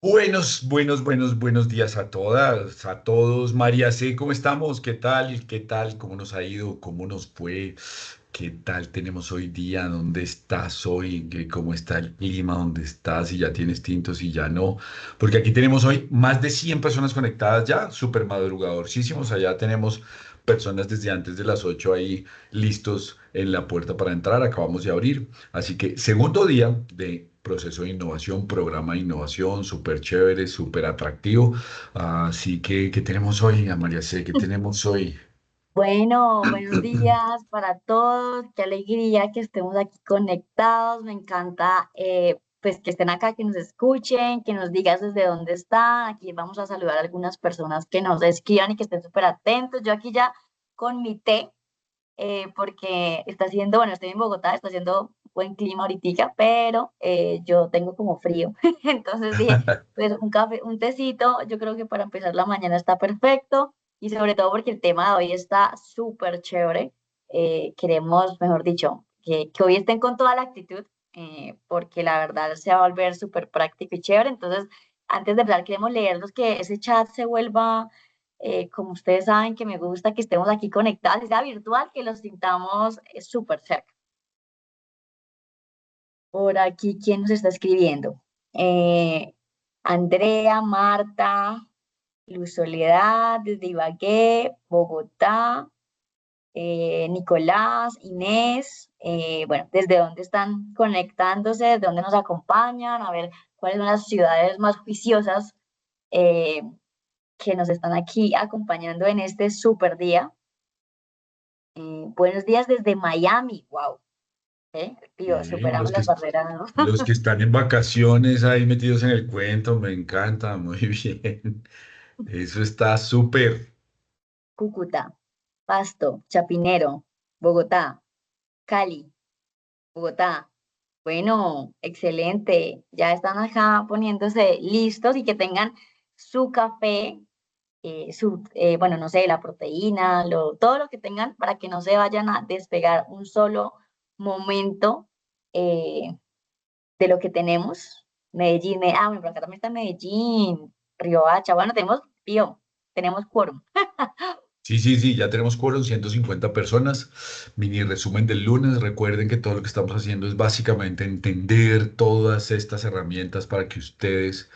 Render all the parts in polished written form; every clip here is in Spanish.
Buenos días a todas, a todos. María C, ¿cómo estamos? ¿Qué tal? ¿Qué tal? ¿Cómo nos ha ido? ¿Cómo nos fue? ¿Qué tal tenemos hoy día? ¿Dónde estás hoy? ¿Cómo está el clima? ¿Dónde estás? Si ya tienes tinto, si ya no. Porque aquí tenemos hoy más de 100 personas conectadas ya, súper madrugadorcísimos. Allá tenemos personas desde antes de las 8 ahí listos en la puerta para entrar. Acabamos de abrir. Así que segundo día de proceso de innovación, programa de innovación, súper chévere, súper atractivo. Así que, ¿qué tenemos hoy, María C? ¿Qué tenemos hoy? Bueno, buenos días para todos. Qué alegría que estemos aquí conectados. Me encanta pues que estén acá, que nos escuchen, que nos digas desde dónde están. Aquí vamos a saludar a algunas personas que nos escriban y que estén súper atentos. Yo aquí ya con mi té, porque está haciendo, bueno, estoy en Bogotá, está haciendo buen clima ahorita, pero yo tengo como frío. Entonces dije, pues un café, un tecito, yo creo que para empezar la mañana está perfecto y sobre todo porque el tema de hoy está súper chévere. Queremos, mejor dicho, que hoy estén con toda la actitud, porque la verdad se va a volver súper práctico y chévere. Entonces, antes de hablar, queremos leerlos, que ese chat se vuelva como ustedes saben que me gusta que estemos aquí conectados, y sea virtual, que los sintamos súper cerca. Por aquí, ¿quién nos está escribiendo? Eh, Andrea, Marta, Luz Soledad, desde Ibagué, Bogotá, Nicolás, Inés, bueno, desde dónde están conectándose, desde dónde nos acompañan, a ver cuáles son las ciudades más juiciosas eh, que nos están aquí acompañando en este súper día. Buenos días desde Miami. Wow. Tío, Bien, superamos las barreras, ¿no? los que están en vacaciones ahí metidos en el cuento, me encanta, muy bien. Eso está súper. Cúcuta, Pasto, Chapinero, Bogotá, Cali, Bogotá. Bueno, excelente. Ya están acá poniéndose listos y que tengan su café, bueno, no sé, la proteína, todo lo que tengan para que no se vayan a despegar un solo momento eh, de lo que tenemos. Medellín, bueno, pero acá también está Medellín, Riohacha, bueno, tenemos quórum. Sí, sí, sí, ya tenemos quórum, 150 personas. Mini resumen del lunes. Recuerden que todo lo que estamos haciendo es básicamente entender todas estas herramientas para que ustedes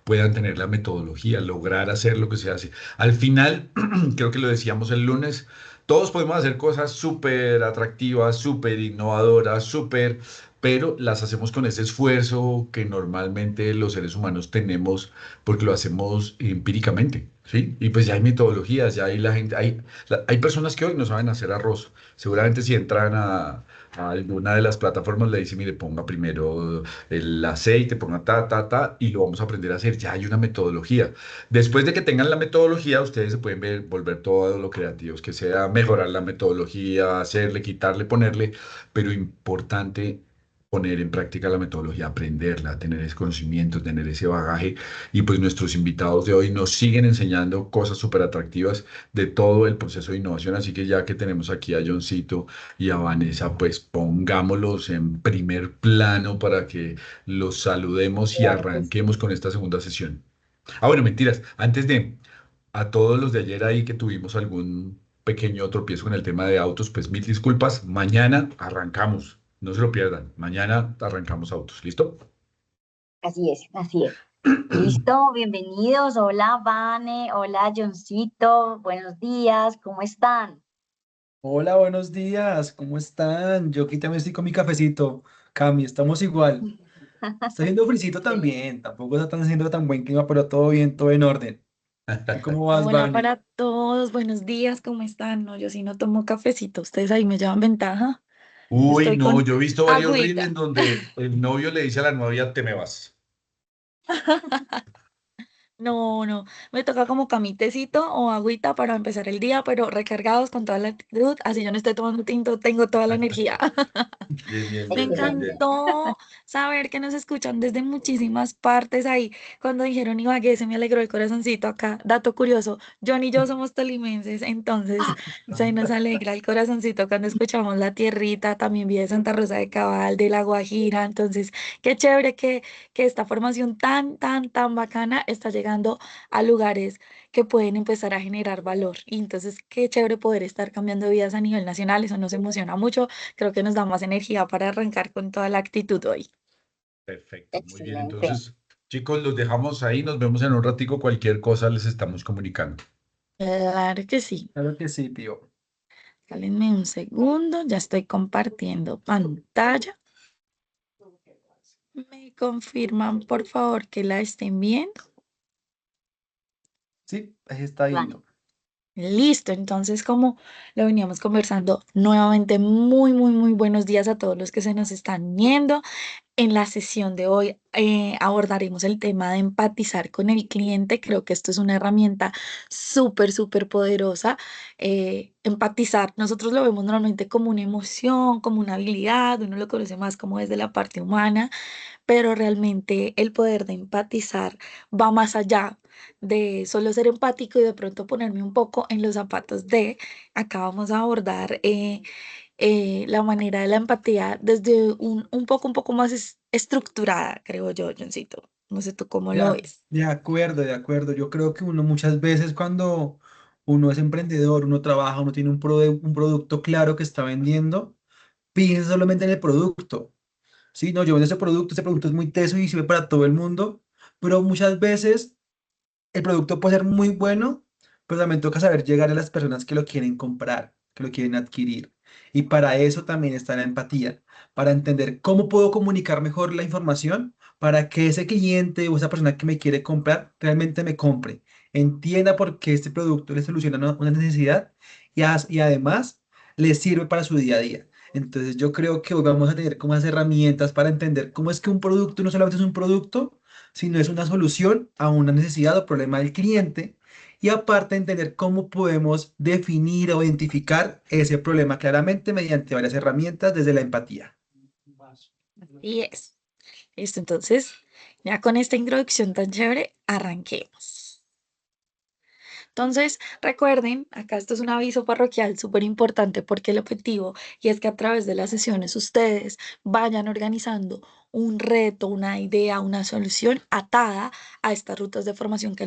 puedan tener la metodología, lograr hacer lo que se hace. Al final, creo que lo decíamos el lunes, todos podemos hacer cosas súper atractivas, súper innovadoras, súper, pero las hacemos con ese esfuerzo que normalmente los seres humanos tenemos porque lo hacemos empíricamente, ¿sí? Y pues ya hay metodologías, ya hay la gente, hay personas que hoy no saben hacer arroz. Seguramente si entran a alguna de las plataformas le dicen, mire, ponga primero el aceite, ponga ta, y lo vamos a aprender a hacer. Ya hay una metodología. Después de que tengan la metodología, ustedes se pueden volver todo lo creativos que sea, mejorar la metodología, hacerle, quitarle, ponerle, pero importante poner en práctica la metodología, aprenderla, tener ese conocimiento, tener ese bagaje. Y pues nuestros invitados de hoy nos siguen enseñando cosas súper atractivas de todo el proceso de innovación. Así que ya que tenemos aquí a Johncito y a Vanessa, pues pongámoslos en primer plano para que los saludemos y Claro que arranquemos sí. con esta segunda sesión. Ah, bueno, mentiras. Antes de a todos los de ayer ahí que tuvimos algún pequeño tropiezo con el tema de autos, pues mil disculpas. Mañana arrancamos. No se lo pierdan. Mañana arrancamos autos. ¿Listo? Así es, así es. Listo, bienvenidos. Hola, Vane. Hola, Johncito. Buenos días, ¿cómo están? Hola, buenos días, ¿cómo están? Yo aquí también estoy con mi cafecito. Cami, estamos igual. Está haciendo frisito Excelente. también, tampoco está tan haciendo tan buen clima, pero todo bien, todo en orden. ¿Tú cómo vas, Hola Vane? para todos, buenos días, ¿cómo están? No, yo sí no tomo cafecito, ustedes ahí me llevan ventaja. Uy, Estoy no, con yo he visto varios reels en agüita. donde el novio le dice a la novia, te me vas. No, no, me toca como camitecito o agüita para empezar el día, pero recargados con toda la actitud, así yo no estoy tomando tinto, tengo toda la energía. Bien, bien, Me bien, bien, Excelente. bien. encantó saber que nos escuchan desde muchísimas partes ahí. Cuando dijeron Ibagué, se me alegró el corazoncito acá. Dato curioso, John y yo somos tolimenses, entonces se nos alegra el corazoncito cuando escuchamos la tierrita. También vi de Santa Rosa de Cabal, de La Guajira. Entonces, qué chévere que esta formación tan, tan, tan bacana está llegando a lugares que pueden empezar a generar valor. Y entonces, qué chévere poder estar cambiando vidas a nivel nacional. Eso nos emociona mucho. Creo que nos da más energía para arrancar con toda la actitud hoy. Perfecto, muy bien. Excelente. Entonces, chicos, los dejamos ahí. Nos vemos en un ratico. Cualquier cosa les estamos comunicando. Claro que sí. Claro que sí, tío. Cálenme un segundo, ya estoy compartiendo pantalla. ¿Me confirman, por favor, que la estén viendo? Sí, ahí está Vale. viendo. Listo, entonces como lo veníamos conversando, nuevamente muy, muy, muy buenos días a todos los que se nos están uniendo. En la sesión de hoy abordaremos el tema de empatizar con el cliente. Creo que esto es una herramienta súper, súper poderosa. Empatizar, nosotros lo vemos normalmente como una emoción, como una habilidad, uno lo conoce más como desde la parte humana, pero realmente el poder de empatizar va más allá de solo ser empático y de pronto ponerme un poco en los zapatos de, acá vamos a abordar la manera de la empatía desde un poco más estructurada, creo yo, Johncito. No sé tú cómo lo ves. De acuerdo, de acuerdo. Yo creo que uno muchas veces cuando uno es emprendedor, uno trabaja, uno tiene un producto claro que está vendiendo, piensa solamente en el producto. Sí, no, yo vendo ese producto es muy teso y sirve para todo el mundo, pero muchas veces el producto puede ser muy bueno, pero también toca saber llegar a las personas que lo quieren comprar, que lo quieren adquirir. Y para eso también está la empatía, para entender cómo puedo comunicar mejor la información para que ese cliente o esa persona que me quiere comprar realmente me compre, entienda por qué este producto le soluciona una necesidad y además le sirve para su día a día. Entonces yo creo que hoy vamos a tener como las herramientas para entender cómo es que un producto no solamente es un producto, sino es una solución a una necesidad o problema del cliente. Y aparte entender cómo podemos definir o identificar ese problema claramente mediante varias herramientas desde la empatía. Y es. Listo, entonces, ya con esta introducción tan chévere, arranquemos. Entonces, recuerden, acá esto es un aviso parroquial súper importante porque el objetivo y es que a través de las sesiones ustedes vayan organizando un reto, una idea, una solución atada a estas rutas de formación que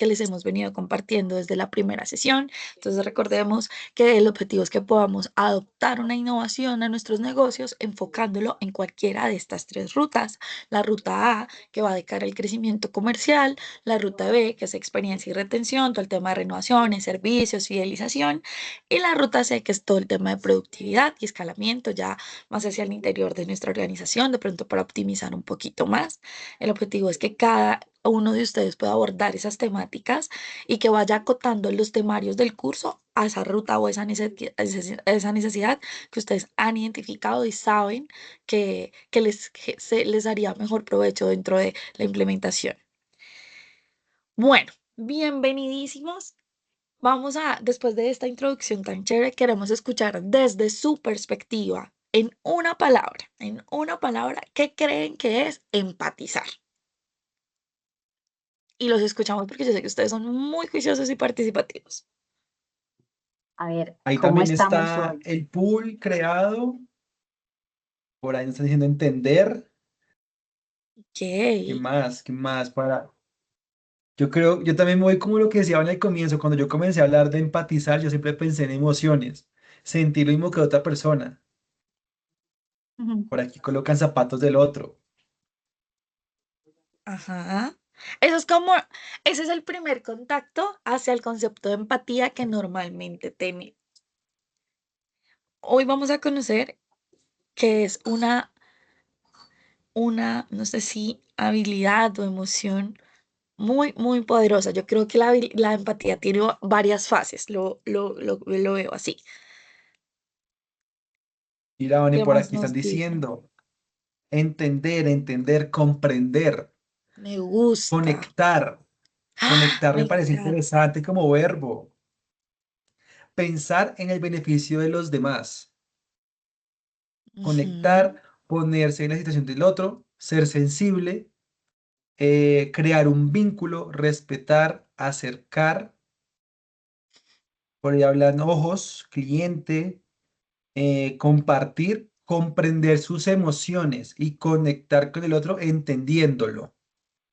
les hemos venido compartiendo desde la primera sesión. Entonces, recordemos que el objetivo es que podamos adoptar una innovación a nuestros negocios enfocándolo en cualquiera de estas tres rutas. La ruta A, que va de cara al crecimiento comercial, la ruta B, que es experiencia y retención, todo el tema de renovaciones, servicios, fidelización, y la ruta C, que es todo el tema de productividad y escalamiento, ya más hacia el interior de nuestra organización, de pronto para optimizar un poquito más. El objetivo es que cada uno de ustedes pueda abordar esas temáticas y que vaya acotando los temarios del curso a esa ruta o esa necesidad que ustedes han identificado y saben que se les haría mejor provecho dentro de la implementación. Bueno, bienvenidísimos. Después de esta introducción tan chévere, queremos escuchar desde su perspectiva, en una palabra, ¿qué creen que es empatizar? Y los escuchamos porque yo sé que ustedes son muy juiciosos y participativos. A ver, Ahí ¿cómo también estamos está hoy? el pool creado, por ahí nos están diciendo entender. Ok. ¿Qué más? ¿Qué más? Yo creo, yo también me voy como lo que decía en el comienzo, cuando yo comencé a hablar de empatizar, yo siempre pensé en emociones, sentir lo mismo que otra persona. Ujú. Por aquí colocan zapatos del otro. Ajá. Eso es como, ese es el primer contacto hacia el concepto de empatía que normalmente tenemos. Hoy vamos a conocer que es no sé si habilidad o emoción muy, muy poderosa. Yo creo que la empatía tiene varias fases, lo veo así. Mira, Vane, ¿Qué por más aquí están nos dicen? diciendo entender, comprender, Me gusta. conectar. Conectar Me me parece encanta. interesante como verbo. Pensar en el beneficio de los demás. Ujú. Conectar, ponerse en la situación del otro, ser sensible, crear un vínculo, respetar, acercar, por ahí hablan ojos, cliente, compartir, comprender sus emociones y conectar con el otro entendiéndolo.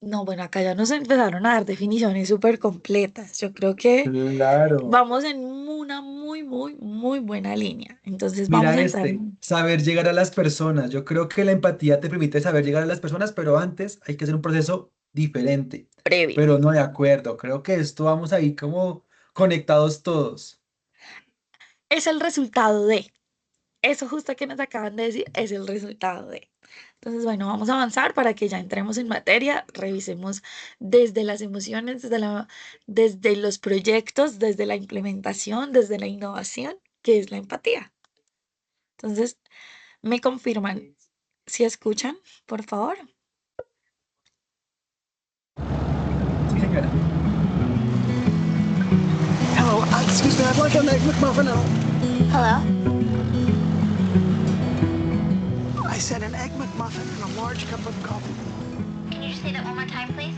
No, bueno, acá ya nos empezaron a dar definiciones súper completas. Yo creo que Claro. vamos en una muy, muy, muy buena línea. Entonces vamos Mira a entrar este, en saber llegar a las personas. Yo creo que la empatía te permite saber llegar a las personas, pero antes hay que hacer un proceso diferente. previo. Pero no de acuerdo, creo que esto vamos ahí como conectados todos. Es el resultado de. Eso justo que nos acaban de decir es el resultado de. Entonces, bueno, vamos a avanzar para que ya entremos en materia, revisemos desde las emociones, desde los proyectos, desde la implementación, desde la innovación, que es la empatía. Entonces, me confirman si escuchan, por favor. Sí, señora. Hello, excuse me, I'd like an egg McMuffin and Hello? I said an egg McMuffin and a large cup of coffee. Can you just say that one more time, please?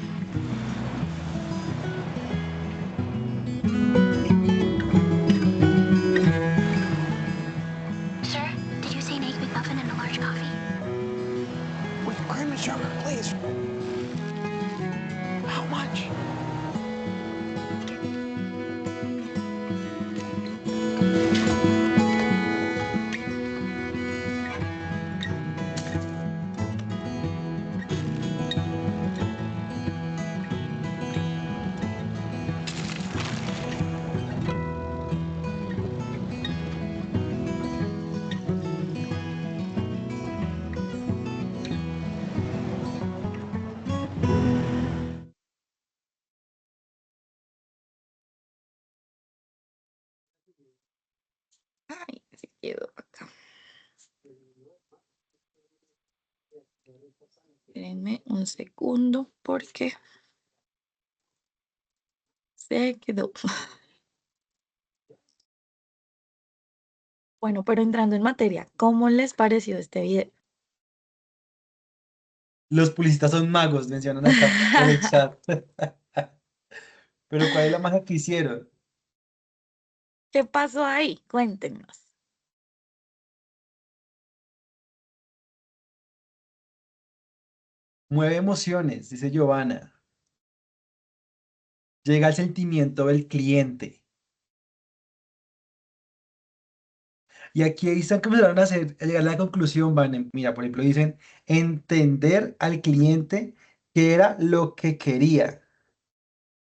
Sir, did you say an egg McMuffin and a large coffee? With cream and sugar, please. How much? Ay, se quedó acá. Espérenme un segundo porque se quedó. Bueno, pero entrando en materia, ¿cómo les pareció este video? Los publicistas son magos, mencionan acá por el chat. Pero ¿cuál es la magia que hicieron? ¿Qué pasó ahí? Cuéntenos. Mueve emociones, dice Giovanna. Llega al sentimiento del cliente. Y aquí están que empezaron a llegar a la conclusión, van, mira, por ejemplo, dicen entender al cliente qué era lo que quería.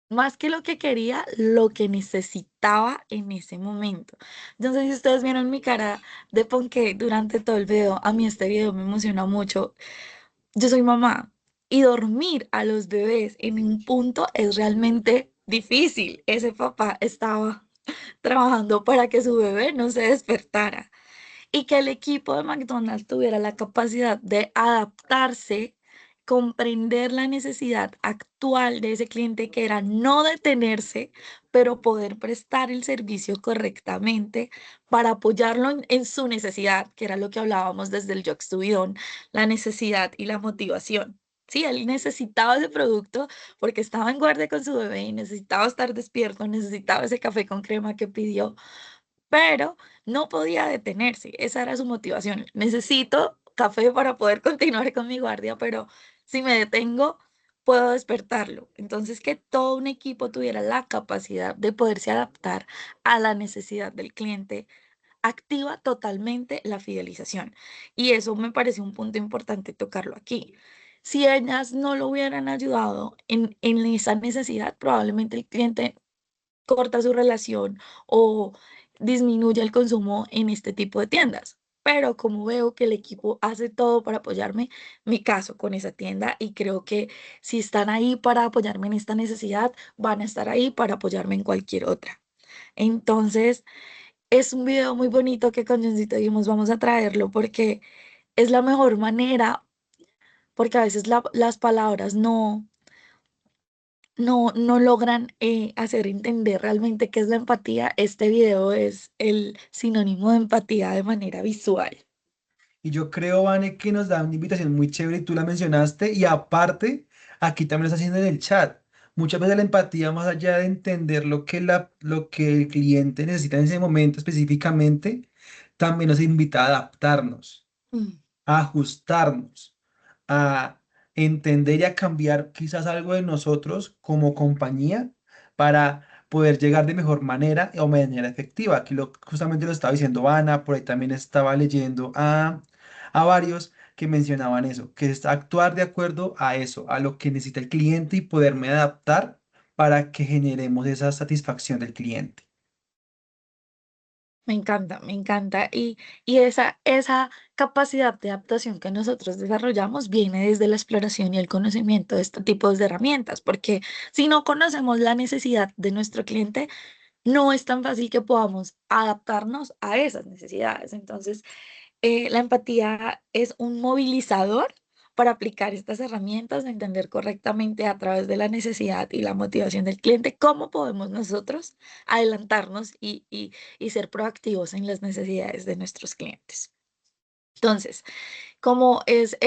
Más que lo que quería, lo que necesitaba en ese momento. Entonces, si ustedes vieron mi cara de ponqué durante todo el video, a mí este video me emociona mucho. Yo soy mamá y dormir a los bebés en un punto es realmente difícil. Ese papá estaba trabajando para que su bebé no se despertara y que el equipo de McDonald's tuviera la capacidad de adaptarse, comprender la necesidad actual de ese cliente que era no detenerse, pero poder prestar el servicio correctamente para apoyarlo en su necesidad, que era lo que hablábamos desde el Jokes to Bidon, la necesidad y la motivación. Sí, él necesitaba ese producto porque estaba en guardia con su bebé y necesitaba estar despierto, necesitaba ese café con crema que pidió, pero no podía detenerse. Esa era su motivación. Necesito café para poder continuar con mi guardia, pero si me detengo, puedo despertarlo. Entonces, que todo un equipo tuviera la capacidad de poderse adaptar a la necesidad del cliente activa totalmente la fidelización. Y eso me parece un punto importante tocarlo aquí. Si ellas no lo hubieran ayudado en esa necesidad, probablemente el cliente corta su relación o disminuye el consumo en este tipo de tiendas. Pero como veo que el equipo hace todo para apoyarme, me caso con esa tienda y creo que si están ahí para apoyarme en esta necesidad, van a estar ahí para apoyarme en cualquier otra. Entonces, es un video muy bonito que con Johncito dijimos, vamos a traerlo porque es la mejor manera, porque a veces las palabras no logran hacer entender realmente qué es la empatía, este video es el sinónimo de empatía de manera visual. Y yo creo, Vane, que nos da una invitación muy chévere y tú la mencionaste. Y aparte, aquí también lo está haciendo en el chat. Muchas veces la empatía, más allá de entender lo que el cliente necesita en ese momento específicamente, también nos invita a adaptarnos, Mm. a ajustarnos, a entender y a cambiar quizás algo de nosotros como compañía para poder llegar de mejor manera o manera efectiva. Aquí justamente lo estaba diciendo Ana, por ahí también estaba leyendo a varios que mencionaban eso, que es actuar de acuerdo a eso, a lo que necesita el cliente y poderme adaptar para que generemos esa satisfacción del cliente. Me encanta, me encanta. Y esa capacidad de adaptación que nosotros desarrollamos viene desde la exploración y el conocimiento de este tipo de herramientas, porque si no conocemos la necesidad de nuestro cliente, no es tan fácil que podamos adaptarnos a esas necesidades. Entonces, la empatía es un movilizador para aplicar estas herramientas, de entender correctamente a través de la necesidad y la motivación del cliente cómo podemos nosotros adelantarnos y ser proactivos en las necesidades de nuestros clientes. Entonces, como es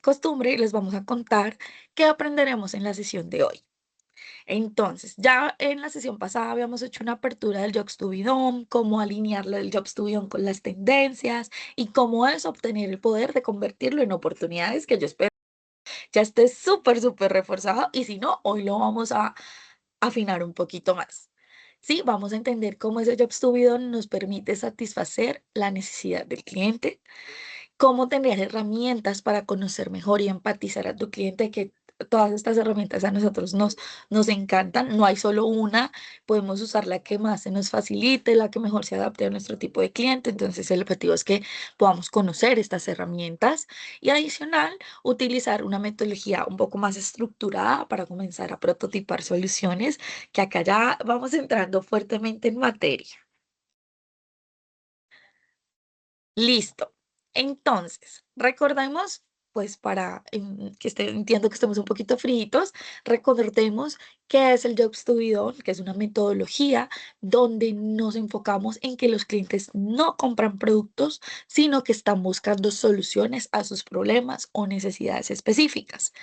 costumbre, les vamos a contar qué aprenderemos en la sesión de hoy. Entonces, ya en la sesión pasada habíamos hecho una apertura del Jobs to be done, cómo alinearlo del Jobs to be done con las tendencias y cómo es obtener el poder de convertirlo en oportunidades, que yo espero ya esté súper, súper reforzado, y si no, hoy lo vamos a afinar un poquito más. Sí, vamos a entender cómo ese Jobs to be done nos permite satisfacer la necesidad del cliente, cómo tener herramientas para conocer mejor y empatizar a tu cliente, que todas estas herramientas a nosotros nos encantan. No hay solo una, podemos usar la que más se nos facilite, la que mejor se adapte a nuestro tipo de cliente. Entonces, el objetivo es que podamos conocer estas herramientas y adicional, utilizar una metodología un poco más estructurada para comenzar a prototipar soluciones, que acá ya vamos entrando fuertemente en materia. Listo. Entonces, recordemos, pues para entiendo que estemos un poquito fritos, recordemos qué es el Jobs to be done, que es una metodología donde nos enfocamos en que los clientes no compran productos, sino que están buscando soluciones a sus problemas o necesidades específicas.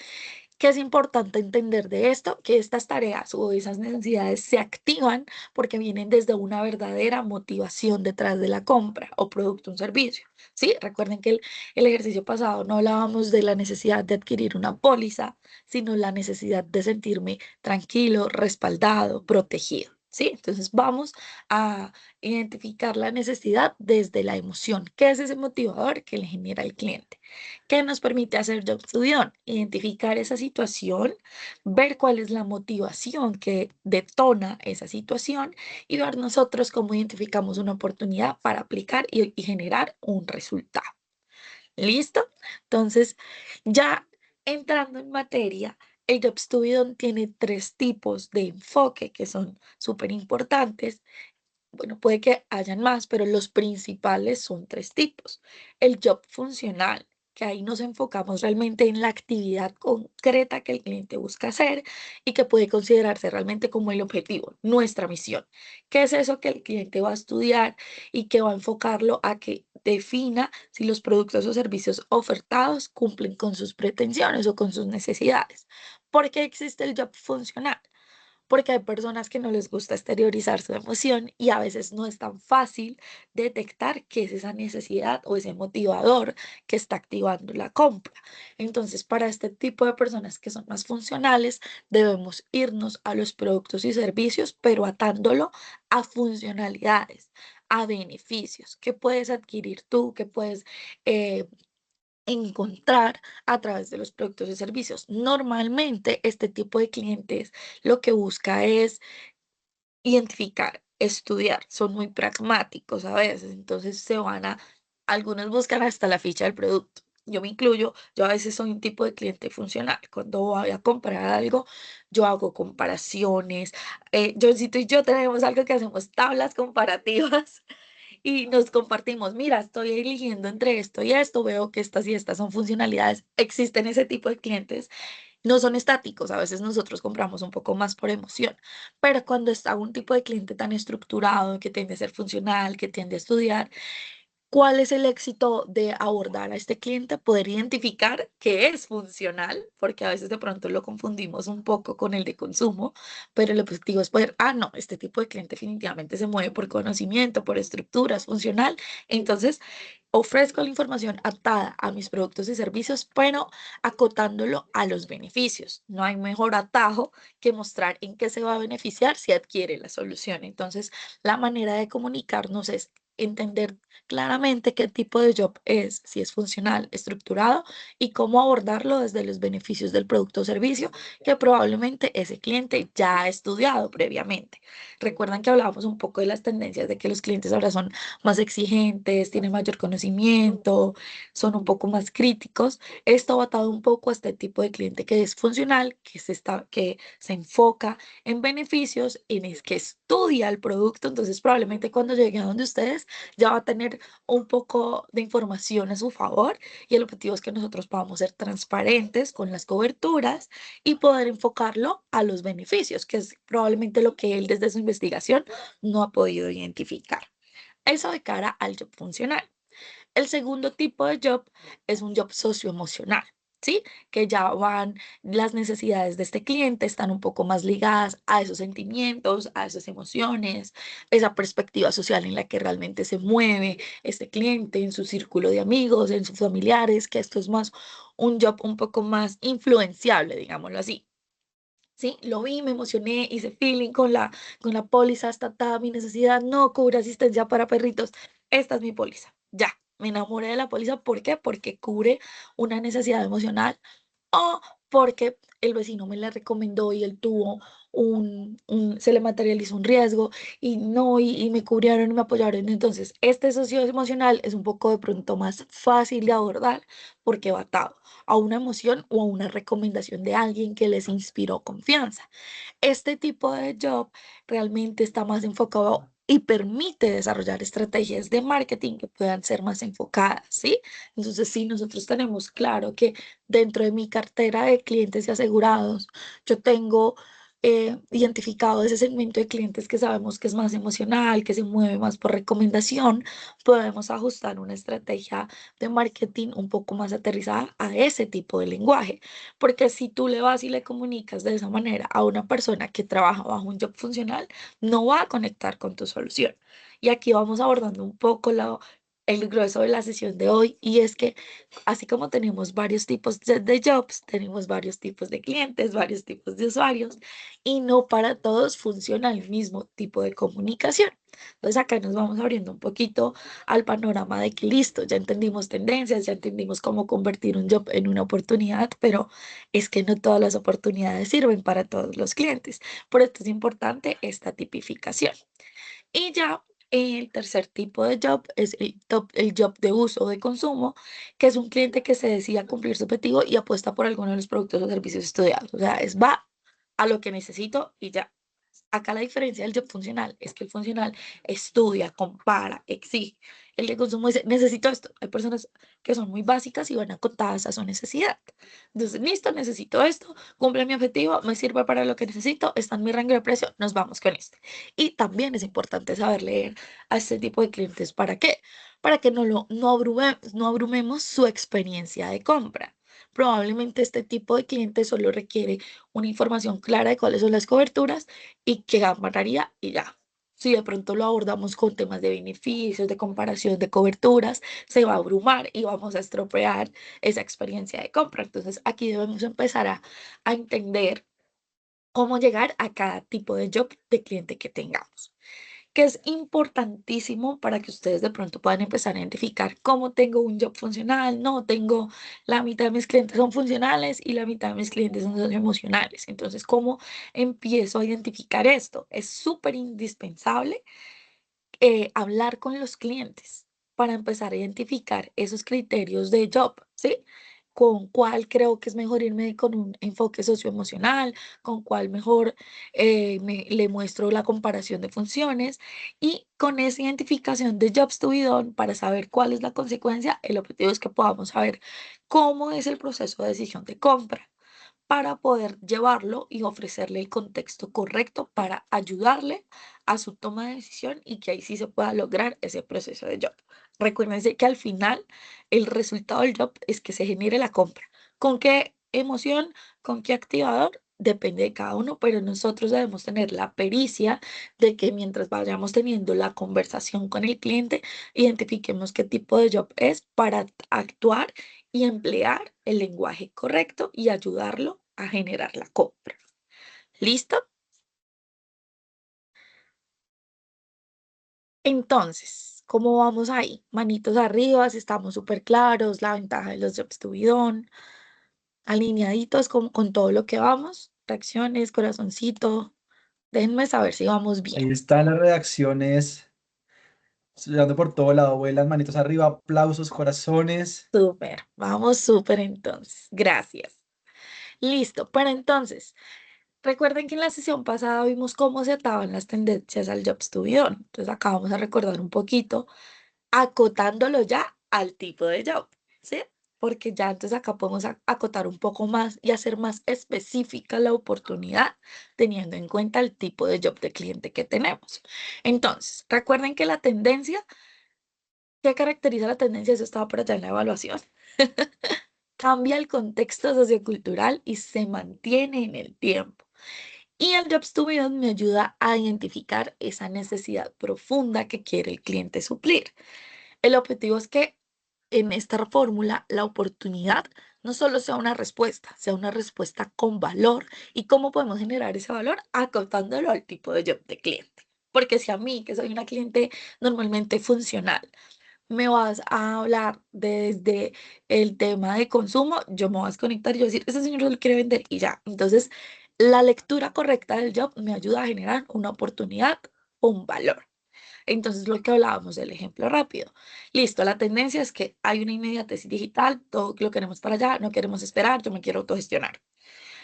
¿Qué es importante entender de esto? Que estas tareas o esas necesidades se activan porque vienen desde una verdadera motivación detrás de la compra o producto o un servicio. ¿Sí? Recuerden que el ejercicio pasado no hablábamos de la necesidad de adquirir una póliza, sino la necesidad de sentirme tranquilo, respaldado, protegido. ¿Sí? Entonces vamos a identificar la necesidad desde la emoción. ¿Qué es ese motivador que le genera el cliente? ¿Qué nos permite hacer Job Studio? Identificar esa situación, ver cuál es la motivación que detona esa situación y ver nosotros cómo identificamos una oportunidad para aplicar y generar un resultado. ¿Listo? Entonces, ya entrando en materia, el Job Studio tiene tres tipos de enfoque que son súper importantes. Bueno, puede que hayan más, pero los principales son tres tipos. El job funcional, que ahí nos enfocamos realmente en la actividad concreta que el cliente busca hacer y que puede considerarse realmente como el objetivo, nuestra misión. ¿Qué es eso que el cliente va a estudiar y que va a enfocarlo a que defina si los productos o servicios ofertados cumplen con sus pretensiones o con sus necesidades? ¿Por qué existe el job funcional? Porque hay personas que no les gusta exteriorizar su emoción y a veces no es tan fácil detectar qué es esa necesidad o ese motivador que está activando la compra. Entonces, para este tipo de personas que son más funcionales, debemos irnos a los productos y servicios, pero atándolo a funcionalidades, a beneficios que puedes adquirir tú, que puedes eh, encontrar a través de los productos y servicios. Normalmente este tipo de clientes lo que busca es identificar, estudiar, son muy pragmáticos a veces, entonces algunos buscan hasta la ficha del producto. Yo me incluyo, yo a veces soy un tipo de cliente funcional. Cuando voy a comprar algo, yo hago comparaciones. Johncito y yo tenemos algo que hacemos tablas comparativas y nos compartimos, mira, estoy eligiendo entre esto y esto, veo que estas y estas son funcionalidades. Existen ese tipo de clientes, no son estáticos, a veces nosotros compramos un poco más por emoción, pero cuando está un tipo de cliente tan estructurado, que tiende a ser funcional, que tiende a estudiar, ¿cuál es el éxito de abordar a este cliente? Poder identificar que es funcional, porque a veces de pronto lo confundimos un poco con el de consumo, pero el objetivo es poder, no, este tipo de cliente definitivamente se mueve por conocimiento, por estructuras, funcional. Entonces, ofrezco la información atada a mis productos y servicios, pero acotándolo a los beneficios. No hay mejor atajo que mostrar en qué se va a beneficiar si adquiere la solución. Entonces, la manera de comunicarnos es entender claramente qué tipo de job es, si es funcional, estructurado y cómo abordarlo desde los beneficios del producto o servicio que probablemente ese cliente ya ha estudiado previamente. Recuerdan que hablábamos un poco de las tendencias de que los clientes ahora son más exigentes, tienen mayor conocimiento, son un poco más críticos. Esto va atado un poco a este tipo de cliente que es funcional, que se enfoca en beneficios, que estudia el producto. Entonces, probablemente cuando llegue a donde ustedes ya va a tener un poco de información a su favor y el objetivo es que nosotros podamos ser transparentes con las coberturas y poder enfocarlo a los beneficios, que es probablemente lo que él desde su investigación no ha podido identificar. Eso de cara al job funcional. El segundo tipo de job es un job socioemocional, ¿sí? Que ya van las necesidades de este cliente, están un poco más ligadas a esos sentimientos, a esas emociones, esa perspectiva social en la que realmente se mueve este cliente en su círculo de amigos, en sus familiares, que esto es más un job un poco más influenciable, digámoslo así. Sí, lo vi, me emocioné, hice feeling con la póliza, hasta mi necesidad, no cubre asistencia para perritos. Esta es mi póliza. Ya, me enamoré de la póliza. ¿Por qué? Porque cubre una necesidad emocional o porque el vecino me la recomendó y él tuvo se le materializó un riesgo y no, y me cubrieron y me apoyaron. Entonces, este socio emocional es un poco de pronto más fácil de abordar porque va atado a una emoción o a una recomendación de alguien que les inspiró confianza. Este tipo de job realmente está más enfocado y permite desarrollar estrategias de marketing que puedan ser más enfocadas, ¿sí? Entonces, sí, nosotros tenemos claro que dentro de mi cartera de clientes y asegurados, yo tengo identificado ese segmento de clientes que sabemos que es más emocional, que se mueve más por recomendación, podemos ajustar una estrategia de marketing un poco más aterrizada a ese tipo de lenguaje. Porque si tú le vas y le comunicas de esa manera a una persona que trabaja bajo un job funcional, no va a conectar con tu solución. Y aquí vamos abordando un poco el grueso de la sesión de hoy, y es que así como tenemos varios tipos de jobs, tenemos varios tipos de clientes, varios tipos de usuarios, y no para todos funciona el mismo tipo de comunicación. Entonces acá nos vamos abriendo un poquito al panorama de que listo, ya entendimos tendencias, ya entendimos cómo convertir un job en una oportunidad, pero es que no todas las oportunidades sirven para todos los clientes. Por esto es importante esta tipificación. Y ya el tercer tipo de job es el job de uso o de consumo, que es un cliente que se decide a cumplir su objetivo y apuesta por alguno de los productos o servicios estudiados. O sea, va a lo que necesito y ya. Acá la diferencia del job funcional es que el funcional estudia, compara, exige. El de consumo dice, necesito esto. Hay personas que son muy básicas y van acotadas a su necesidad. Entonces, listo, necesito esto, cumple mi objetivo, me sirve para lo que necesito, está en mi rango de precio, nos vamos con este. Y también es importante saber leer a este tipo de clientes. ¿Para qué? Para que no abrumemos su experiencia de compra. Probablemente este tipo de cliente solo requiere una información clara de cuáles son las coberturas y qué ganaría y ya. Si de pronto lo abordamos con temas de beneficios, de comparación de coberturas, se va a abrumar y vamos a estropear esa experiencia de compra. Entonces aquí debemos empezar a entender cómo llegar a cada tipo de job de cliente que tengamos, que es importantísimo para que ustedes de pronto puedan empezar a identificar cómo tengo un job funcional. No, tengo la mitad de mis clientes son funcionales y la mitad de mis clientes son emocionales. Entonces, ¿cómo empiezo a identificar esto? Es súper indispensable hablar con los clientes para empezar a identificar esos criterios de job, ¿sí? con cuál creo que es mejor irme con un enfoque socioemocional, con cuál mejor le muestro la comparación de funciones y con esa identificación de jobs to be done para saber cuál es la consecuencia, el objetivo es que podamos saber cómo es el proceso de decisión de compra para poder llevarlo y ofrecerle el contexto correcto para ayudarle a su toma de decisión y que ahí sí se pueda lograr ese proceso de job. Recuérdense que al final el resultado del job es que se genere la compra. ¿Con qué emoción? ¿Con qué activador? Depende de cada uno, pero nosotros debemos tener la pericia de que mientras vayamos teniendo la conversación con el cliente, identifiquemos qué tipo de job es para actuar y emplear el lenguaje correcto y ayudarlo a generar la compra. ¿Listo? Entonces, ¿cómo vamos ahí? Manitos arriba, si estamos súper claros, la ventaja de los jobs to be done, alineaditos con todo lo que vamos, reacciones, corazoncito. Déjenme saber si vamos bien. Ahí están las reacciones, dando por todo lado, vuelan manitos arriba, aplausos, corazones. Súper, vamos súper entonces. Gracias. Listo, pero entonces, recuerden que en la sesión pasada vimos cómo se ataban las tendencias al Jobs to be done. Entonces acá vamos a recordar un poquito, acotándolo ya al tipo de job, ¿sí? Porque ya entonces acá podemos acotar un poco más y hacer más específica la oportunidad, teniendo en cuenta el tipo de job de cliente que tenemos. Entonces, recuerden que la tendencia, ¿qué caracteriza la tendencia? Eso estaba por allá en la evaluación. Cambia el contexto sociocultural y se mantiene en el tiempo. Y el Jobs to be done me ayuda a identificar esa necesidad profunda que quiere el cliente suplir. El objetivo es que en esta fórmula la oportunidad no solo sea una respuesta con valor. ¿Y cómo podemos generar ese valor? Acotándolo al tipo de job de cliente. Porque si a mí, que soy una cliente normalmente funcional, me vas a hablar desde el tema de consumo, yo me voy a desconectar y yo voy a decir, ese señor solo quiere vender y ya. Entonces, la lectura correcta del job me ayuda a generar una oportunidad, un valor. Entonces, lo que hablábamos del ejemplo rápido. Listo, la tendencia es que hay una inmediatez digital, todo lo queremos para allá, no queremos esperar, yo me quiero autogestionar.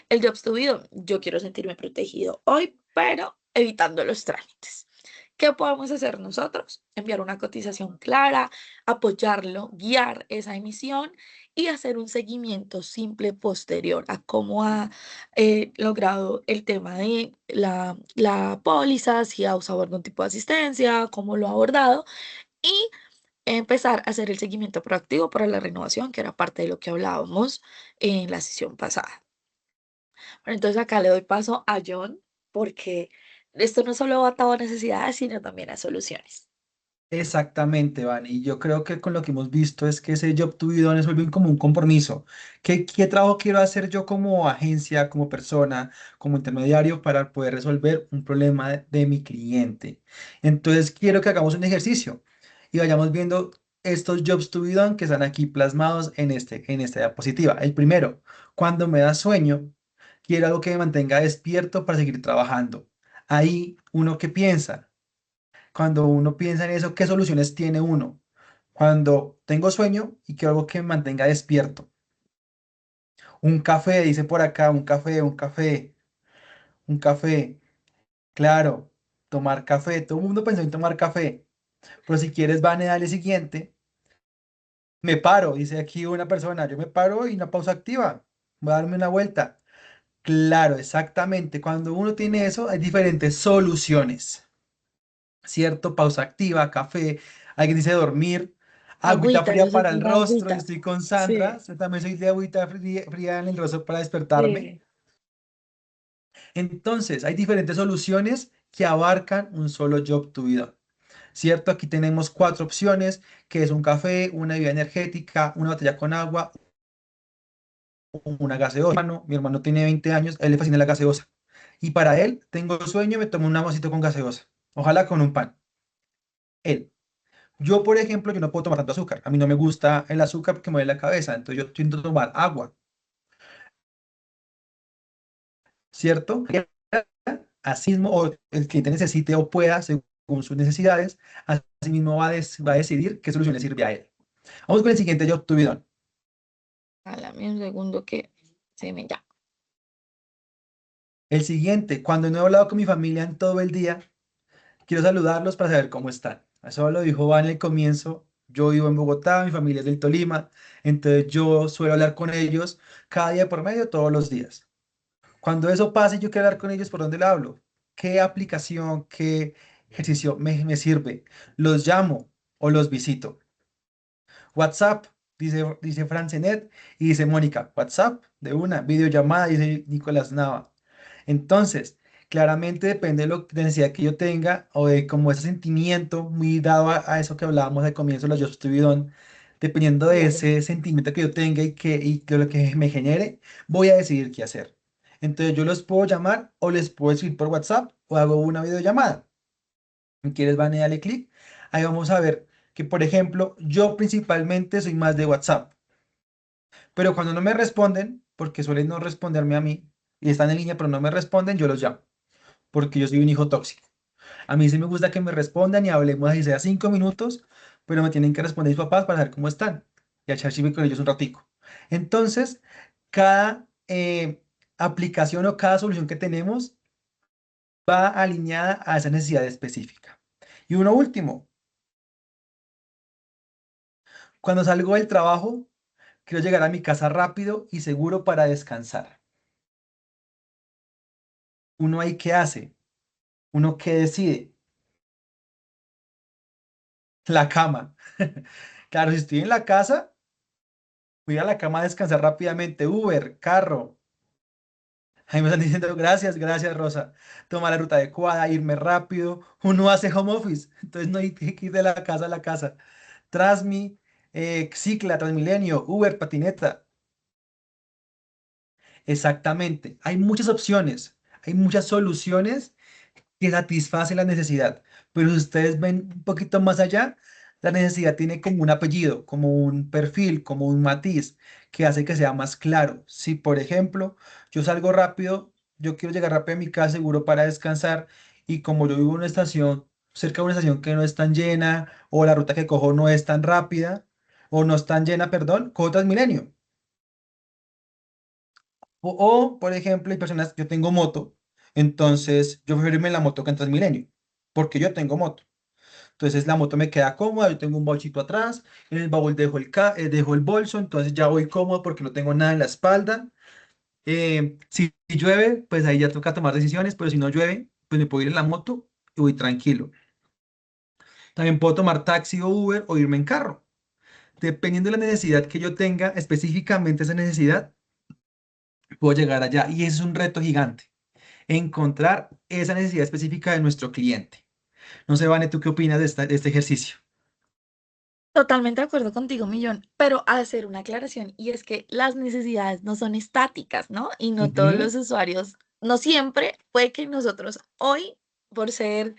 El Jobs to be done, yo quiero sentirme protegido hoy, pero evitando los trámites. ¿Qué podemos hacer nosotros? Enviar una cotización clara, apoyarlo, guiar esa emisión y hacer un seguimiento simple posterior a cómo ha logrado el tema de la póliza, si ha usado algún tipo de asistencia, cómo lo ha abordado y empezar a hacer el seguimiento proactivo para la renovación, que era parte de lo que hablábamos en la sesión pasada. Bueno, entonces acá le doy paso a John porque esto no solo va atado a necesidades, sino también a soluciones. Exactamente, Van. Y yo creo que con lo que hemos visto es que ese job to be done es vuelve como un compromiso. ¿Qué trabajo quiero hacer yo como agencia, como persona, como intermediario para poder resolver un problema de mi cliente? Entonces quiero que hagamos un ejercicio y vayamos viendo estos jobs to be done que están aquí plasmados en esta diapositiva. El primero, cuando me da sueño, quiero algo que me mantenga despierto para seguir trabajando. Ahí uno que piensa. Cuando uno piensa en eso, ¿qué soluciones tiene uno? Cuando tengo sueño y quiero algo que me mantenga despierto. Un café, dice por acá, un café, un café, un café. Claro, tomar café. Todo el mundo pensó en tomar café. Pero si quieres, van a darle siguiente. Me paro, dice aquí una persona. Yo me paro y una pausa activa. Voy a darme una vuelta. Claro, exactamente. Cuando uno tiene eso, hay diferentes soluciones. ¿Cierto? Pausa activa, café, alguien dice dormir, agüita Agüita, yo fría soy para el una rostro, yo agüita. estoy con Sandra, Sí, yo también soy de agüita fría en el rostro para despertarme. sí. Entonces, hay diferentes soluciones que abarcan un solo job to be done. ¿Cierto? Aquí tenemos cuatro opciones, que es un café, una bebida energética, una botella con agua, una gaseosa. Mi hermano tiene 20 años, a él le fascina la gaseosa. Y para él, tengo sueño, me tomo un vasito con gaseosa. Ojalá con un pan. Él. Yo, por ejemplo, yo no puedo tomar tanto azúcar. A mí no me gusta el azúcar porque me duele la cabeza. Entonces yo intento tomar agua, ¿cierto? Así mismo, o el cliente necesite o pueda, según sus necesidades, así mismo va a decidir qué solución le sirve a él. Vamos con el siguiente job to be done. Dame un segundo que se me ya. El siguiente, cuando no he hablado con mi familia en todo el día, quiero saludarlos para saber cómo están. Eso lo dijo Van en el comienzo. Yo vivo en Bogotá, mi familia es del Tolima, entonces yo suelo hablar con ellos cada día por medio, todos los días. Cuando eso pase, yo quiero hablar con ellos, ¿por dónde le hablo? ¿Qué aplicación, qué ejercicio me sirve? ¿Los llamo o los visito? WhatsApp, dice Francenet y dice Mónica. WhatsApp, de una, videollamada, dice Nicolás Nava. Entonces, claramente depende de la necesidad que yo tenga o de como ese sentimiento muy dado a eso que hablábamos al comienzo, la Yo Soy Bidón, dependiendo de Claro. ese sentimiento que yo tenga y que lo que me genere, voy a decidir qué hacer. Entonces, yo los puedo llamar o les puedo escribir por WhatsApp o hago una videollamada. Si quieres, van y dale clic. Ahí vamos a ver que, por ejemplo, yo principalmente soy más de WhatsApp, pero cuando no me responden, porque suelen no responderme a mí y están en línea pero no me responden, yo los llamo, porque yo soy un hijo tóxico. A mí sí me gusta que me respondan y hablemos así sea 5 minutos, pero me tienen que responder mis papás para saber cómo están y a echar chisme con ellos un ratico. Entonces, cada aplicación o cada solución que tenemos va alineada a esa necesidad específica. Y uno último, cuando salgo del trabajo, quiero llegar a mi casa rápido y seguro para descansar. Uno ahí qué hace, uno qué decide, la cama. Claro, si estoy en la casa, voy a la cama a descansar rápidamente. Uber, carro. Ahí me están diciendo gracias, gracias Rosa. Toma la ruta adecuada, irme rápido. Uno hace home office, entonces no hay que ir de la casa a la casa. Transmi, Cicla, Transmilenio, Uber, patineta. Exactamente. Hay muchas opciones, hay muchas soluciones que satisface la necesidad. Pero si ustedes ven un poquito más allá, la necesidad tiene como un apellido, como un perfil, como un matiz que hace que sea más claro. Si, por ejemplo, yo salgo rápido, yo quiero llegar rápido a mi casa seguro para descansar y como yo vivo en una estación, cerca de una estación que no es tan llena o la ruta que cojo no es tan rápida o no es tan llena, perdón, cojo Transmilenio. Por ejemplo, hay personas, yo tengo moto, entonces yo prefiero irme en la moto que en Transmilenio, porque yo tengo moto. Entonces la moto me queda cómoda, yo tengo un bolsito atrás, en el baúl dejo el bolso, entonces ya voy cómodo porque no tengo nada en la espalda. Si llueve, pues ahí ya toca tomar decisiones, pero si no llueve, pues me puedo ir en la moto y voy tranquilo. También puedo tomar taxi o Uber o irme en carro. Dependiendo de la necesidad que yo tenga, específicamente esa necesidad, puedo llegar allá. Y ese es un reto gigante, encontrar esa necesidad específica de nuestro cliente. No sé, Vane, ¿tú qué opinas de este ejercicio? Totalmente de acuerdo contigo, Millón, pero hacer una aclaración y es que las necesidades no son estáticas, ¿no? Y no todos Ujú. los usuarios, no siempre puede que nosotros hoy, por ser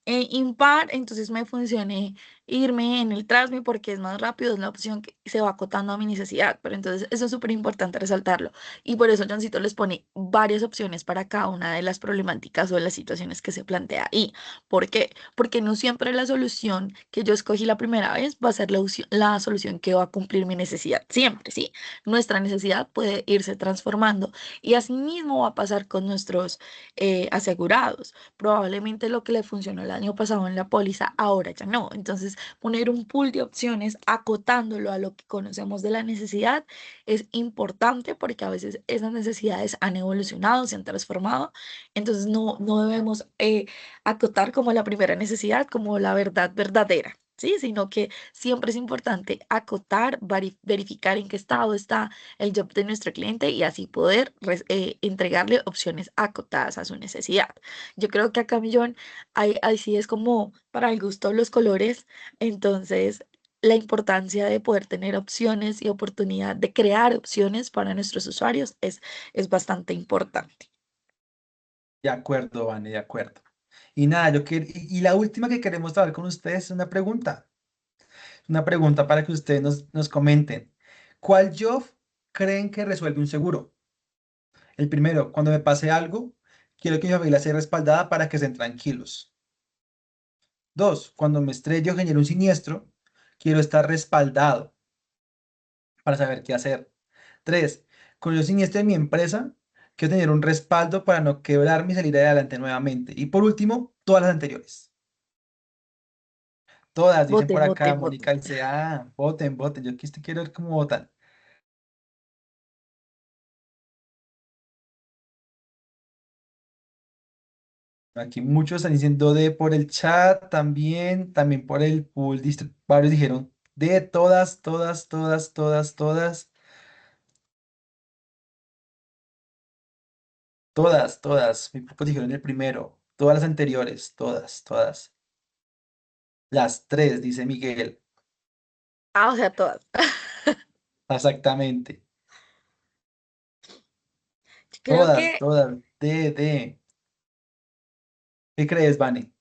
impar, entonces me funcione irme en el Transmi porque es más rápido, es la opción que se va acotando a mi necesidad, pero entonces eso es súper importante resaltarlo y por eso Johncito les pone varias opciones para cada una de las problemáticas o de las situaciones que se plantea ahí. ¿Por qué? Porque no siempre la solución que yo escogí la primera vez va a ser la solución que va a cumplir mi necesidad. Siempre, sí. Nuestra necesidad puede irse transformando y así mismo va a pasar con nuestros asegurados. Probablemente lo que le funcionó el año pasado en la póliza, ahora ya no. Entonces, poner un pool de opciones acotándolo a lo que conocemos de la necesidad es importante porque a veces esas necesidades han evolucionado, se han transformado. Entonces, no debemos acotar como la primera necesidad, como la verdad verdadera. Sí, sino que siempre es importante acotar, verificar en qué estado está el job de nuestro cliente y así poder entregarle opciones acotadas a su necesidad. Yo creo que acá, Millón, ahí sí es como para el gusto de los colores, entonces la importancia de poder tener opciones y oportunidad de crear opciones para nuestros usuarios es bastante importante. De acuerdo, Vane, de acuerdo. Y nada, y la última que queremos hablar con ustedes es una pregunta para que ustedes nos comenten. ¿Cuál job creen que resuelve un seguro? El primero, cuando me pase algo, quiero que mi familia sea respaldada para que estén tranquilos. Dos, cuando me estrello o genere un siniestro, quiero estar respaldado para saber qué hacer. 3. Con el siniestro de mi empresa, quiero tener un respaldo para no quebrarme y salir adelante nuevamente. Y por último, todas las anteriores. Todas, dicen por Voten, acá, voten, voten. Mónica dice, voten, voten. Yo aquí quiero ver cómo votan. Aquí muchos están diciendo D por el chat, también por el pool. Varios dijeron D, todas, todas, todas, todas, todas, todas, todas. Muy pocos dijeron el primero. Todas las anteriores, todas, todas. Las tres, dice Miguel. Ah, o sea, todas. Exactamente. Yo creo Todas, que todas. D. ¿Qué crees, Vane?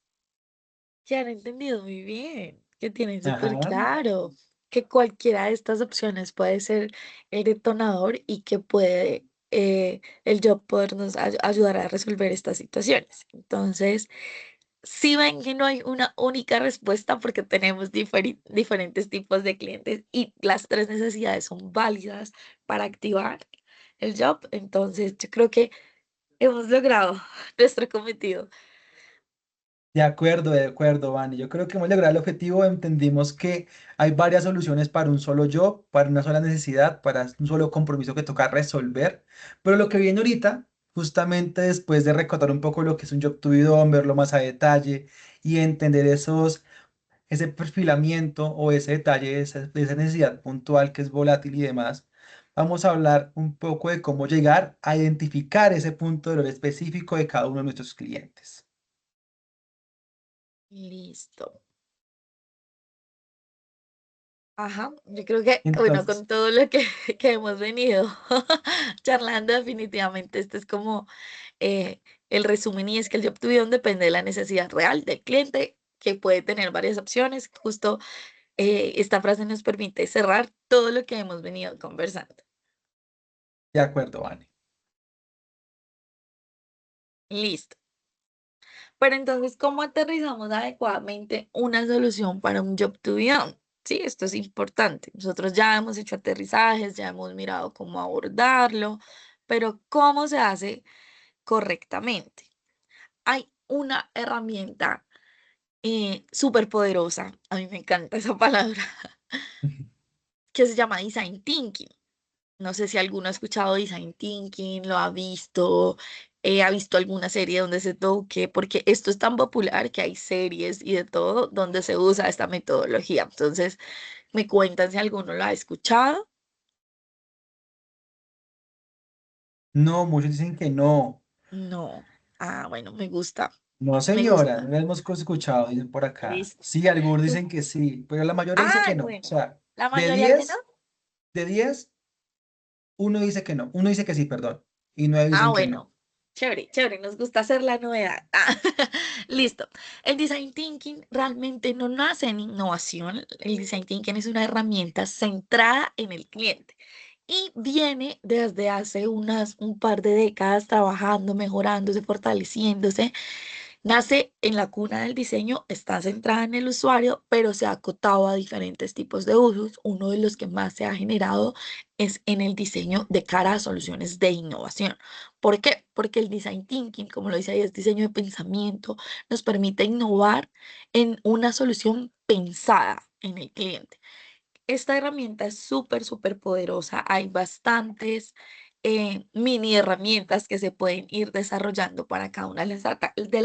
han entendido muy bien, que tienen súper Ajá. claro que cualquiera de estas opciones puede ser el detonador y que puede el job podernos ayudar a resolver estas situaciones. Entonces, si ven que no hay una única respuesta porque tenemos diferentes tipos de clientes y las tres necesidades son válidas para activar el job, entonces yo creo que hemos logrado nuestro cometido. De acuerdo, Vane. Yo creo que hemos logrado el objetivo. Entendimos que hay varias soluciones para un solo job, para una sola necesidad, para un solo compromiso que toca resolver. Pero lo que viene ahorita, justamente después de recatar un poco lo que es un job to be done, verlo más a detalle y entender ese perfilamiento o ese detalle, esa necesidad puntual que es volátil y demás, vamos a hablar un poco de cómo llegar a identificar ese punto de dolor específico de cada uno de nuestros clientes. Listo. Ajá, yo creo que, bueno, Entonces, con todo lo que, que hemos venido charlando, definitivamente este es como eh, el resumen y es que el job to be done depende de la necesidad real del cliente, que puede tener varias opciones. Justo esta frase nos permite cerrar todo lo que hemos venido conversando. de acuerdo, Vane. Listo. Pero entonces, ¿cómo aterrizamos adecuadamente una solución para un job to be done? Sí, esto es importante. Nosotros ya hemos hecho aterrizajes, ya hemos mirado cómo abordarlo, pero ¿cómo se hace correctamente? Hay una herramienta súper poderosa, a mí me encanta esa palabra, que se llama Design Thinking. No sé si alguno ha escuchado Design Thinking, lo ha visto alguna serie donde se toque, porque esto es tan popular que hay series y de todo donde se usa esta metodología. Entonces, me cuentan si alguno lo ha escuchado. No, muchos dicen que no. No. Ah, bueno, me gusta, No, me señora, no gusta. lo hemos escuchado, dicen por acá. Listo. Sí, algunos Entonces, dicen que sí, pero la mayoría dice ah, que no. O bueno, sea, la de mayoría que no. 10 de 10 uno dice que no, uno dice que sí, perdón, y 9 Ah, dicen que no. bueno, chévere, chévere, nos gusta hacer la novedad. Ah, listo. El design thinking realmente no nace en innovación. El design thinking es una herramienta centrada en el cliente y viene desde hace un par de décadas trabajando, mejorándose, fortaleciéndose. Nace en la cuna del diseño, está centrada en el usuario, pero se ha acotado a diferentes tipos de usos. Uno de los que más se ha generado es en el diseño de cara a soluciones de innovación. ¿Por qué? Porque el design thinking, como lo dice ahí, es diseño de pensamiento, nos permite innovar en una solución pensada en el cliente. Esta herramienta es súper, súper poderosa. Hay bastantes mini herramientas que se pueden ir desarrollando para cada una de de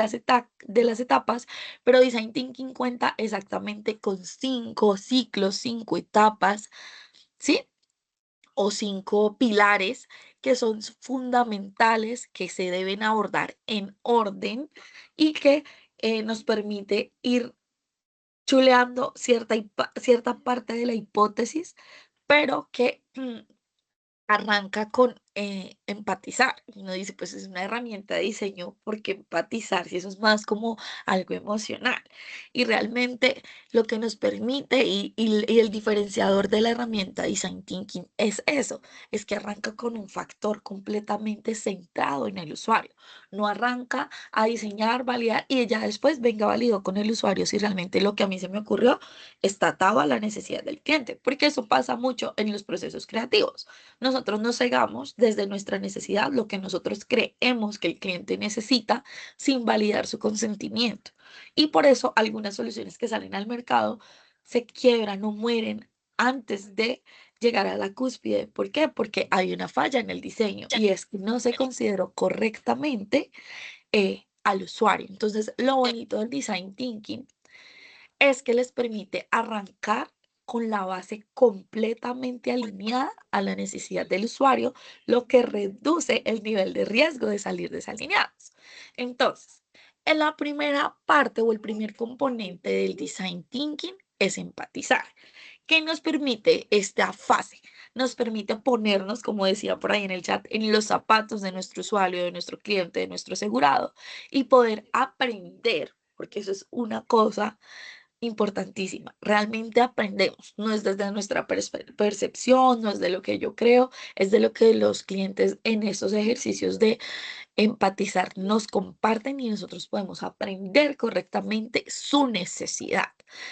las etapas, pero Design Thinking cuenta exactamente con 5 ciclos, 5 etapas, ¿sí? O 5 pilares que son fundamentales, que se deben abordar en orden y que nos permite ir chuleando cierta parte de la hipótesis, pero que arranca con empatizar. Y uno dice, pues es una herramienta de diseño, ¿por qué empatizar? Si eso es más como algo emocional. Y realmente lo que nos permite y el diferenciador de la herramienta Design Thinking es eso, es que arranca con un factor completamente centrado en el usuario. No arranca a diseñar, validar y ya después venga válido con el usuario si realmente lo que a mí se me ocurrió está atado a la necesidad del cliente, porque eso pasa mucho en los procesos creativos. Nosotros nos cegamos desde nuestra necesidad, lo que nosotros creemos que el cliente necesita, sin validar su consentimiento. Y por eso algunas soluciones que salen al mercado se quiebran o mueren antes de llegar a la cúspide. ¿Por qué? Porque hay una falla en el diseño y es que no se consideró correctamente al usuario. Entonces, lo bonito del design thinking es que les permite arrancar con la base completamente alineada a la necesidad del usuario, lo que reduce el nivel de riesgo de salir desalineados. Entonces, en la primera parte o el primer componente del design thinking es empatizar. ¿Qué nos permite esta fase? Nos permite ponernos, como decía por ahí en el chat, en los zapatos de nuestro usuario, de nuestro cliente, de nuestro asegurado y poder aprender, porque eso es una cosa importantísima. Realmente aprendemos, no es desde nuestra percepción, no es de lo que yo creo, es de lo que los clientes en esos ejercicios de empatizar nos comparten y nosotros podemos aprender correctamente su necesidad.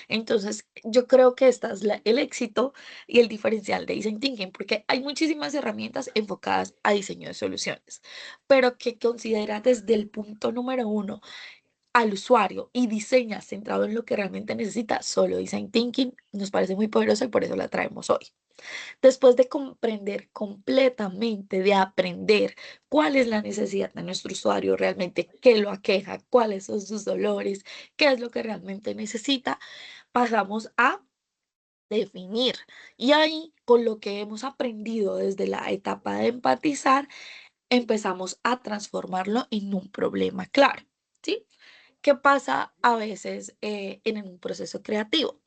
Entonces, yo creo que esta es el éxito y el diferencial de Design Thinking, porque hay muchísimas herramientas enfocadas a diseño de soluciones, pero que considera desde el punto número uno al usuario y diseña centrado en lo que realmente necesita, solo Design Thinking nos parece muy poderoso y por eso la traemos hoy. Después de comprender completamente, de aprender cuál es la necesidad de nuestro usuario realmente, qué lo aqueja, cuáles son sus dolores, qué es lo que realmente necesita, pasamos a definir. Y ahí, con lo que hemos aprendido desde la etapa de empatizar, empezamos a transformarlo en un problema claro, ¿sí? ¿Qué pasa a veces en un proceso creativo?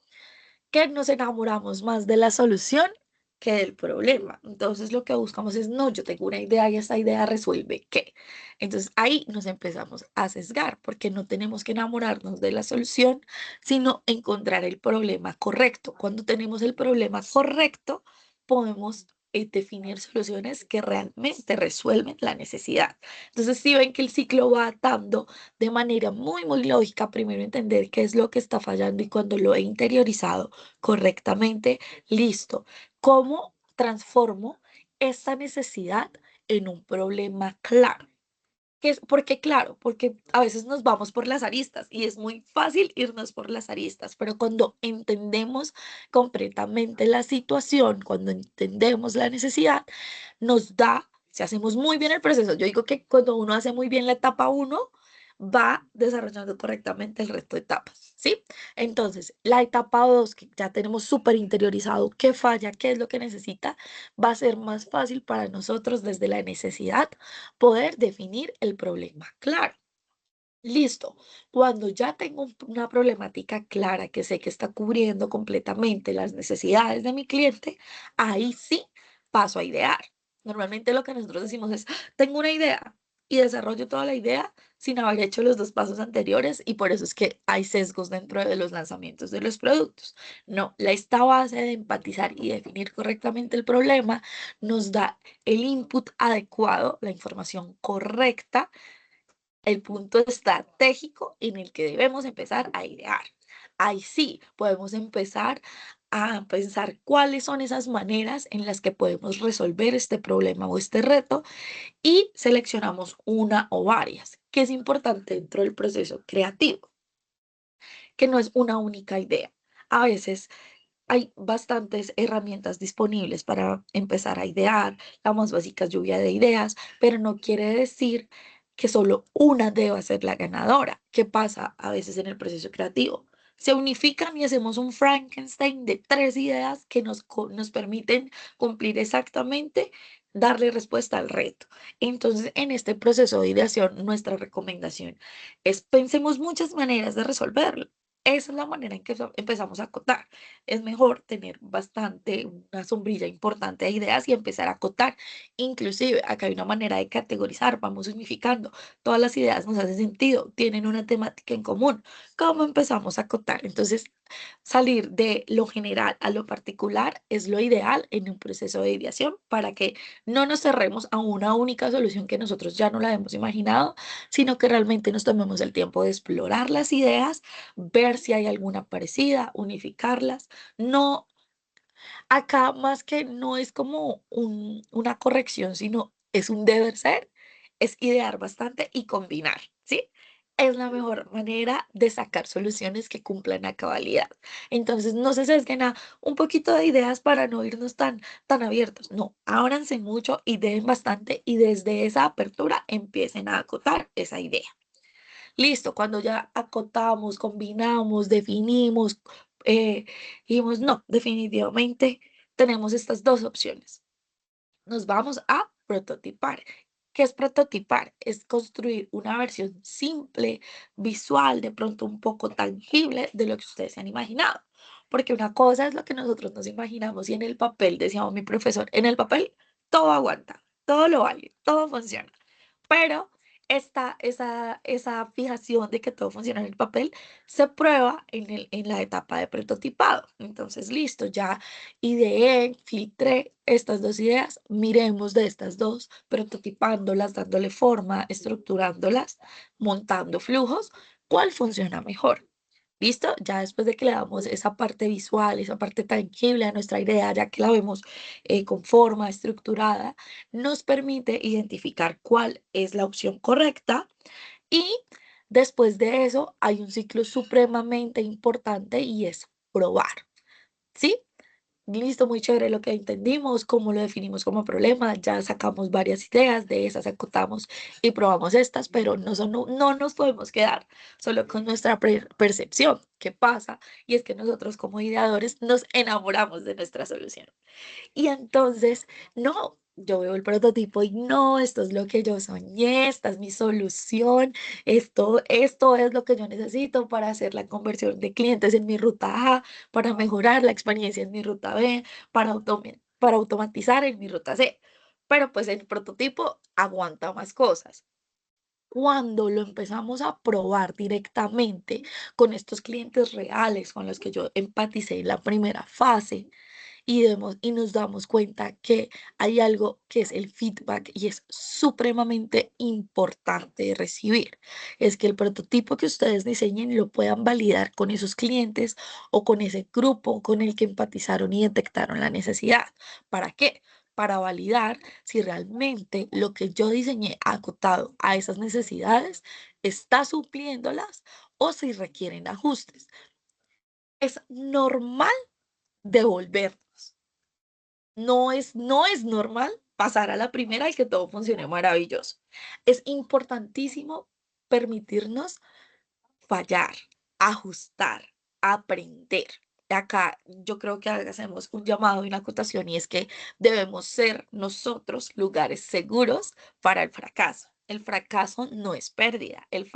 Que nos enamoramos más de la solución que del problema. Entonces lo que buscamos es, no, yo tengo una idea y esta idea resuelve qué. Entonces ahí nos empezamos a sesgar porque no tenemos que enamorarnos de la solución, sino encontrar el problema correcto. Cuando tenemos el problema correcto, podemos definir soluciones que realmente resuelven la necesidad. Entonces, si ven que el ciclo va atando de manera muy, muy lógica, primero entender qué es lo que está fallando y cuando lo he interiorizado, correctamente, listo. ¿Cómo transformo esta necesidad en un problema claro? Porque claro, porque a veces nos vamos por las aristas y es muy fácil irnos por las aristas, pero cuando entendemos completamente la situación, cuando entendemos la necesidad, nos da, si hacemos muy bien el proceso, yo digo que cuando uno hace muy bien la etapa uno, va desarrollando correctamente el resto de etapas, ¿sí? Entonces, la etapa 2, que ya tenemos súper interiorizado qué falla, qué es lo que necesita, va a ser más fácil para nosotros desde la necesidad poder definir el problema. Claro. Listo. Cuando ya tengo una problemática clara que sé que está cubriendo completamente las necesidades de mi cliente, ahí sí paso a idear. Normalmente lo que nosotros decimos es, tengo una idea y desarrollo toda la idea sin haber hecho los dos pasos anteriores y por eso es que hay sesgos dentro de los lanzamientos de los productos. No, esta base de empatizar y definir correctamente el problema nos da el input adecuado, la información correcta, el punto estratégico en el que debemos empezar a idear. Ahí sí podemos empezar a pensar cuáles son esas maneras en las que podemos resolver este problema o este reto y seleccionamos una o varias, que es importante dentro del proceso creativo, que no es una única idea. A veces hay bastantes herramientas disponibles para empezar a idear, la más básica es lluvia de ideas, pero no quiere decir que solo una deba ser la ganadora. ¿Qué pasa a veces en el proceso creativo? Se unifican y hacemos un Frankenstein de 3 ideas que nos permiten cumplir exactamente, darle respuesta al reto. Entonces, en este proceso de ideación, nuestra recomendación es pensemos muchas maneras de resolverlo. Esa es la manera en que empezamos a acotar. Es mejor tener bastante, una sombrilla importante de ideas y empezar a acotar. Inclusive, acá hay una manera de categorizar, vamos unificando. Todas las ideas nos hacen sentido, tienen una temática en común. ¿Cómo empezamos a acotar? Entonces, salir de lo general a lo particular es lo ideal en un proceso de ideación para que no nos cerremos a una única solución que nosotros ya no la hemos imaginado, sino que realmente nos tomemos el tiempo de explorar las ideas, ver si hay alguna parecida, unificarlas. No, acá más que no es como una corrección, sino es un deber ser, es idear bastante y combinar, ¿sí? Es la mejor manera de sacar soluciones que cumplan a cabalidad. Entonces, no se sesguen a un poquito de ideas para no irnos tan abiertos. No, ábranse mucho, ideen bastante y desde esa apertura empiecen a acotar esa idea. Listo, cuando ya acotamos, combinamos, definimos, eh, dijimos, no, definitivamente tenemos estas dos opciones. Nos vamos a prototipar. ¿Qué es prototipar? Es construir una versión simple, visual, de pronto un poco tangible de lo que ustedes se han imaginado. Porque una cosa es lo que nosotros nos imaginamos y en el papel, decía mi profesor, en el papel todo aguanta, todo lo vale, todo funciona. Pero esa fijación de que todo funciona en el papel se prueba en la etapa de prototipado. Entonces, listo, ya ideé, filtré estas dos ideas, miremos de estas dos, prototipándolas, dándole forma, estructurándolas, montando flujos, ¿cuál funciona mejor? ¿Listo? Ya después de que le damos esa parte visual, esa parte tangible a nuestra idea, ya que la vemos con forma estructurada, nos permite identificar cuál es la opción correcta y después de eso hay un ciclo supremamente importante y es probar. ¿Sí? Listo, muy chévere lo que entendimos, cómo lo definimos como problema, ya sacamos varias ideas, de esas acotamos y probamos estas, pero no nos podemos quedar solo con nuestra percepción. ¿Qué pasa? Y es que nosotros como ideadores nos enamoramos de nuestra solución. Y entonces, no, yo veo el prototipo y no, esto es lo que yo soñé, esta es mi solución, esto es lo que yo necesito para hacer la conversión de clientes en mi ruta A, para mejorar la experiencia en mi ruta B, para automatizar en mi ruta C. Pero pues el prototipo aguanta más cosas. Cuando lo empezamos a probar directamente con estos clientes reales con los que yo empaticé en la primera fase, y nos damos cuenta que hay algo que es el feedback y es supremamente importante de recibir. Es que el prototipo que ustedes diseñen lo puedan validar con esos clientes o con ese grupo con el que empatizaron y detectaron la necesidad. ¿Para qué? Para validar si realmente lo que yo diseñé acotado a esas necesidades está supliéndolas o si requieren ajustes. Es normal devolvernos. No es normal pasar a la primera y que todo funcione maravilloso. Es importantísimo permitirnos fallar, ajustar, aprender. Acá yo creo que hacemos un llamado y una acotación y es que debemos ser nosotros lugares seguros para el fracaso. El fracaso no es pérdida, el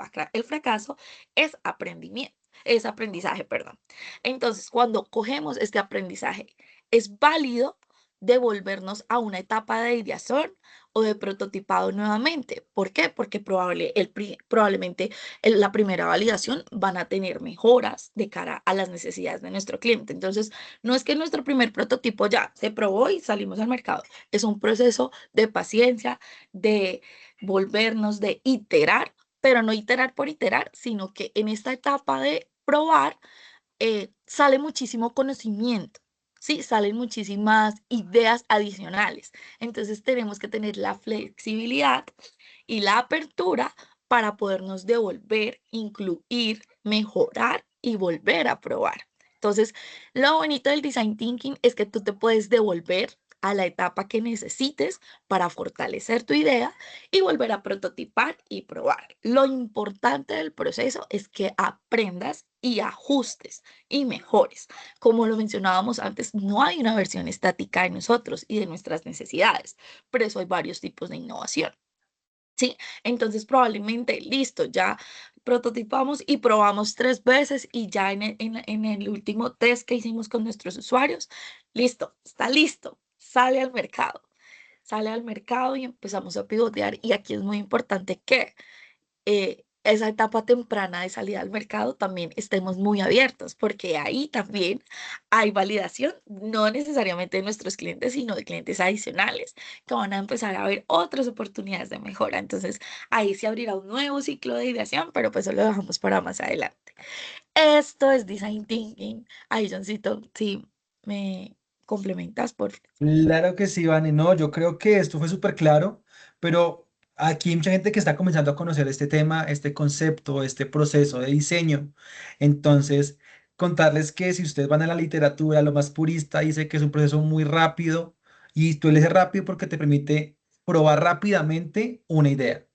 fracaso es aprendizaje, perdón. Entonces, cuando cogemos este aprendizaje, es válido devolvernos a una etapa de ideación o de prototipado nuevamente. ¿Por qué? Porque probablemente en la primera validación van a tener mejoras de cara a las necesidades de nuestro cliente. Entonces, no es que nuestro primer prototipo ya se probó y salimos al mercado. Es un proceso de paciencia, de volvernos, de iterar, pero no iterar por iterar, sino que en esta etapa de probar sale muchísimo conocimiento. Sí, salen muchísimas ideas adicionales. Entonces tenemos que tener la flexibilidad y la apertura para podernos devolver, incluir, mejorar y volver a probar. Entonces, lo bonito del design thinking es que tú te puedes devolver a la etapa que necesites para fortalecer tu idea y volver a prototipar y probar. Lo importante del proceso es que aprendas y ajustes y mejores. Como lo mencionábamos antes, no hay una versión estática de nosotros y de nuestras necesidades, por eso hay varios tipos de innovación. Sí, entonces probablemente, listo, ya prototipamos y probamos 3 veces y ya en el último test que hicimos con nuestros usuarios, listo, está listo, sale al mercado y empezamos a pivotear. Y aquí es muy importante que esa etapa temprana de salida al mercado también estemos muy abiertos, porque ahí también hay validación, no necesariamente de nuestros clientes, sino de clientes adicionales que van a empezar a ver otras oportunidades de mejora. Entonces, ahí se abrirá un nuevo ciclo de ideación, pero pues eso lo dejamos para más adelante. Esto es Design Thinking. Ahí, Johncito, si me complementas, por favor. Claro que sí, Vane. No, yo creo que esto fue súper claro, pero aquí hay mucha gente que está comenzando a conocer este tema, este concepto, este proceso de diseño. Entonces, contarles que si ustedes van a la literatura, lo más purista dice que es un proceso muy rápido y tú le dices rápido porque te permite probar rápidamente una idea,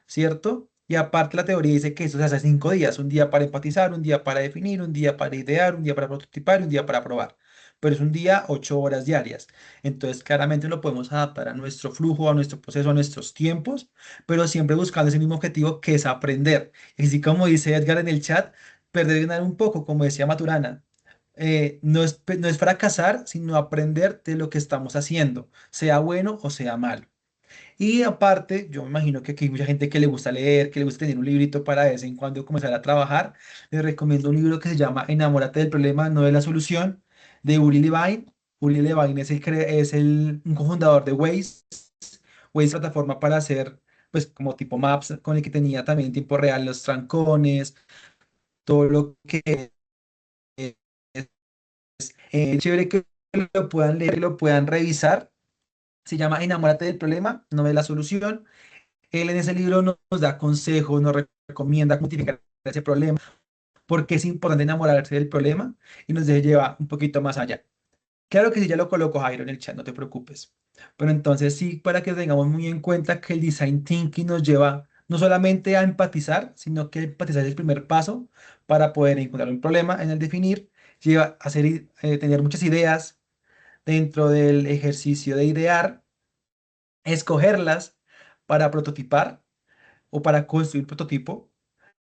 ¿cierto? Y aparte la teoría dice que eso se hace en 5 días, un día para empatizar, un día para definir, un día para idear, un día para prototipar y un día para probar. Pero es un día, 8 horas diarias. Entonces claramente lo podemos adaptar a nuestro flujo, a nuestro proceso, a nuestros tiempos, pero siempre buscando ese mismo objetivo que es aprender. Y así como dice Edgar en el chat, perder y ganar un poco, como decía Maturana. No es fracasar, sino aprender de lo que estamos haciendo, sea bueno o sea malo. Y aparte, yo me imagino que aquí hay mucha gente que le gusta leer, que le gusta tener un librito para de vez en cuando comenzar a trabajar. Les recomiendo un libro que se llama Enamórate del problema, no de la solución, de Uli Levine. Uli Levine es un cofundador de Waze. Waze es plataforma para hacer, pues, como tipo Maps, con el que tenía también en tiempo real los trancones, todo lo que es chévere que lo puedan leer, que lo puedan revisar. Se llama Enamórate del problema, no de la solución. Él en ese libro nos da consejos, nos recomienda cómo identificar ese problema, porque es importante enamorarse del problema y nos lleva un poquito más allá. Claro que sí, ya lo coloco, Jairo, en el chat, no te preocupes. Pero entonces sí, para que tengamos muy en cuenta que el design thinking nos lleva no solamente a empatizar, sino que empatizar es el primer paso para poder encontrar un problema en el definir, lleva a tener muchas ideas dentro del ejercicio de idear, escogerlas para prototipar o para construir prototipo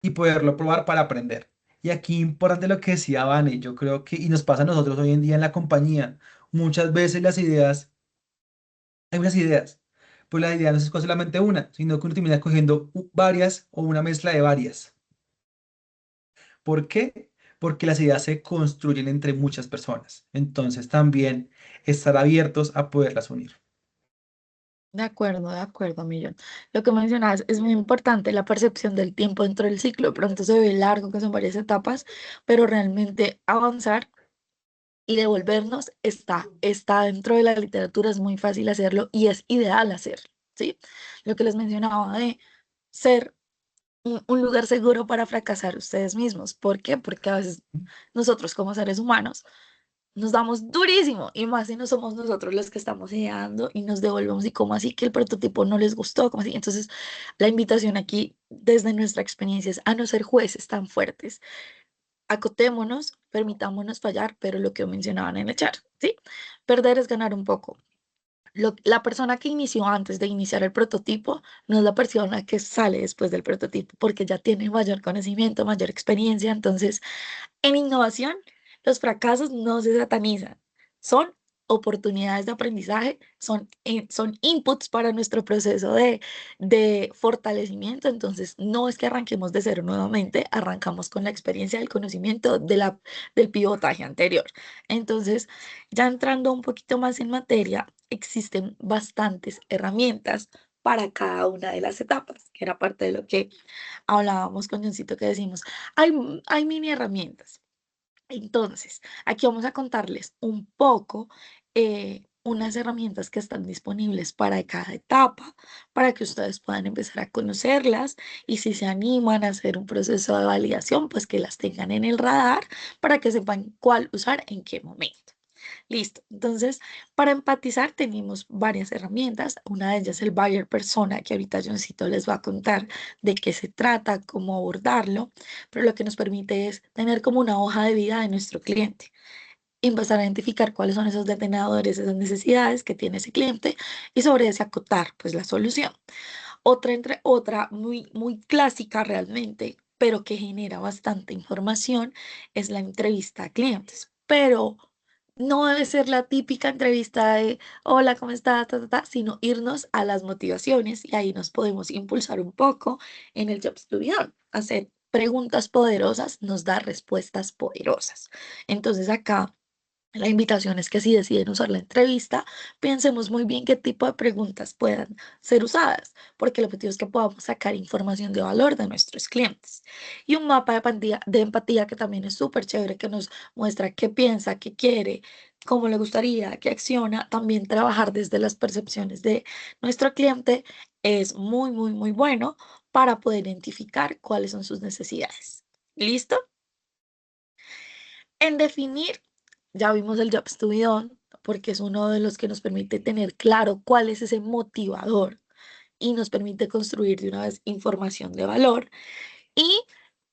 y poderlo probar para aprender. Y aquí importante lo que decía Vane, yo creo que, y nos pasa a nosotros hoy en día en la compañía, muchas veces hay unas ideas, pues la idea no se escoge solamente una, sino que uno termina cogiendo varias o una mezcla de varias. ¿Por qué? Porque las ideas se construyen entre muchas personas. Entonces también estar abiertos a poderlas unir. De acuerdo, Millón. Lo que mencionabas es muy importante, la percepción del tiempo dentro del ciclo. De pronto se ve largo, que son varias etapas, pero realmente avanzar y devolvernos está dentro de la literatura, es muy fácil hacerlo y es ideal hacerlo, ¿sí? Lo que les mencionaba de ser un lugar seguro para fracasar ustedes mismos. ¿Por qué? Porque a veces nosotros como seres humanos nos damos durísimo y más si no somos nosotros los que estamos ideando y nos devolvemos y como así que el prototipo no les gustó, como así. Entonces, la invitación aquí desde nuestra experiencia es a no ser jueces tan fuertes. Acotémonos, permitámonos fallar, pero lo que mencionaban en el chat, ¿sí? Perder es ganar un poco. La persona que inició antes de iniciar el prototipo no es la persona que sale después del prototipo porque ya tiene mayor conocimiento, mayor experiencia. Entonces, en innovación, los fracasos no se satanizan, son oportunidades de aprendizaje, son inputs para nuestro proceso de fortalecimiento. Entonces, no es que arranquemos de cero nuevamente, arrancamos con la experiencia, el conocimiento del pivotaje anterior. Entonces, ya entrando un poquito más en materia, existen bastantes herramientas para cada una de las etapas, que era parte de lo que hablábamos con Johncito, que decimos, hay mini herramientas. Entonces, aquí vamos a contarles un poco unas herramientas que están disponibles para cada etapa, para que ustedes puedan empezar a conocerlas y si se animan a hacer un proceso de validación, pues que las tengan en el radar para que sepan cuál usar en qué momento. Listo. Entonces, para empatizar tenemos varias herramientas. Una de ellas es el buyer persona, que ahorita Johncito les va a contar de qué se trata, cómo abordarlo, pero lo que nos permite es tener como una hoja de vida de nuestro cliente. Empezar a identificar cuáles son esos detonadores, esas necesidades que tiene ese cliente y sobre ese acotar pues la solución. Otra muy clásica realmente pero que genera bastante información, es la entrevista a clientes. Pero no debe ser la típica entrevista de hola, ¿cómo estás? Ta, ta, ta, sino irnos a las motivaciones y ahí nos podemos impulsar un poco en el Job Studio. Hacer preguntas poderosas nos da respuestas poderosas. Entonces acá la invitación es que si deciden usar la entrevista, pensemos muy bien qué tipo de preguntas puedan ser usadas, porque el objetivo es que podamos sacar información de valor de nuestros clientes. Y un mapa de empatía que también es súper chévere, que nos muestra qué piensa, qué quiere, cómo le gustaría, qué acciona. También trabajar desde las percepciones de nuestro cliente es muy, muy, muy bueno para poder identificar cuáles son sus necesidades. ¿Listo? En definir, ya vimos el Jobs to be done, porque es uno de los que nos permite tener claro cuál es ese motivador y nos permite construir de una vez información de valor y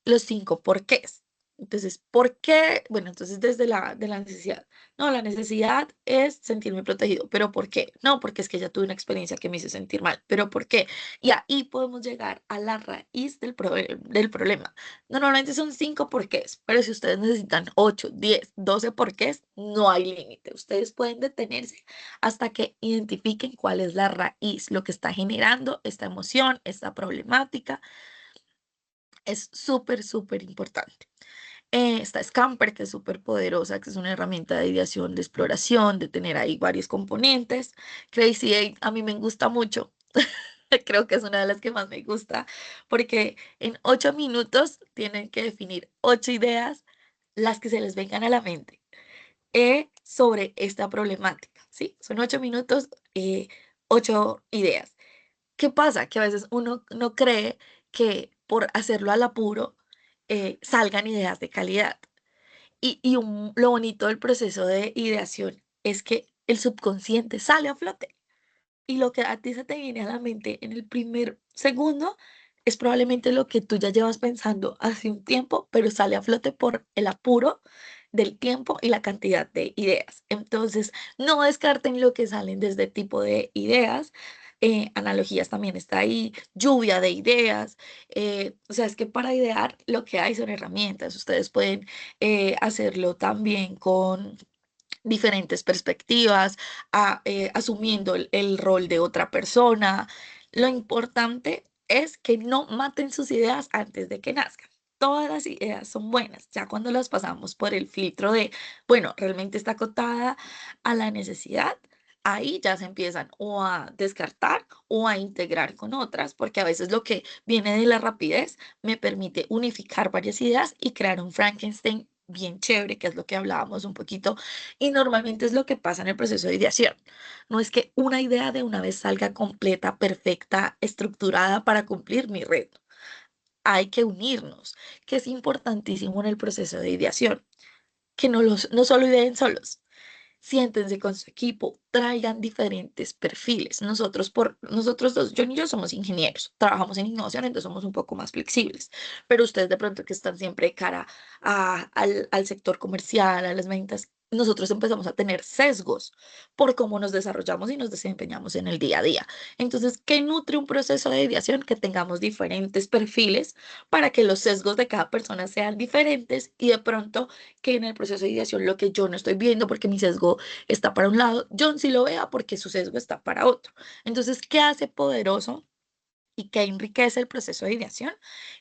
los 5 porqués. Entonces, ¿por qué? Bueno, entonces desde de la necesidad. No, la necesidad es sentirme protegido. ¿Pero por qué? No, porque es que ya tuve una experiencia que me hizo sentir mal. ¿Pero por qué? Y ahí podemos llegar a la raíz del problema. Normalmente son 5 porqués, pero si ustedes necesitan 8, 10, 12 porqués, no hay límite. Ustedes pueden detenerse hasta que identifiquen cuál es la raíz, lo que está generando esta emoción, esta problemática. Es súper, súper importante. Está Scamper, que es súper poderosa, que es una herramienta de ideación, de exploración, de tener ahí varios componentes. Crazy Eight a mí me gusta mucho. Creo que es una de las que más me gusta, porque en 8 minutos tienen que definir 8 ideas, las que se les vengan a la mente, sobre esta problemática, ¿sí? Son 8 minutos, 8 ideas. ¿Qué pasa? Que a veces uno no cree que por hacerlo al apuro salgan ideas de calidad. Lo bonito del proceso de ideación es que el subconsciente sale a flote y lo que a ti se te viene a la mente en el primer segundo es probablemente lo que tú ya llevas pensando hace un tiempo, pero sale a flote por el apuro del tiempo y la cantidad de ideas. Entonces, no descarten lo que salen de este tipo de ideas. Analogías también está ahí, lluvia de ideas. O sea, es que para idear lo que hay son herramientas. Ustedes pueden hacerlo también con diferentes perspectivas, asumiendo el rol de otra persona. Lo importante es que no maten sus ideas antes de que nazcan. Todas las ideas son buenas, ya cuando las pasamos por el filtro de, bueno, realmente está acotada a la necesidad, ahí ya se empiezan o a descartar o a integrar con otras, porque a veces lo que viene de la rapidez me permite unificar varias ideas y crear un Frankenstein bien chévere, que es lo que hablábamos un poquito y normalmente es lo que pasa en el proceso de ideación. No es que una idea de una vez salga completa, perfecta, estructurada para cumplir mi reto. Hay que unirnos, que es importantísimo en el proceso de ideación, que no solo ideen solos. Siéntense con su equipo, traigan diferentes perfiles. Nosotros dos, John y yo somos ingenieros, trabajamos en innovación, entonces somos un poco más flexibles. Pero ustedes de pronto que están siempre de cara al sector comercial, a las ventas, nosotros empezamos a tener sesgos por cómo nos desarrollamos y nos desempeñamos en el día a día. Entonces, ¿qué nutre un proceso de ideación? Que tengamos diferentes perfiles para que los sesgos de cada persona sean diferentes y de pronto que en el proceso de ideación lo que yo no estoy viendo porque mi sesgo está para un lado, John sí lo vea porque su sesgo está para otro. Entonces, ¿qué hace poderoso y qué enriquece el proceso de ideación?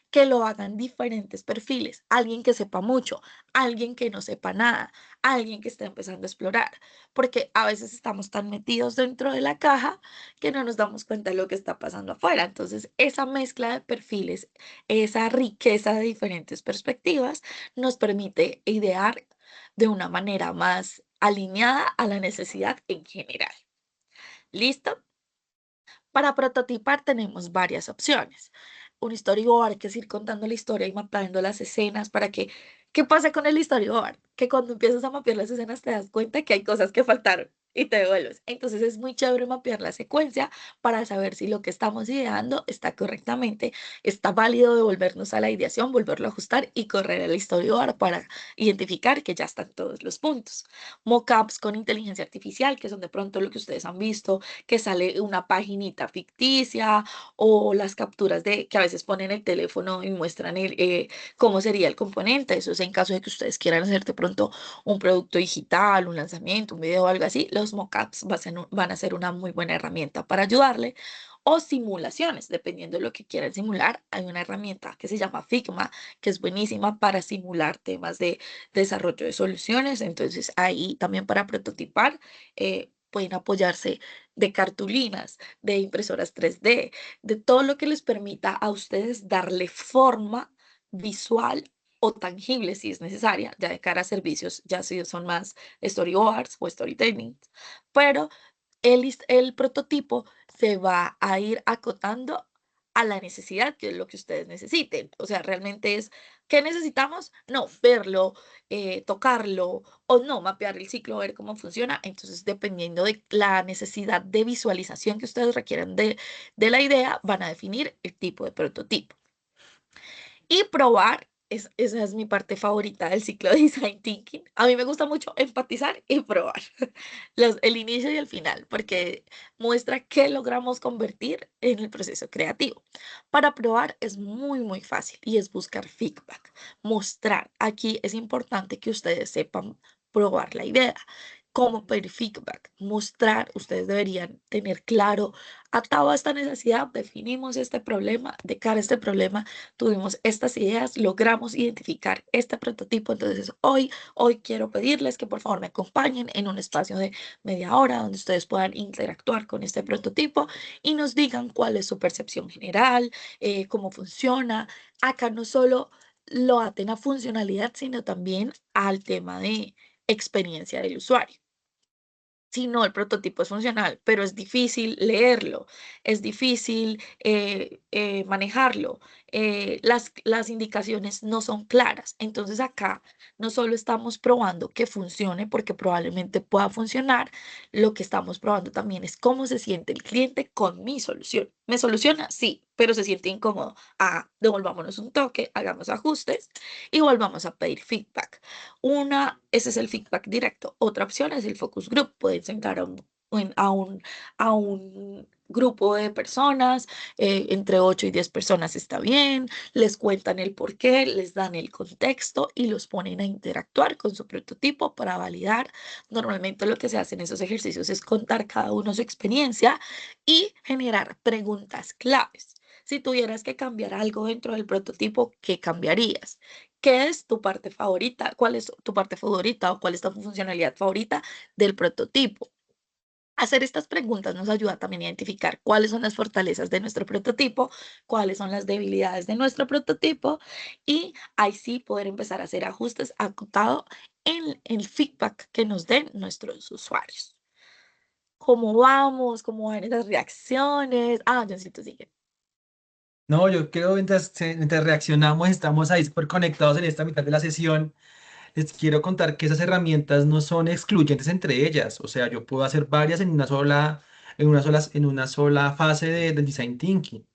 Que lo hagan diferentes perfiles, alguien que sepa mucho, alguien que no sepa nada, alguien que esté empezando a explorar, porque a veces estamos tan metidos dentro de la caja que no nos damos cuenta de lo que está pasando afuera. Entonces, esa mezcla de perfiles, esa riqueza de diferentes perspectivas nos permite idear de una manera más alineada a la necesidad en general. ¿Listo? Para prototipar tenemos varias opciones. Un storyboard, que es ir contando la historia y mapeando las escenas para que, ¿qué pasa con el storyboard? Que cuando empiezas a mapear las escenas te das cuenta que hay cosas que faltaron y te devuelves. Entonces es muy chévere mapear la secuencia para saber si lo que estamos ideando está correctamente, está válido devolvernos a la ideación, volverlo a ajustar y correr el storyboard para identificar que ya están todos los puntos. Mockups con inteligencia artificial, que son de pronto lo que ustedes han visto, que sale una paginita ficticia o las capturas de que a veces ponen el teléfono y muestran cómo sería el componente. Eso es en caso de que ustedes quieran hacer de pronto un producto digital, un lanzamiento, un video o algo así, los mockups van a ser una muy buena herramienta para ayudarle. O simulaciones, dependiendo de lo que quieran simular. Hay una herramienta que se llama Figma, que es buenísima para simular temas de desarrollo de soluciones. Entonces, ahí también para prototipar, pueden apoyarse de cartulinas, de impresoras 3D, de todo lo que les permita a ustedes darle forma visual o tangible si es necesaria, ya de cara a servicios, ya si son más storyboards o storytelling, pero el prototipo se va a ir acotando a la necesidad, que es lo que ustedes necesiten. O sea, realmente es, ¿qué necesitamos? No, verlo, tocarlo o no, mapear el ciclo, ver cómo funciona. Entonces, dependiendo de la necesidad de visualización que ustedes requieran de la idea, van a definir el tipo de prototipo. Y probar, esa es mi parte favorita del ciclo de Design Thinking. A mí me gusta mucho empatizar y probar el inicio y el final, porque muestra qué logramos convertir en el proceso creativo. Para probar es muy, muy fácil y es buscar feedback, mostrar. Aquí es importante que ustedes sepan probar la idea. Cómo pedir feedback, mostrar, ustedes deberían tener claro, atado a esta necesidad, definimos este problema, de cara a este problema, tuvimos estas ideas, logramos identificar este prototipo. Entonces hoy quiero pedirles que por favor me acompañen en un espacio de media hora donde ustedes puedan interactuar con este prototipo y nos digan cuál es su percepción general, cómo funciona. Acá no solo lo aten a funcionalidad, sino también al tema de experiencia del usuario. Si no, el prototipo es funcional, pero es difícil leerlo, es difícil manejarlo, las indicaciones no son claras. Entonces acá no solo estamos probando que funcione, porque probablemente pueda funcionar, lo que estamos probando también es cómo se siente el cliente con mi solución. ¿Me soluciona? Sí, pero se siente incómodo. Devolvámonos un toque, hagamos ajustes y volvamos a pedir feedback. Ese es el feedback directo. Otra opción es el focus group. Pueden sentar a un grupo de personas, entre 8 y 10 personas está bien, les cuentan el por qué, les dan el contexto y los ponen a interactuar con su prototipo para validar. Normalmente lo que se hace en esos ejercicios es contar cada uno su experiencia y generar preguntas claves. Si tuvieras que cambiar algo dentro del prototipo, ¿qué cambiarías? ¿Qué es tu parte favorita? ¿Cuál es tu parte favorita o cuál es tu funcionalidad favorita del prototipo? Hacer estas preguntas nos ayuda también a identificar cuáles son las fortalezas de nuestro prototipo, cuáles son las debilidades de nuestro prototipo y ahí sí poder empezar a hacer ajustes acotado en el feedback que nos den nuestros usuarios. ¿Cómo vamos? ¿Cómo van esas reacciones? Johncito sigue. No, yo creo mientras reaccionamos, estamos ahí súper conectados en esta mitad de la sesión. Les quiero contar que esas herramientas no son excluyentes entre ellas. O sea, yo puedo hacer varias en una sola fase del design thinking.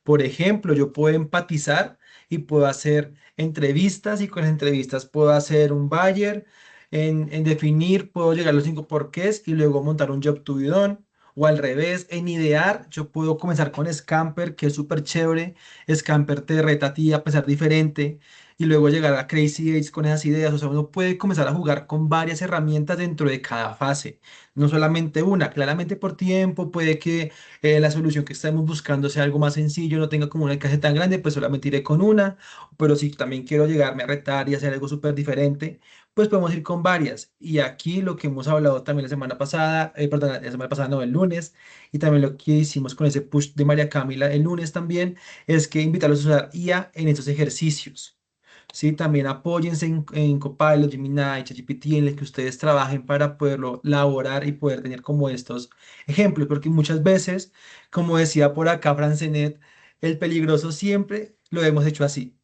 Por ejemplo, yo puedo empatizar y puedo hacer entrevistas y con las entrevistas puedo hacer un buyer. En definir puedo llegar a los 5 porqués y luego montar un job to be done. O al revés, en idear, yo puedo comenzar con Scamper, que es súper chévere. Scamper te reta a ti a pensar diferente y luego llegar a Crazy Eights con esas ideas. O sea, uno puede comenzar a jugar con varias herramientas dentro de cada fase, no solamente una. Claramente por tiempo puede que la solución que estamos buscando sea algo más sencillo, no tenga como un alcance tan grande, pues solamente iré con una. Pero si también quiero llegarme a retar y hacer algo súper diferente, pues podemos ir con varias. Y aquí lo que hemos hablado también la semana pasada, perdón, la semana pasada no, el lunes, y también lo que hicimos con ese push de María Camila el lunes también, es que invitarlos a usar IA en estos ejercicios. Sí, también apóyense en Copilot, Gemini, ChatGPT, en el que ustedes trabajen para poderlo elaborar y poder tener como estos ejemplos, porque muchas veces, como decía por acá Francenet, el peligroso siempre lo hemos hecho así.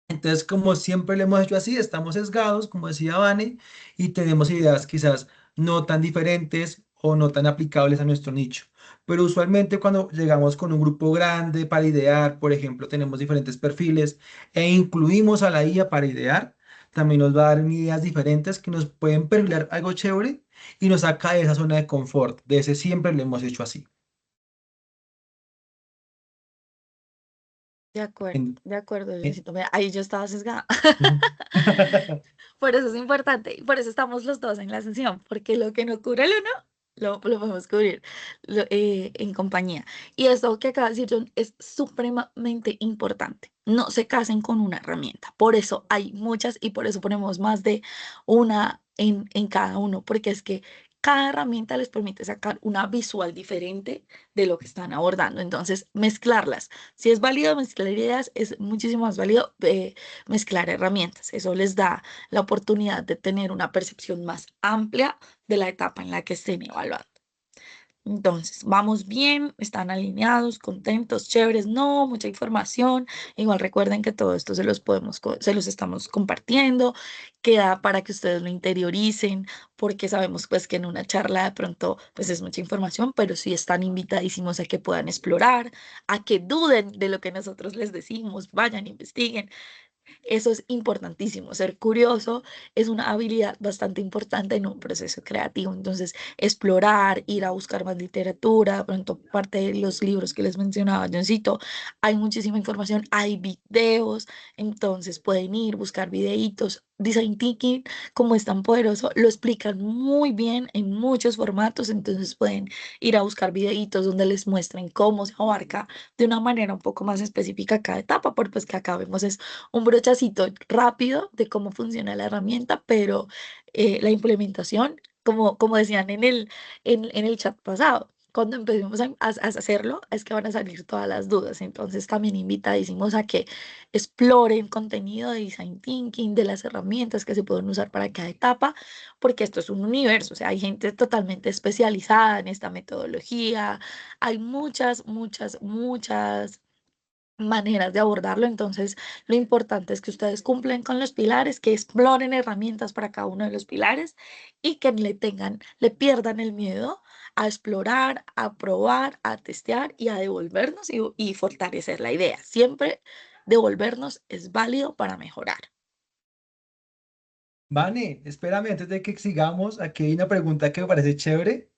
Entonces, como siempre lo hemos hecho así, estamos sesgados, como decía Vane, y tenemos ideas quizás no tan diferentes o no tan aplicables a nuestro nicho. Pero usualmente cuando llegamos con un grupo grande para idear, por ejemplo, tenemos diferentes perfiles e incluimos a la IA para idear, también nos va a dar ideas diferentes que nos pueden perfilar algo chévere y nos saca de esa zona de confort. De ese siempre lo hemos hecho así. En- De acuerdo, en- Leoncito. Mira, ahí yo estaba sesgada. Ujú. Por eso es importante, y por eso estamos los dos en la sesión, porque lo que no cubre el uno, lo podemos cubrir en compañía. Y esto que acaba de decir John es supremamente importante. No se casen con una herramienta. Por eso hay muchas y por eso ponemos más de una en cada uno, porque es que cada herramienta les permite sacar una visual diferente de lo que están abordando. Entonces, mezclarlas. Si es válido mezclar ideas, es muchísimo más válido mezclar herramientas. Eso les da la oportunidad de tener una percepción más amplia de la etapa en la que estén evaluando. Entonces, vamos bien, están alineados, contentos, chéveres, no, mucha información. Igual recuerden que todo esto se los estamos compartiendo, queda para que ustedes lo interioricen, porque sabemos pues que en una charla de pronto pues es mucha información, pero sí están invitadísimos a que puedan explorar, a que duden de lo que nosotros les decimos, vayan, investiguen. Eso es importantísimo. Ser curioso es una habilidad bastante importante en un proceso creativo. Entonces, explorar, ir a buscar más literatura, de pronto parte de los libros que les mencionaba, Johncito, hay muchísima información, hay videos, entonces pueden ir, buscar videitos. Design Thinking, como es tan poderoso, lo explican muy bien en muchos formatos, entonces pueden ir a buscar videitos donde les muestren cómo se abarca de una manera un poco más específica cada etapa, porque pues que acá vemos es un brochacito rápido de cómo funciona la herramienta, pero la implementación, como decían en el chat pasado, cuando empecemos a hacerlo, es que van a salir todas las dudas. Entonces, también invitadísimos a que exploren contenido de design thinking, de las herramientas que se pueden usar para cada etapa, porque esto es un universo. O sea, hay gente totalmente especializada en esta metodología, hay muchas maneras de abordarlo. Entonces, lo importante es que ustedes cumplen con los pilares, que exploren herramientas para cada uno de los pilares y que le pierdan el miedo a explorar, a probar, a testear y a devolvernos y fortalecer la idea. Siempre devolvernos es válido para mejorar. Vane, espérame, antes de que sigamos, aquí hay una pregunta que me parece chévere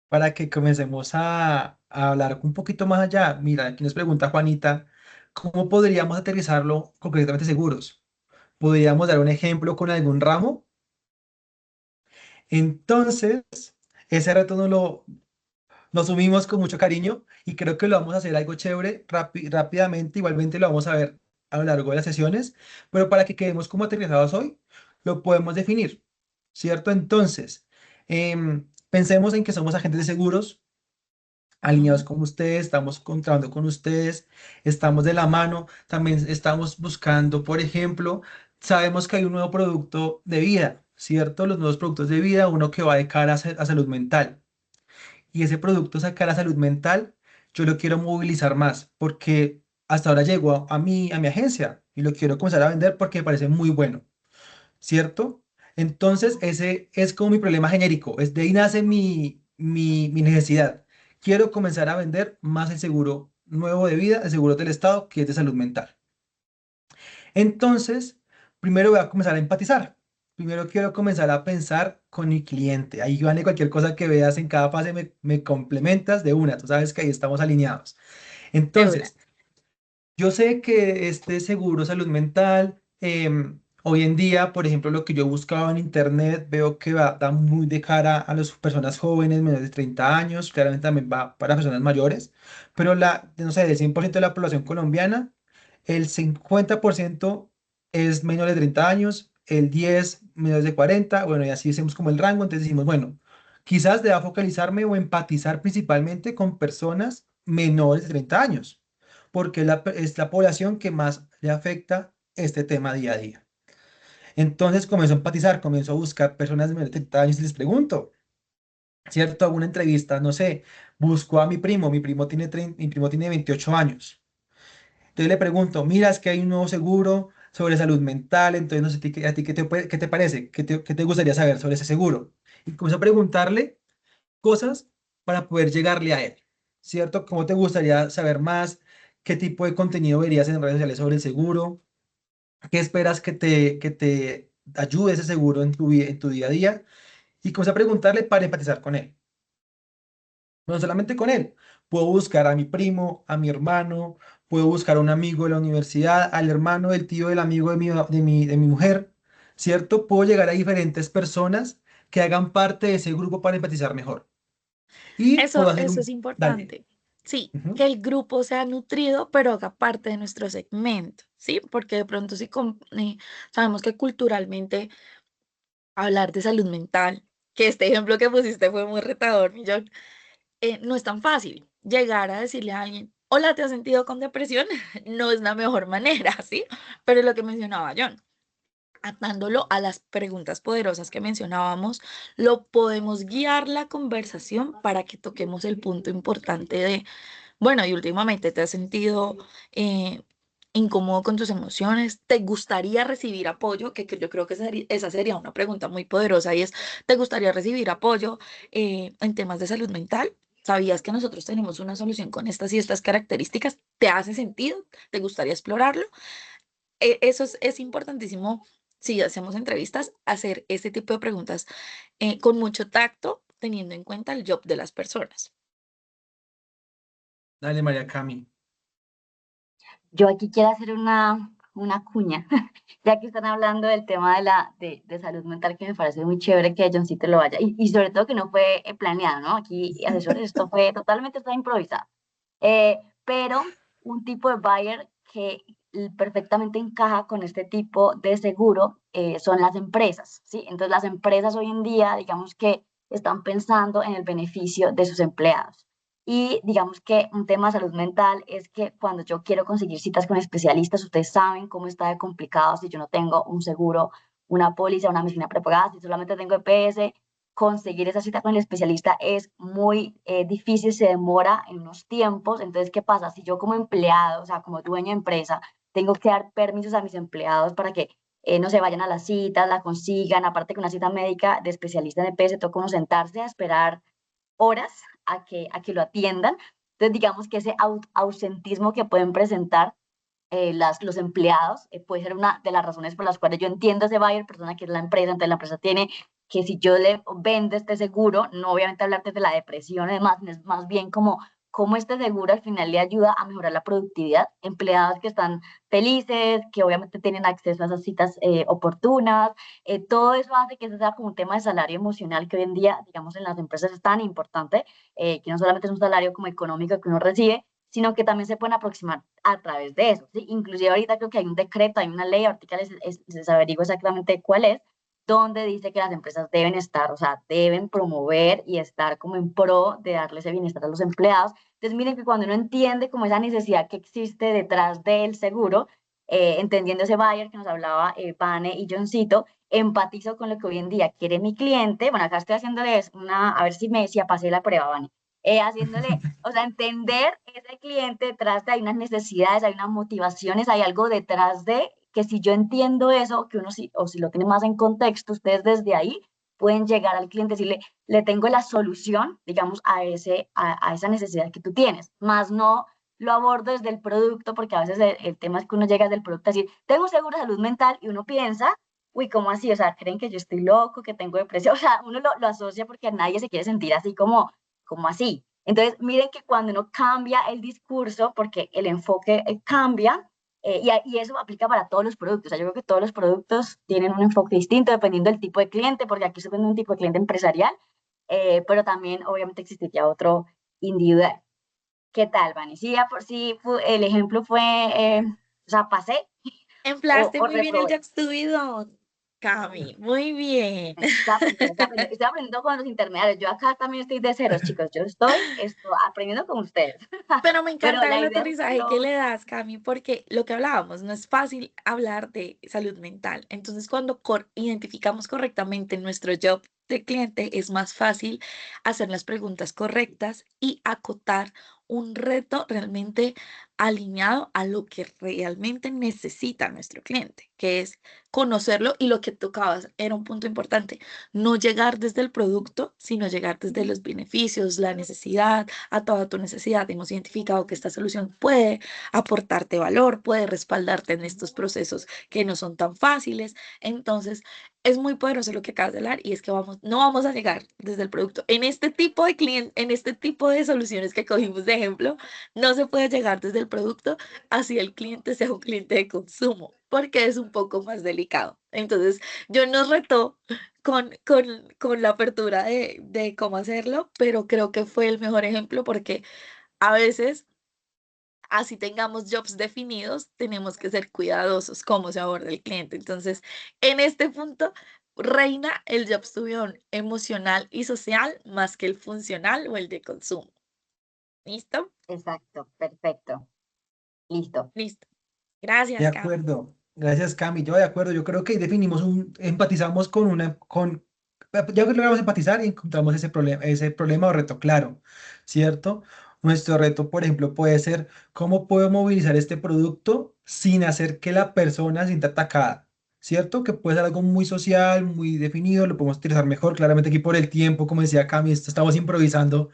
para que comencemos a hablar un poquito más allá. Mira, aquí nos pregunta Juanita, ¿cómo podríamos aterrizarlo concretamente seguros? ¿Podríamos dar un ejemplo con algún ramo? Entonces, ese reto nos subimos con mucho cariño y creo que lo vamos a hacer algo chévere rápidamente. Igualmente lo vamos a ver a lo largo de las sesiones, pero para que quedemos como aterrizados hoy, lo podemos definir, ¿cierto? Entonces, pensemos en que somos agentes de seguros, alineados Ujú. con ustedes, estamos trabajando con ustedes, estamos de la mano, también estamos buscando, por ejemplo, sabemos que hay un nuevo producto de vida, ¿cierto? Los nuevos productos de vida, uno que va de cara a salud mental. Y ese producto saca la salud mental, yo lo quiero movilizar más porque hasta ahora llegó a mi agencia y lo quiero comenzar a vender porque me parece muy bueno, ¿cierto? Entonces, ese es como mi problema genérico, es de ahí nace mi necesidad. Quiero comenzar a vender más el seguro nuevo de vida, el seguro del Estado, que es de salud mental. Entonces, primero voy a comenzar a empatizar. Primero quiero comenzar a pensar con mi cliente. Ahí, vale, cualquier cosa que veas en cada fase me complementas de una. Tú sabes que ahí estamos alineados. De una. Entonces, yo sé que este seguro salud mental, hoy en día, por ejemplo, lo que yo buscaba en internet, veo que da muy de cara a las personas jóvenes, menores de 30 años, claramente también va para personas mayores, pero no sé, del 100% de la población colombiana, el 50% es menores de 30 años, el 10 menores de 40, bueno, y así hacemos como el rango, entonces decimos, bueno, quizás deba focalizarme o empatizar principalmente con personas menores de 30 años porque es la población que más le afecta este tema día a día. Entonces comienzo a empatizar, comienzo a buscar personas de menores de 30 años y les pregunto, ¿cierto? Hago una entrevista, no sé, busco a mi primo tiene 28 años. Entonces le pregunto, mira, es que hay un nuevo seguro sobre salud mental. Entonces, no sé, a ti qué te parece? Qué te gustaría saber sobre ese seguro? Y comienzo a preguntarle cosas para poder llegarle a él, ¿cierto? ¿Cómo te gustaría saber más? ¿Qué tipo de contenido verías en redes sociales sobre el seguro? ¿Qué esperas que te ayude ese seguro en tu día a día? Y comienzo a preguntarle para empatizar con él. No solamente con él, puedo buscar a mi primo, a mi hermano, puedo buscar a un amigo de la universidad, al hermano del tío del amigo de mi mujer, ¿cierto? Puedo llegar a diferentes personas que hagan parte de ese grupo para empatizar mejor. Y puedo hacer Eso es un... Dale. importante. Sí, Ujú. que el grupo sea nutrido, pero haga parte de nuestro segmento, ¿sí? Porque de pronto sí sabemos que culturalmente hablar de salud mental, que este ejemplo que pusiste fue muy retador, Millón, no es tan fácil. Llegar a decirle a alguien, hola, ¿te has sentido con depresión? No es la mejor manera, ¿sí? Pero es lo que mencionaba John, atándolo a las preguntas poderosas que mencionábamos, lo podemos guiar la conversación para que toquemos el punto importante de, bueno, y últimamente te has sentido eh, incómodo con tus emociones, ¿te gustaría recibir apoyo? Que yo creo que esa sería una pregunta muy poderosa y es, ¿te gustaría recibir apoyo en temas de salud mental? ¿Sabías que nosotros tenemos una solución con estas y estas características? ¿Te hace sentido? ¿Te gustaría explorarlo? Eso es importantísimo si hacemos entrevistas, hacer este tipo de preguntas con mucho tacto, teniendo en cuenta el job de las personas. Dale, María Cami. Yo aquí quiero hacer una cuña, ya que están hablando del tema de salud mental, que me parece muy chévere que Johncito lo vaya, y sobre todo que no fue planeado, ¿no? Aquí, asesores, esto fue totalmente está improvisado. Pero un tipo de buyer que perfectamente encaja con este tipo de seguro son las empresas, ¿sí? Entonces las empresas hoy en día, digamos que están pensando en el beneficio de sus empleados. Y digamos que un tema de salud mental es que cuando yo quiero conseguir citas con especialistas, ustedes saben cómo está de complicado si yo no tengo un seguro, una póliza, una medicina prepagada, si solamente tengo EPS, conseguir esa cita con el especialista es muy difícil, se demora en unos tiempos. Entonces, ¿qué pasa? Si yo como empleado, o sea, como dueño de empresa, tengo que dar permisos a mis empleados para que no se vayan a las citas, la consigan, aparte que una cita médica de especialista en EPS, toca uno sentarse a esperar horas a que lo atiendan. Entonces, digamos que ese ausentismo que pueden presentar los empleados puede ser una de las razones por las cuales yo entiendo ese buyer persona que es la empresa. Entonces la empresa tiene que, si yo le vendo este seguro, no obviamente hablar de la depresión, además es más bien como este seguro al final le ayuda a mejorar la productividad, empleados que están felices, que obviamente tienen acceso a esas citas oportunas. Todo eso hace que ese sea como un tema de salario emocional que hoy en día, digamos, en las empresas es tan importante, que no solamente es un salario como económico que uno recibe, sino que también se pueden aproximar a través de eso, ¿sí? Inclusive ahorita creo que hay un decreto, hay una ley, ahorita les averiguo exactamente cuál es, donde dice que las empresas deben estar, o sea, deben promover y estar como en pro de darle ese bienestar a los empleados. Entonces, miren que cuando uno entiende como esa necesidad que existe detrás del seguro, entendiendo ese buyer que nos hablaba Vane y Johncito, empatizo con lo que hoy en día quiere mi cliente. Bueno, acá estoy haciéndoles a ver si pasé la prueba, Vane. Haciéndole, o sea, entender ese cliente detrás de, hay unas necesidades, hay unas motivaciones, hay algo detrás de, que si yo entiendo eso, que uno sí, o si lo tiene más en contexto, ustedes desde ahí pueden llegar al cliente y decirle, le tengo la solución, digamos, a esa necesidad que tú tienes, más no lo abordo desde el producto, porque a veces el tema es que uno llega desde el producto a decir, tengo un seguro de salud mental, y uno piensa, uy, ¿cómo así? O sea, creen que yo estoy loco, que tengo depresión, o sea, uno lo asocia porque nadie se quiere sentir así como así. Entonces, miren que cuando uno cambia el discurso, porque el enfoque cambia, y eso aplica para todos los productos. O sea, yo creo que todos los productos tienen un enfoque distinto dependiendo del tipo de cliente, porque aquí se vende un tipo de cliente empresarial, pero también obviamente existiría otro individual. ¿Qué tal, Vani? Sí, por sí el ejemplo fue, o sea, pasé Empleaste o muy bien el reprobé. Jack Don Cami, muy bien. Estoy aprendiendo con los intermediarios. Yo acá también estoy de ceros, chicos. Estoy aprendiendo con ustedes. Pero me Pero encanta la el idea es que aterrizaje que le das, Cami, porque lo que hablábamos, no es fácil hablar de salud mental. Entonces, cuando identificamos correctamente nuestro job de cliente, es más fácil hacer las preguntas correctas y acotar un reto realmente alineado a lo que realmente necesita nuestro cliente, que es conocerlo y lo que tocabas era un punto importante, no llegar desde el producto, sino llegar desde los beneficios, la necesidad, a toda tu necesidad. Hemos identificado que esta solución puede aportarte valor, puede respaldarte en estos procesos que no son tan fáciles. Entonces, es muy poderoso lo que acabas de hablar y es que no vamos a llegar desde el producto. En este tipo de cliente, en este tipo de soluciones que cogimos de ejemplo, no se puede llegar desde el producto así el cliente sea un cliente de consumo, porque es un poco más delicado. Entonces, yo nos reto con la apertura de cómo hacerlo, pero creo que fue el mejor ejemplo porque a veces así tengamos jobs definidos, tenemos que ser cuidadosos cómo se aborda el cliente. Entonces, en este punto, reina el job subión emocional y social más que el funcional o el de consumo. ¿Listo? Exacto, perfecto. Listo. Listo. De Gracias, Cam. acuerdo. Gracias, Cami. Yo de acuerdo. Yo creo que ahí definimos empatizamos ya que logramos empatizar y encontramos ese problema o reto claro, ¿cierto? Nuestro reto, por ejemplo, puede ser cómo puedo movilizar este producto sin hacer que la persona se sienta atacada, ¿cierto? Que puede ser algo muy social, muy definido, lo podemos utilizar mejor. Claramente aquí por el tiempo, como decía Cami, estamos improvisando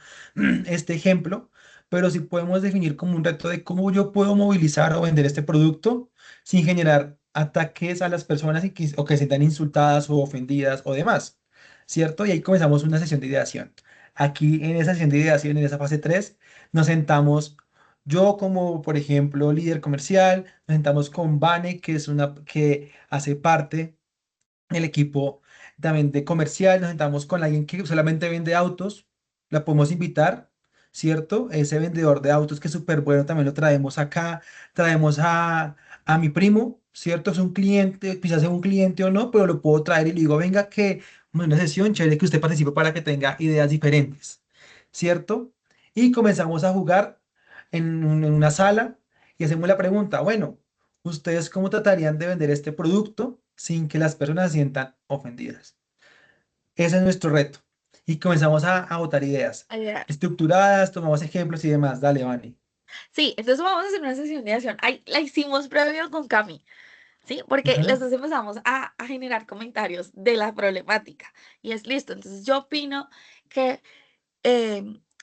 este ejemplo, pero sí podemos definir como un reto de cómo yo puedo movilizar o vender este producto sin generar ataques a las personas o que se sientan insultadas o ofendidas o demás, ¿cierto? Y ahí comenzamos una sesión de ideación. Aquí en esa sesión de ideación, en esa fase 3 nos sentamos yo como, por ejemplo, líder comercial, nos sentamos con Vane, que hace parte del equipo también de comercial, nos sentamos con alguien que solamente vende autos, la podemos invitar, ¿cierto? Ese vendedor de autos que es súper bueno, también lo traemos acá, traemos a mi primo, ¿cierto? Es un cliente, quizás es un cliente o no, pero lo puedo traer y le digo, venga, que una sesión chévere que usted participe para que tenga ideas diferentes, ¿cierto? Y comenzamos a jugar en una sala y hacemos la pregunta, bueno, ¿ustedes cómo tratarían de vender este producto sin que las personas se sientan ofendidas? Ese es nuestro reto. Y comenzamos a botar ideas Ayudar. estructuradas, tomamos ejemplos y demás. Dale, Vani. Sí, entonces vamos a hacer una sesión de acción. Ahí la hicimos previo con Cami, ¿sí? Porque Ajá. los dos empezamos a generar comentarios de la problemática. Y es listo. Entonces yo opino que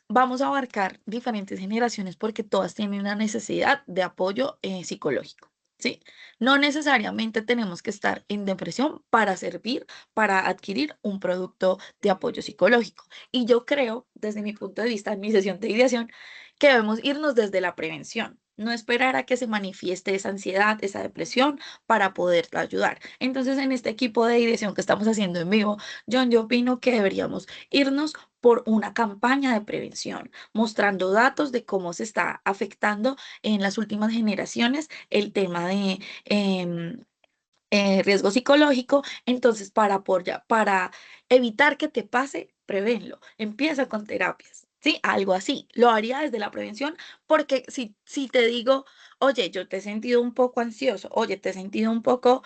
vamos a abarcar diferentes generaciones porque todas tienen una necesidad de apoyo psicológico. ¿Sí? No necesariamente tenemos que estar en depresión para servir, para adquirir un producto de apoyo psicológico. Y yo creo, desde mi punto de vista, en mi sesión de ideación, que debemos irnos desde la prevención, no esperar a que se manifieste esa ansiedad, esa depresión para poder ayudar. Entonces, en este equipo de ideación que estamos haciendo en vivo, John, yo opino que deberíamos irnos por una campaña de prevención, mostrando datos de cómo se está afectando en las últimas generaciones el tema de riesgo psicológico. Entonces, para evitar que te pase, prevénlo. Empieza con terapias. Sí, algo así. Lo haría desde la prevención, porque si te digo, oye, yo te he sentido un poco ansioso, oye, te he sentido un poco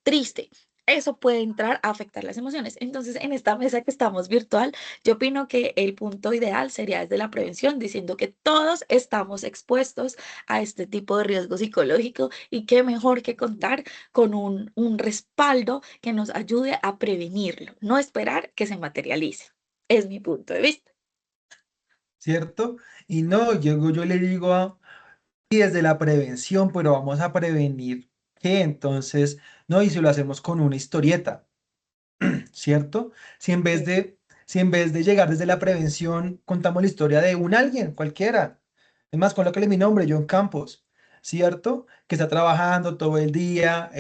triste, eso puede entrar a afectar las emociones. Entonces, en esta mesa que estamos virtual, yo opino que el punto ideal sería desde la prevención, diciendo que todos estamos expuestos a este tipo de riesgo psicológico y qué mejor que contar con un respaldo que nos ayude a prevenirlo, no esperar que se materialice. Es mi punto de vista. ¿Cierto? Y no, yo le digo y desde la prevención, pero vamos a prevenir que entonces, no, y si lo hacemos con una historieta, ¿cierto? Si en vez Sí. de, si en vez de llegar desde la prevención, contamos la historia de un alguien, cualquiera. Es más, colócale mi nombre, John Campos, ¿cierto? Que está trabajando todo el día,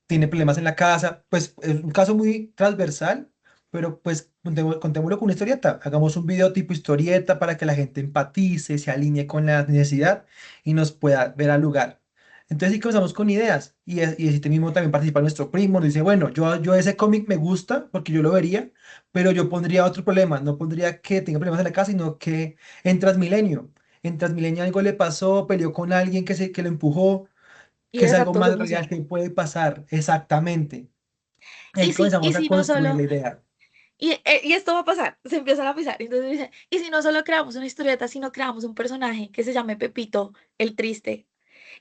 tiene problemas en la casa, pues es un caso muy transversal, pero pues contémoslo con una historieta. Hagamos un video tipo historieta para que la gente empatice, se alinee con la necesidad y nos pueda ver al lugar. Entonces, sí comenzamos con ideas y este mismo también participa nuestro primo, nos dice, bueno, yo ese cómic me gusta porque yo lo vería, pero yo pondría otro problema, no pondría que tenga problemas en la casa, sino que en Transmilenio. En Transmilenio algo le pasó, peleó con alguien que lo empujó, Y que es algo desató su más real emoción. que puede pasar, exactamente. Ahí Y comenzamos a si no construir solo la idea. Y esto va a pasar, se empiezan a pisar. Entonces dice, y si no solo creamos una historieta, sino creamos un personaje que se llame Pepito el Triste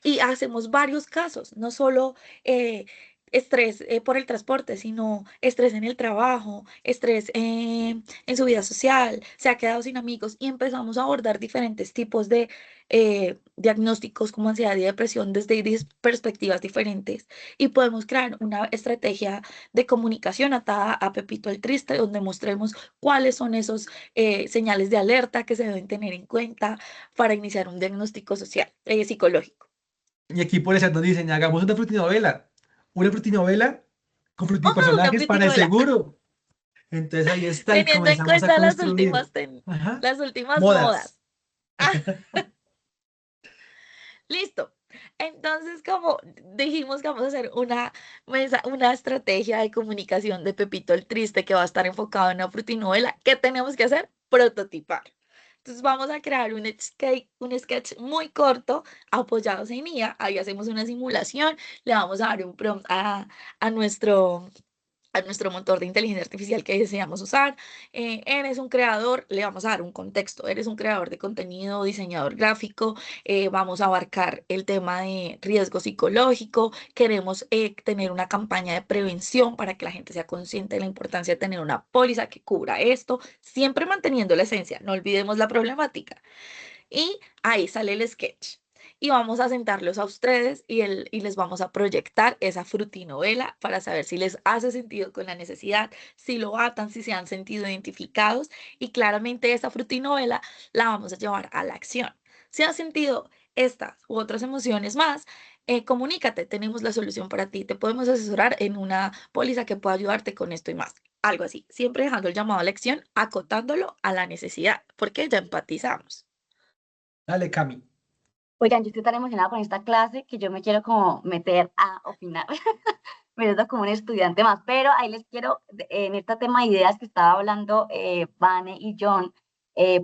y hacemos varios casos, no solo estrés por el transporte, sino estrés en el trabajo, estrés en su vida social, se ha quedado sin amigos y empezamos a abordar diferentes tipos de diagnósticos como ansiedad y depresión desde perspectivas diferentes y podemos crear una estrategia de comunicación atada a Pepito el Triste donde mostremos cuáles son esos señales de alerta que se deben tener en cuenta para iniciar un diagnóstico social, psicológico. Y aquí por eso nos dicen, hagamos una frutinovela con Una frutipersonajes para el frutinovela, seguro. Entonces ahí está y teniendo en comenzamos a cuenta construir. Ajá. las últimas Modas. modas. Listo. Entonces, como dijimos que vamos a hacer una estrategia de comunicación de Pepito el Triste que va a estar enfocado en una frutinovela, ¿qué tenemos que hacer? Prototipar. Entonces vamos a crear un sketch muy corto apoyados en IA. Ahí hacemos una simulación, le vamos a dar un prompt a nuestro motor de inteligencia artificial que deseamos usar. Eres un creador, le vamos a dar un contexto. Eres un creador de contenido, diseñador gráfico. Vamos a abarcar el tema de riesgo psicológico. Queremos tener una campaña de prevención para que la gente sea consciente de la importancia de tener una póliza que cubra esto, siempre manteniendo la esencia. No olvidemos la problemática. Y ahí sale el sketch. Y vamos a sentarlos a ustedes y les vamos a proyectar esa frutinovela para saber si les hace sentido con la necesidad, si lo atan, si se han sentido identificados. Y claramente esa frutinovela la vamos a llevar a la acción. Si has sentido estas u otras emociones más, comunícate, tenemos la solución para ti. Te podemos asesorar en una póliza que pueda ayudarte con esto y más. Algo así, siempre dejando el llamado a la acción, acotándolo a la necesidad, porque ya empatizamos. Dale, Cami. Oigan, yo estoy tan emocionada con esta clase que yo me quiero como meter a opinar. Me siento como un estudiante más, pero ahí les quiero, en este tema de ideas que estaba hablando Vane y John,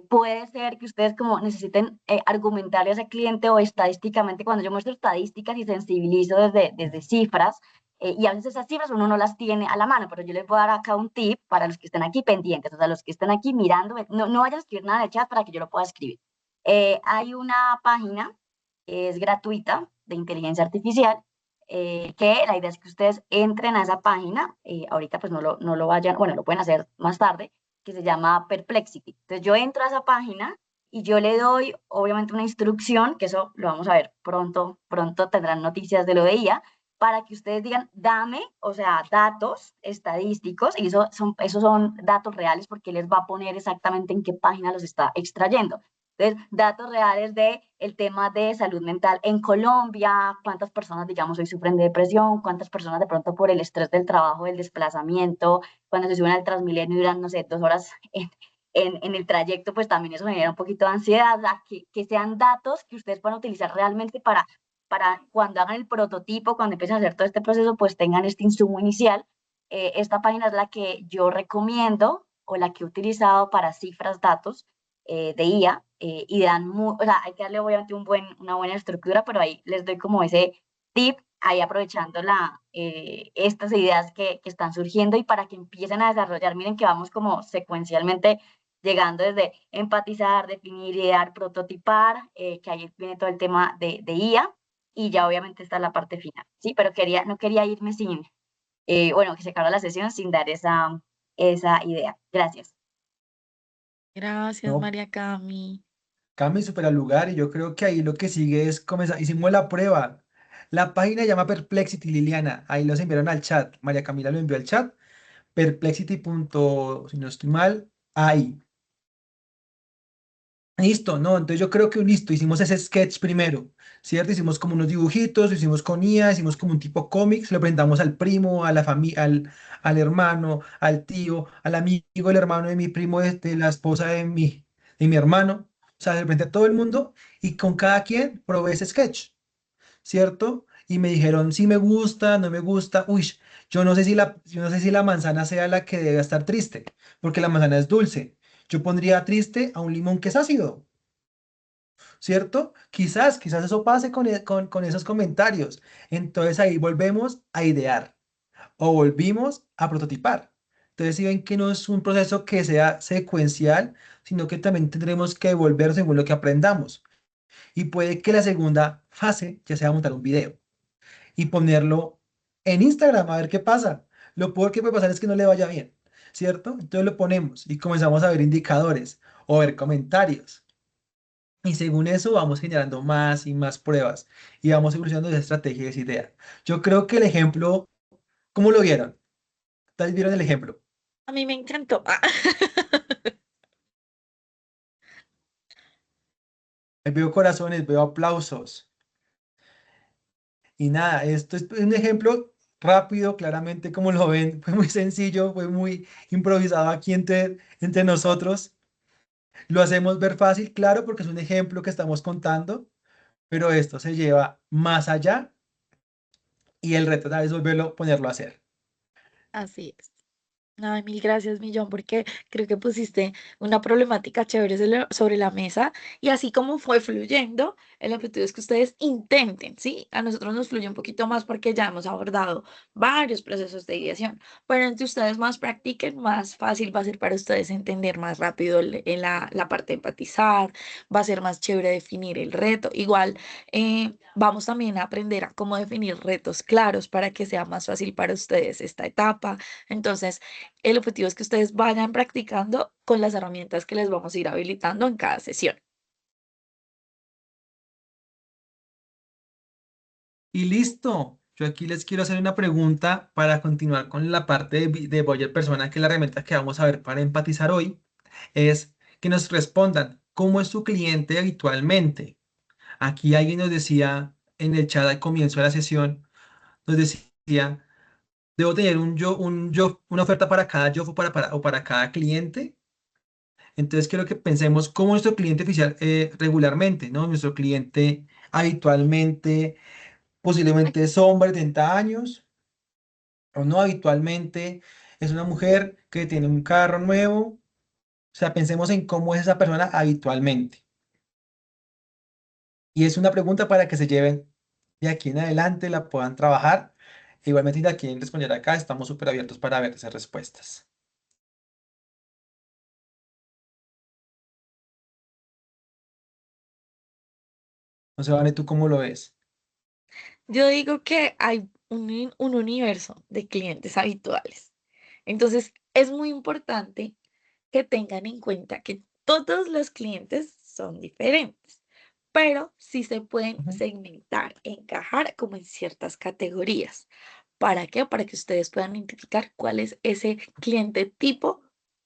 puede ser que ustedes como necesiten argumentarle a ese cliente o estadísticamente, cuando yo muestro estadísticas y sensibilizo desde cifras, y a veces esas cifras uno no las tiene a la mano, pero yo les voy a dar acá un tip para los que estén aquí pendientes, o sea, los que estén aquí mirando, no vayan a escribir nada en el chat para que yo lo pueda escribir. Hay una página es gratuita de inteligencia artificial, que la idea es que ustedes entren a esa página, ahorita pues no lo vayan, bueno, lo pueden hacer más tarde, que se llama Perplexity. Entonces yo entro a esa página y yo le doy obviamente una instrucción, que eso lo vamos a ver pronto, pronto tendrán noticias de lo de IA, para que ustedes digan, dame, o sea, datos estadísticos, y esos son datos reales porque les va a poner exactamente en qué página los está extrayendo. Entonces, datos reales de el tema de salud mental en Colombia, cuántas personas, digamos, hoy sufren de depresión, cuántas personas de pronto por el estrés del trabajo, del desplazamiento, cuando se suben al Transmilenio y duran, no sé, 2 horas en el trayecto, pues también eso genera un poquito de ansiedad, que sean datos que ustedes puedan utilizar realmente para cuando hagan el prototipo, cuando empiecen a hacer todo este proceso, pues tengan este insumo inicial. Esta página es la que yo recomiendo o la que he utilizado para cifras, datos de IA, y dan, o sea, hay que darle obviamente una buena estructura, pero ahí les doy como ese tip, ahí aprovechando estas ideas que están surgiendo y para que empiecen a desarrollar, miren que vamos como secuencialmente llegando desde empatizar, definir, idear, prototipar, que ahí viene todo el tema de IA, y ya obviamente está la parte final, ¿sí? Pero no quería irme sin, bueno, que se acabara la sesión sin dar esa idea. Gracias. Gracias, No, María Cami. Cami, súper al lugar y yo creo que ahí lo que sigue es comenzar. Hicimos la prueba. La página se llama Perplexity, Liliana. Ahí los enviaron al chat. María Camila lo envió al chat. Perplexity. Si no estoy mal, ahí. Listo, no, entonces yo creo que listo, hicimos ese sketch primero, ¿cierto? Hicimos como unos dibujitos, hicimos con IA, hicimos como un tipo cómic, se lo presentamos al primo, a la familia, al hermano, al tío, al amigo, el hermano de mi primo, de la esposa de mi hermano, o sea, de repente a todo el mundo, y con cada quien probé ese sketch, ¿cierto? Y me dijeron si me gusta, no me gusta, uy, yo no sé si la manzana sea la que debe estar triste, porque la manzana es dulce. Yo pondría triste a un limón que es ácido, ¿cierto? Quizás eso pase con esos comentarios. Entonces ahí volvemos a idear o volvimos a prototipar. Entonces, si ven que no es un proceso que sea secuencial, sino que también tendremos que evolver según lo que aprendamos. Y puede que la segunda fase ya sea montar un video y ponerlo en Instagram a ver qué pasa. Lo peor que puede pasar es que no le vaya bien, ¿cierto? Entonces lo ponemos y comenzamos a ver indicadores o ver comentarios. Y según eso vamos generando más y más pruebas y vamos evolucionando esa estrategia y esa idea. Yo creo que el ejemplo, ¿cómo lo vieron? ¿Ustedes vieron el ejemplo? A mí me encantó. Ah, Veo corazones, veo aplausos. Y nada, esto es un ejemplo rápido, claramente como lo ven, fue muy sencillo, fue muy improvisado aquí entre nosotros. Lo hacemos ver fácil, claro, porque es un ejemplo que estamos contando, pero esto se lleva más allá y el reto tal vez volverlo, ponerlo a hacer. así es. Ay, mil gracias, Millón, porque creo que pusiste una problemática chévere sobre la mesa y así como fue fluyendo, el objetivo es que ustedes intenten, ¿sí? A nosotros nos fluye un poquito más porque ya hemos abordado varios procesos de ideación, pero entre ustedes más practiquen, más fácil va a ser para ustedes entender más rápido la parte de empatizar, va a ser más chévere definir el reto. Igual, vamos también a aprender a cómo definir retos claros para que sea más fácil para ustedes esta etapa. Entonces, el objetivo es que ustedes vayan practicando con las herramientas que les vamos a ir habilitando en cada sesión. Y listo. Yo aquí les quiero hacer una pregunta para continuar con la parte de Buyer Persona, que es la herramienta que vamos a ver para empatizar hoy, es que nos respondan cómo es su cliente habitualmente. Aquí alguien nos decía en el chat al comienzo de la sesión, nos decía, debo tener una oferta para cada job o para cada cliente. Entonces quiero que pensemos cómo nuestro cliente oficial regularmente, ¿no? Nuestro cliente habitualmente, posiblemente es hombre de 30 años o no habitualmente, es una mujer que tiene un carro nuevo. O sea, pensemos en cómo es esa persona habitualmente. Y es una pregunta para que se lleven de aquí en adelante, la puedan trabajar. Igualmente, si la quieren responder acá, estamos súper abiertos para ver esas respuestas. No sé, Vane, ¿tú cómo lo ves? Yo digo que hay un universo de clientes habituales. Entonces, es muy importante que tengan en cuenta que todos los clientes son diferentes, pero sí se pueden Ujú. segmentar, encajar como en ciertas categorías. ¿Para qué? Para que ustedes puedan identificar cuál es ese cliente tipo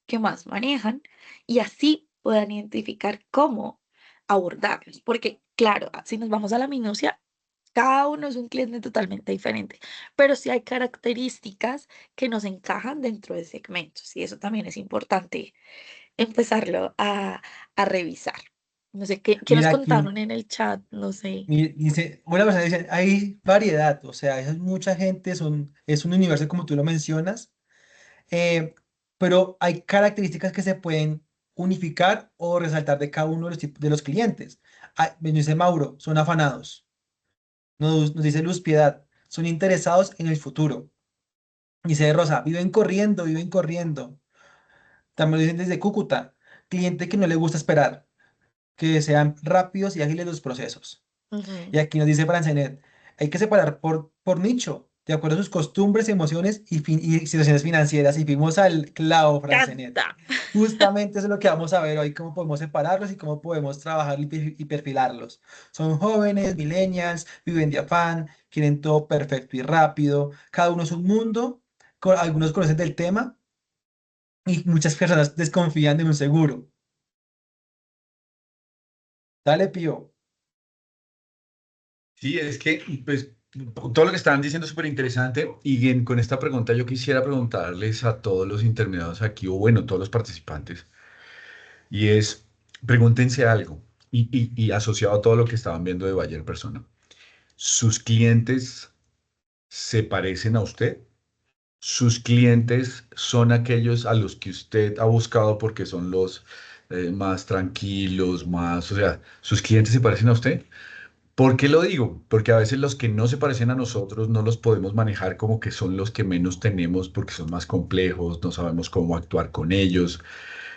que más manejan y así puedan identificar cómo abordarlos. Porque, claro, si nos vamos a la minucia, cada uno es un cliente totalmente diferente, pero sí hay características que nos encajan dentro de segmentos y eso también es importante empezarlo a revisar. No sé, ¿qué nos Mira aquí, contaron en el chat? No sé. dice, una persona dice, hay variedad, o sea, es mucha gente, es un universo como tú lo mencionas, eh, pero hay características que se pueden unificar o resaltar de cada uno de de los clientes. Ah, me dice Mauro, son afanados. Nos dice Luz Piedad, son interesados en el futuro. Dice Rosa, viven corriendo, viven corriendo. También lo dicen desde Cúcuta, cliente que no le gusta esperar, que sean rápidos y ágiles los procesos. Ujú. Y aquí nos dice Francenet, hay que separar por nicho, de acuerdo a sus costumbres, emociones y situaciones financieras. Y fuimos al clavo, Francenet. Canta. Justamente eso es lo que vamos a ver hoy, cómo podemos separarlos y cómo podemos trabajar y perfilarlos. Son jóvenes, millennials, viven de afán, quieren todo perfecto y rápido. Cada uno es un mundo, algunos conocen del tema y muchas personas desconfían de un seguro. Dale, Pío. Sí, es que pues, todo lo que estaban diciendo es súper interesante y con esta pregunta yo quisiera preguntarles a todos los intermediados aquí, o bueno, todos los participantes, y es, pregúntense algo, y asociado a todo lo que estaban viendo de Bayer Persona, ¿sus clientes se parecen a usted? ¿Sus clientes son aquellos a los que usted ha buscado porque son los más tranquilos, más, o sea, ¿sus clientes se parecen a usted? ¿Por qué lo digo? Porque a veces los que no se parecen a nosotros no los podemos manejar como que son los que menos tenemos porque son más complejos, no sabemos cómo actuar con ellos.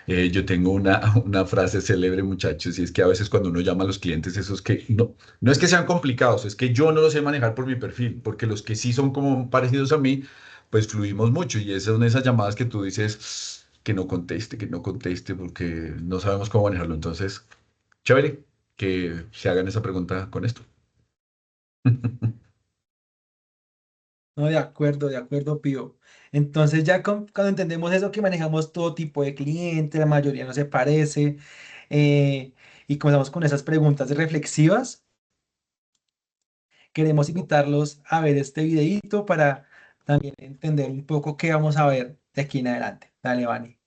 Yo tengo una frase célebre, muchachos, y es que a veces cuando uno llama a los clientes, esos que no es que sean complicados, es que yo no los sé manejar por mi perfil, porque los que sí son como parecidos a mí, pues fluimos mucho y esas son esas llamadas que tú dices que no conteste, porque no sabemos cómo manejarlo. Entonces, chévere que se hagan esa pregunta con esto. No, de acuerdo, Pío. Entonces ya cuando entendemos eso, que manejamos todo tipo de clientes, la mayoría no se parece, eh, y comenzamos con esas preguntas reflexivas, queremos invitarlos a ver este videíto para también entender un poco qué vamos a ver de aquí en adelante. Dale, Vani.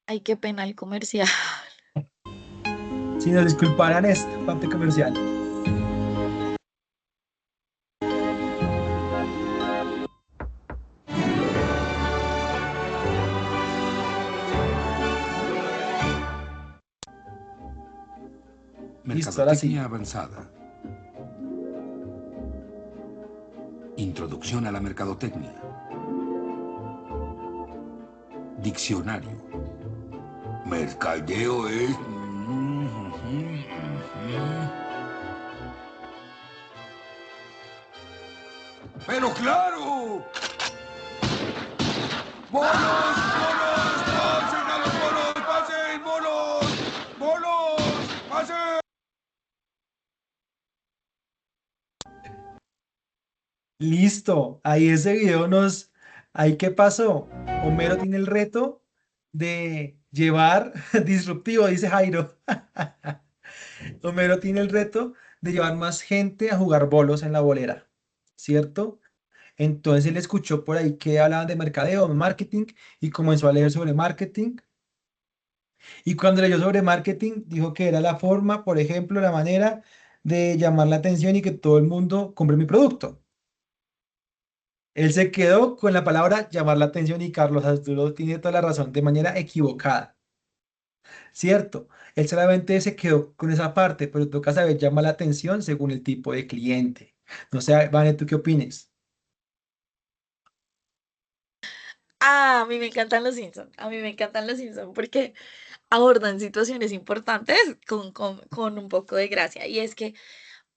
Ay, qué pena el comercial. Si nos disculparan esta parte comercial. Listo, ahora sí. Mercadotecnia avanzada. Introducción a la mercadotecnia. Diccionario. Mercadeo es... ¡Pero claro! ¡Bolos! ¡Bolos! ¡Pasen a los bolos! ¡Pasen! ¡Bolos! ¡Bolos! ¡Pasen! Listo, ahí ese video ahí qué pasó. Homero tiene el reto de llevar, disruptivo, dice Jairo. Homero tiene el reto de llevar más gente a jugar bolos en la bolera, ¿cierto? Entonces él escuchó por ahí que hablaban de mercadeo, de marketing, y comenzó a leer sobre marketing. Y cuando leyó sobre marketing, dijo que era la forma, por ejemplo, la manera de llamar la atención y que todo el mundo compre mi producto. Él se quedó con la palabra llamar la atención y Carlos Arturo tiene toda la razón, de manera equivocada. Cierto, él solamente se quedó con esa parte, pero toca saber llamar la atención según el tipo de cliente. No sé, Vane, ¿tú qué opines? Ah, a mí me encantan los Simpsons. A mí me encantan los Simpsons porque abordan situaciones importantes con un poco de gracia. Y es que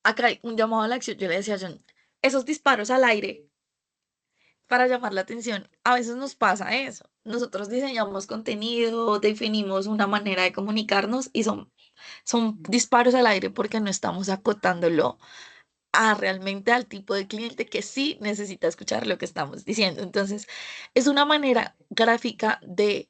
acá hay un llamado a la acción. Yo le decía a John, esos disparos al aire para llamar la atención, a veces nos pasa eso. Nosotros diseñamos contenido, definimos una manera de comunicarnos y son disparos al aire porque no estamos acotándolo a realmente al tipo de cliente que sí necesita escuchar lo que estamos diciendo. Entonces, es una manera gráfica de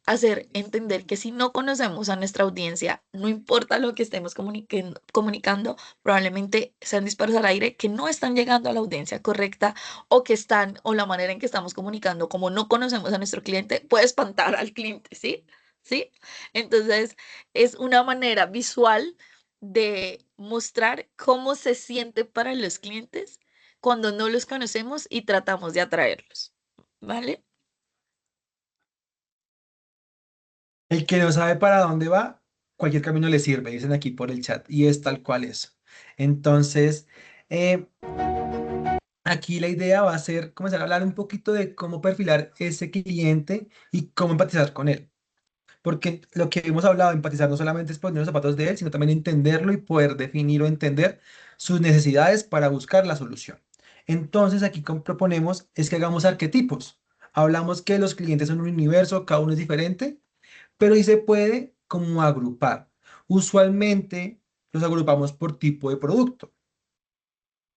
hacer entender que si no conocemos a nuestra audiencia, no importa lo que estemos comunicando, probablemente sean disparos al aire que no están llegando a la audiencia correcta o que están, o la manera en que estamos comunicando, como no conocemos a nuestro cliente, puede espantar al cliente, ¿sí? ¿Sí? Entonces, es una manera visual de mostrar cómo se siente para los clientes cuando no los conocemos y tratamos de atraerlos, ¿vale? El que no sabe para dónde va, cualquier camino le sirve, dicen aquí por el chat, y es tal cual eso. Entonces, eh, aquí la idea va a ser comenzar a hablar un poquito de cómo perfilar ese cliente y cómo empatizar con él. Porque lo que hemos hablado, empatizar no solamente es poner los zapatos de él, sino también entenderlo y poder definir o entender sus necesidades para buscar la solución. Entonces, aquí proponemos es que hagamos arquetipos. Hablamos que los clientes son un universo, cada uno es diferente, pero y se puede como agrupar. Usualmente los agrupamos por tipo de producto.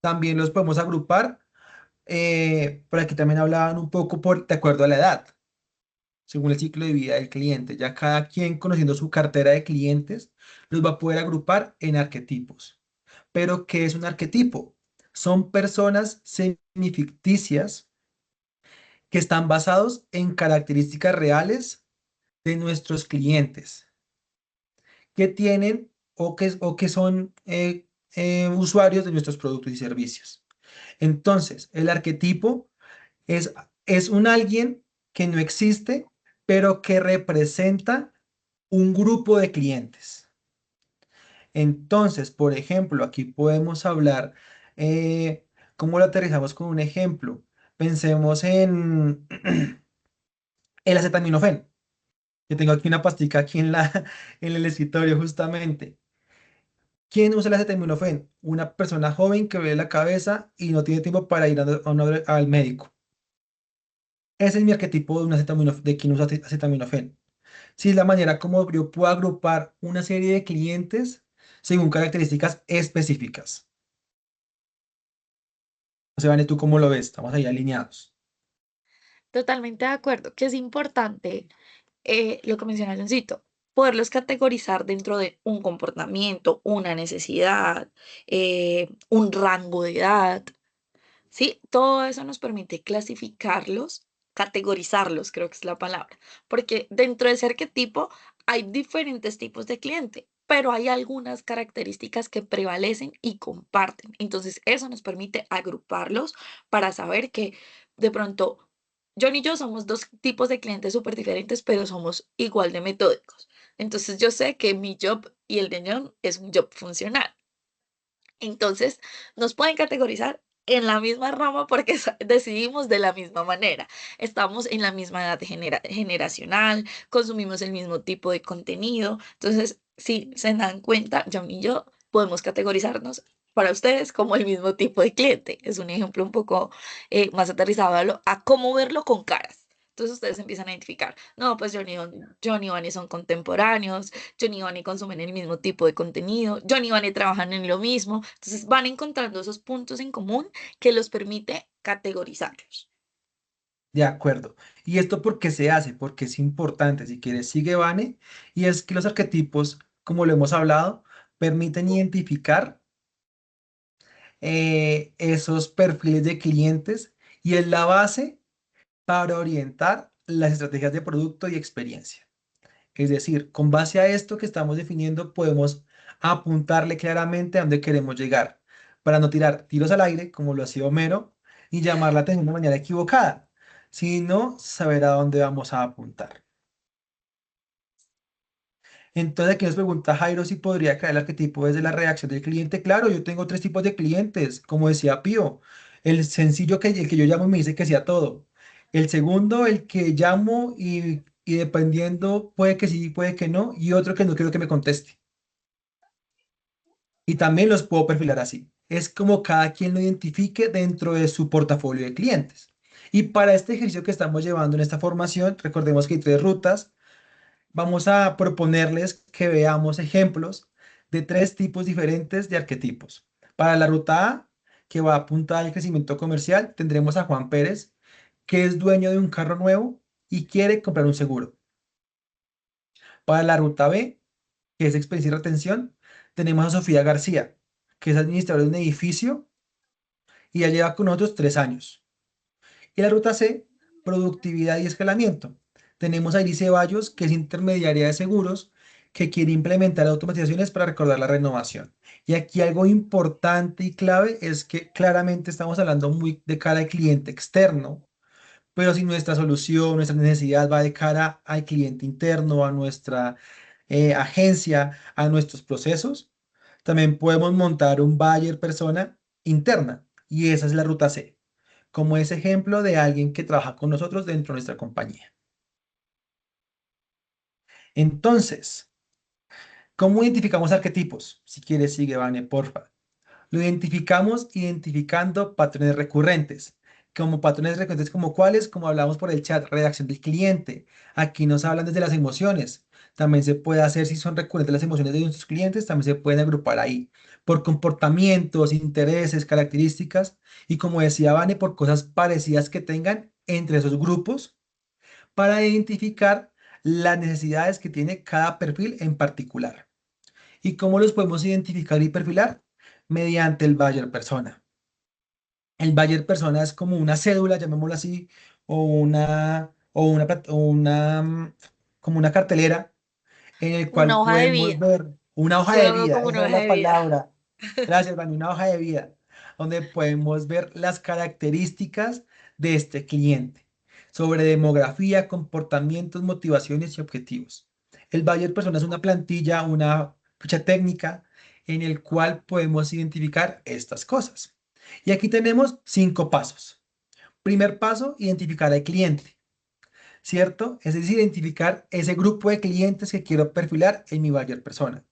También los podemos agrupar, por aquí también hablaban un poco de acuerdo a la edad, según el ciclo de vida del cliente. Ya cada quien conociendo su cartera de clientes los va a poder agrupar en arquetipos. Pero, ¿qué es un arquetipo? Son personas semificticias que están basados en características reales de nuestros clientes, que tienen o que son usuarios de nuestros productos y servicios. Entonces, el arquetipo es, es un alguien que no existe, pero que representa un grupo de clientes. Entonces, por ejemplo, aquí podemos hablar, ¿cómo lo aterrizamos con un ejemplo? Pensemos en el acetaminofén. Yo tengo aquí una pastica aquí en el escritorio justamente. ¿Quién usa el acetaminofén? Una persona joven que ve la cabeza y no tiene tiempo para ir al médico. Ese es mi arquetipo de, de quien usa acetaminofén. Sí, es la manera como yo puedo agrupar una serie de clientes según características específicas. O sea, Vane, ¿tú cómo lo ves? Estamos ahí alineados. Totalmente de acuerdo, que es importante lo que menciona Johncito, poderlos categorizar dentro de un comportamiento, una necesidad, un rango de edad, ¿sí? Todo eso nos permite clasificarlos, categorizarlos, creo que es la palabra, porque dentro de ese arquetipo hay diferentes tipos de cliente, pero hay algunas características que prevalecen y comparten. Entonces, eso nos permite agruparlos para saber que de pronto John y yo somos dos tipos de clientes súper diferentes, pero somos igual de metódicos. Entonces, yo sé que mi job y el de John es un job funcional. Entonces, nos pueden categorizar en la misma rama porque decidimos de la misma manera. Estamos en la misma edad generacional, consumimos el mismo tipo de contenido. Entonces, si se dan cuenta, John y yo podemos categorizarnos para ustedes como el mismo tipo de cliente. Es un ejemplo un poco más aterrizado a cómo verlo con caras. Entonces ustedes empiezan a identificar, no, pues John y Vane son contemporáneos, John y Vane consumen el mismo tipo de contenido, John y Vane trabajan en lo mismo, entonces van encontrando esos puntos en común que los permite categorizarlos. De acuerdo. ¿Y esto por qué se hace? Porque es importante. Si quieres, sigue Vane. Y es que los arquetipos, como lo hemos hablado, permiten identificar esos perfiles de clientes y es la base para orientar las estrategias de producto y experiencia. Es decir, con base a esto que estamos definiendo, podemos apuntarle claramente a dónde queremos llegar, para no tirar tiros al aire, como lo hacía Homero, y llamar la atención de manera equivocada, sino saber a dónde vamos a apuntar. Entonces, aquí nos pregunta Jairo si podría crear el arquetipo desde la reacción del cliente. Claro, yo tengo tres tipos de clientes, como decía Pío. El sencillo, el que yo llamo y me dice que sea todo. El segundo, el que llamo y dependiendo, puede que sí, puede que no. Y otro que no quiero que me conteste. Y también los puedo perfilar así. Es como cada quien lo identifique dentro de su portafolio de clientes. Y para este ejercicio que estamos llevando en esta formación, recordemos que hay tres rutas. Vamos a proponerles que veamos ejemplos de tres tipos diferentes de arquetipos. Para la ruta A, que va a apuntar al crecimiento comercial, tendremos a Juan Pérez, que es dueño de un carro nuevo y quiere comprar un seguro. Para la ruta B, que es experiencia y retención, tenemos a Sofía García, que es administradora de un edificio y ya lleva con nosotros 3 años. Y la ruta C, productividad y escalamiento. Tenemos a Iris Ceballos, que es intermediaria de seguros, que quiere implementar automatizaciones para recordar la renovación. Y aquí algo importante y clave es que claramente estamos hablando muy de cara al cliente externo, pero si nuestra solución, nuestra necesidad va de cara al cliente interno, a nuestra agencia, a nuestros procesos, también podemos montar un buyer persona interna. Y esa es la ruta C como ese ejemplo de alguien que trabaja con nosotros dentro de nuestra compañía. Entonces, ¿cómo identificamos arquetipos? Si quieres, sigue, Vane, porfa. Lo identificamos identificando patrones recurrentes. Como patrones recurrentes como cuáles, como hablamos por el chat, redacción del cliente. Aquí nos hablan desde las emociones. También se puede hacer si son recurrentes las emociones de nuestros clientes, también se pueden agrupar ahí. Por comportamientos, intereses, características. Y como decía Vane, por cosas parecidas que tengan entre esos grupos para identificar las necesidades que tiene cada perfil en particular. ¿Y cómo los podemos identificar y perfilar? Mediante el buyer persona. El buyer persona es como una cédula, llamémoslo así, como una cartelera en el Una cual hoja de podemos vida. ver una hoja Yo lo de veo vida, como una esa es hoja la de vida. palabra. Gracias, Dani, una hoja de vida, donde podemos ver las características de este cliente. sobre demografía, comportamientos, motivaciones y objetivos. El Buyer Persona es una plantilla, una ficha técnica en el cual podemos identificar estas cosas. Y aquí tenemos 5 pasos. Primer paso, identificar al cliente, ¿cierto? Es decir, identificar ese grupo de clientes que quiero perfilar en mi Buyer Persona.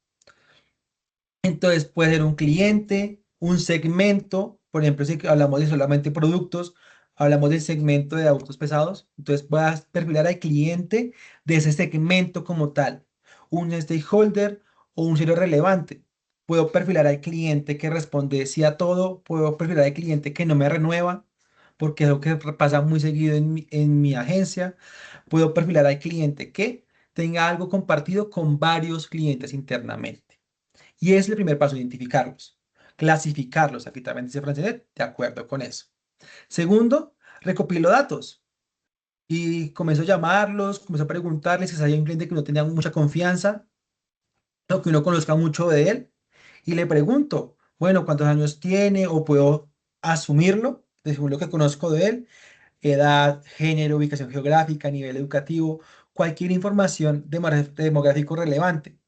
Entonces puede ser un cliente, un segmento, por ejemplo, si hablamos de solamente productos, hablamos del segmento de autos pesados, entonces voy a perfilar al cliente de ese segmento como tal, un stakeholder o un cero relevante. Puedo perfilar al cliente que responde sí a todo, puedo perfilar al cliente que no me renueva, porque es lo que pasa muy seguido en mi agencia. Puedo perfilar al cliente que tenga algo compartido con varios clientes internamente. Y es el primer paso, identificarlos, clasificarlos. Aquí también dice Francenet, de acuerdo con eso. Segundo, recopilo datos y comienzo a llamarlos, comienzo a preguntarles si hay un cliente que no tenga mucha confianza o que uno conozca mucho de él y le pregunto, bueno, ¿cuántos años tiene? O puedo asumirlo, según lo que conozco de él, edad, género, ubicación geográfica, nivel educativo, cualquier información demográfico relevante.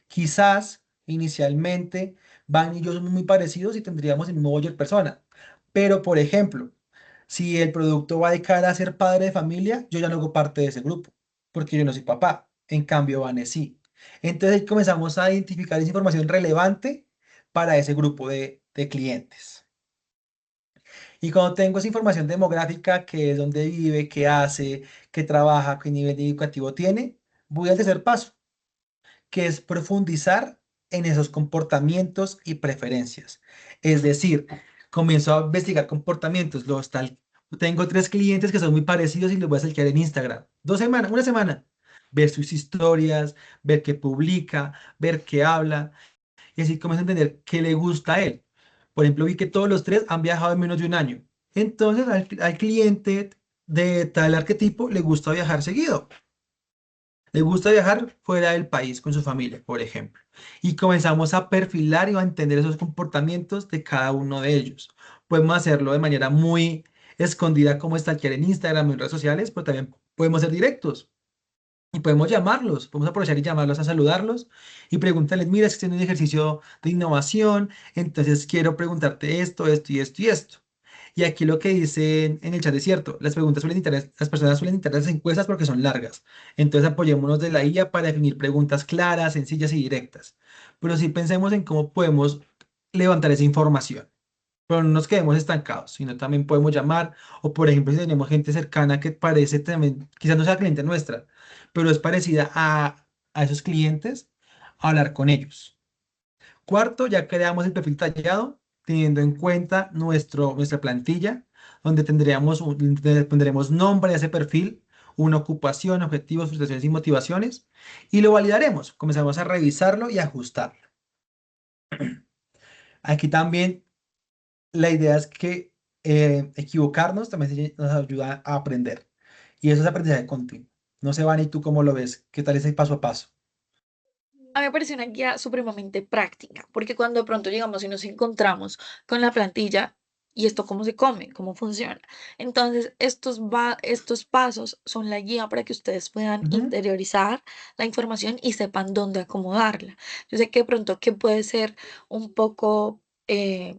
Quizás inicialmente Van y yo somos muy parecidos y tendríamos el mismo buyer persona. Pero, por ejemplo, si el producto va de cara a ser padre de familia, yo ya no hago parte de ese grupo, porque yo no soy papá. En cambio, Van es sí. Entonces ahí comenzamos a identificar esa información relevante para ese grupo de clientes. Y cuando tengo esa información demográfica, que es dónde vive, qué hace, qué trabaja, qué nivel educativo tiene, voy al tercer paso, que es profundizar en esos comportamientos y preferencias. Es decir, comienzo a investigar comportamientos. Tengo 3 clientes que son muy parecidos y los voy a saltear en Instagram. 2 semanas, una semana. Ver sus historias, ver qué publica, ver qué habla. Y así comienzo a entender qué le gusta a él. Por ejemplo, vi que todos los 3 han viajado en menos de un año. Entonces, al cliente de tal arquetipo le gusta viajar seguido. Le gusta viajar fuera del país con su familia, por ejemplo. Y comenzamos a perfilar y a entender esos comportamientos de cada uno de ellos. Podemos hacerlo de manera muy escondida, como stalkear en Instagram, en redes sociales, pero también podemos ser directos. Y podemos llamarlos, podemos aprovechar y llamarlos a saludarlos y preguntarles, mira, es que estoy en un ejercicio de innovación, entonces quiero preguntarte esto, esto y esto y esto. Y aquí lo que dicen en el chat es cierto, las personas suelen intentar las encuestas porque son largas. Entonces apoyémonos de la IA para definir preguntas claras, sencillas y directas. Pero sí pensemos en cómo podemos levantar esa información. Pero no nos quedemos estancados, sino también podemos llamar, o por ejemplo, si tenemos gente cercana que parece también, quizás no sea cliente nuestra, pero es parecida a esos clientes, hablar con ellos. Cuarto, ya creamos el perfil tallado, teniendo en cuenta nuestra plantilla, donde donde pondremos nombre a ese perfil, una ocupación, objetivos, frustraciones y motivaciones, y lo validaremos. Comenzamos a revisarlo y ajustarlo. Aquí también la idea es que equivocarnos también nos ayuda a aprender. Y eso es aprendizaje continuo. No se van, ¿y tú cómo lo ves? ¿Qué tal ese paso a paso? A mí me parece una guía supremamente práctica, porque cuando de pronto llegamos y nos encontramos con la plantilla y esto cómo se come, cómo funciona. Entonces, estos pasos son la guía para que ustedes puedan Ujú. interiorizar la información y sepan dónde acomodarla. Yo sé que de pronto que puede ser un poco que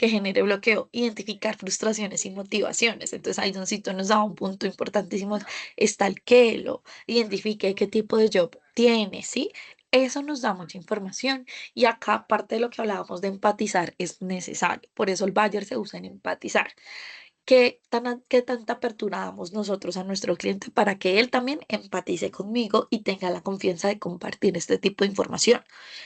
genere bloqueo, identificar frustraciones y motivaciones. Entonces, ahí Doncito nos da un punto importantísimo, estalquéelo, identifique qué tipo de job tiene, ¿sí? Eso nos da mucha información y acá parte de lo que hablábamos de empatizar es necesario. Por eso el Bayer se usa en empatizar. ¿Qué tanta apertura damos nosotros a nuestro cliente para que él también empatice conmigo y tenga la confianza de compartir este tipo de información?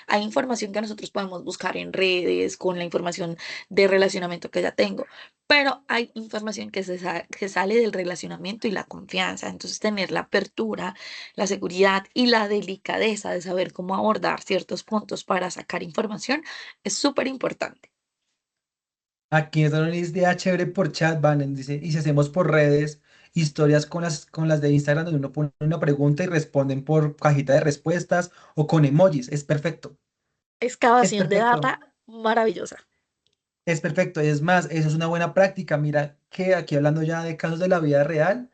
Hay información que nosotros podemos buscar en redes con la información de relacionamiento que ya tengo, pero hay información que sale del relacionamiento y la confianza. Entonces, tener la apertura, la seguridad y la delicadeza de saber cómo abordar ciertos puntos para sacar información es súper importante. Aquí nos dan una idea chévere por chat, van, dice, y si hacemos por redes, historias con las de Instagram, donde uno pone una pregunta y responden por cajita de respuestas o con emojis. Es perfecto. Es Excavación de perfecto. data maravillosa. Es perfecto. Es más, eso es una buena práctica. Mira que aquí hablando ya de casos de la vida real.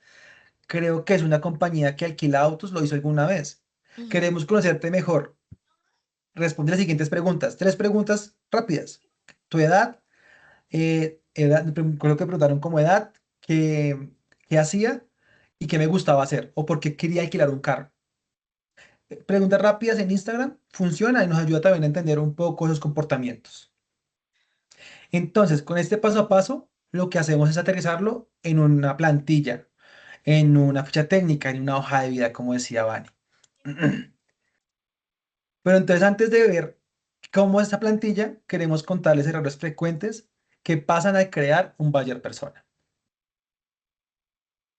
creo que es una compañía que alquila autos, lo hizo alguna vez. Ujú. Queremos conocerte mejor. Responde las siguientes preguntas. 3 preguntas rápidas. Tu edad, creo que preguntaron como edad, qué hacía y qué me gustaba hacer o por qué quería alquilar un carro. Preguntas rápidas en Instagram funciona y nos ayuda también a entender un poco esos comportamientos. Entonces, con este paso a paso, lo que hacemos es aterrizarlo en una plantilla, en una ficha técnica, en una hoja de vida, como decía Vani. Pero entonces, antes de ver cómo es esta plantilla, queremos contarles errores frecuentes que pasan al crear un buyer persona.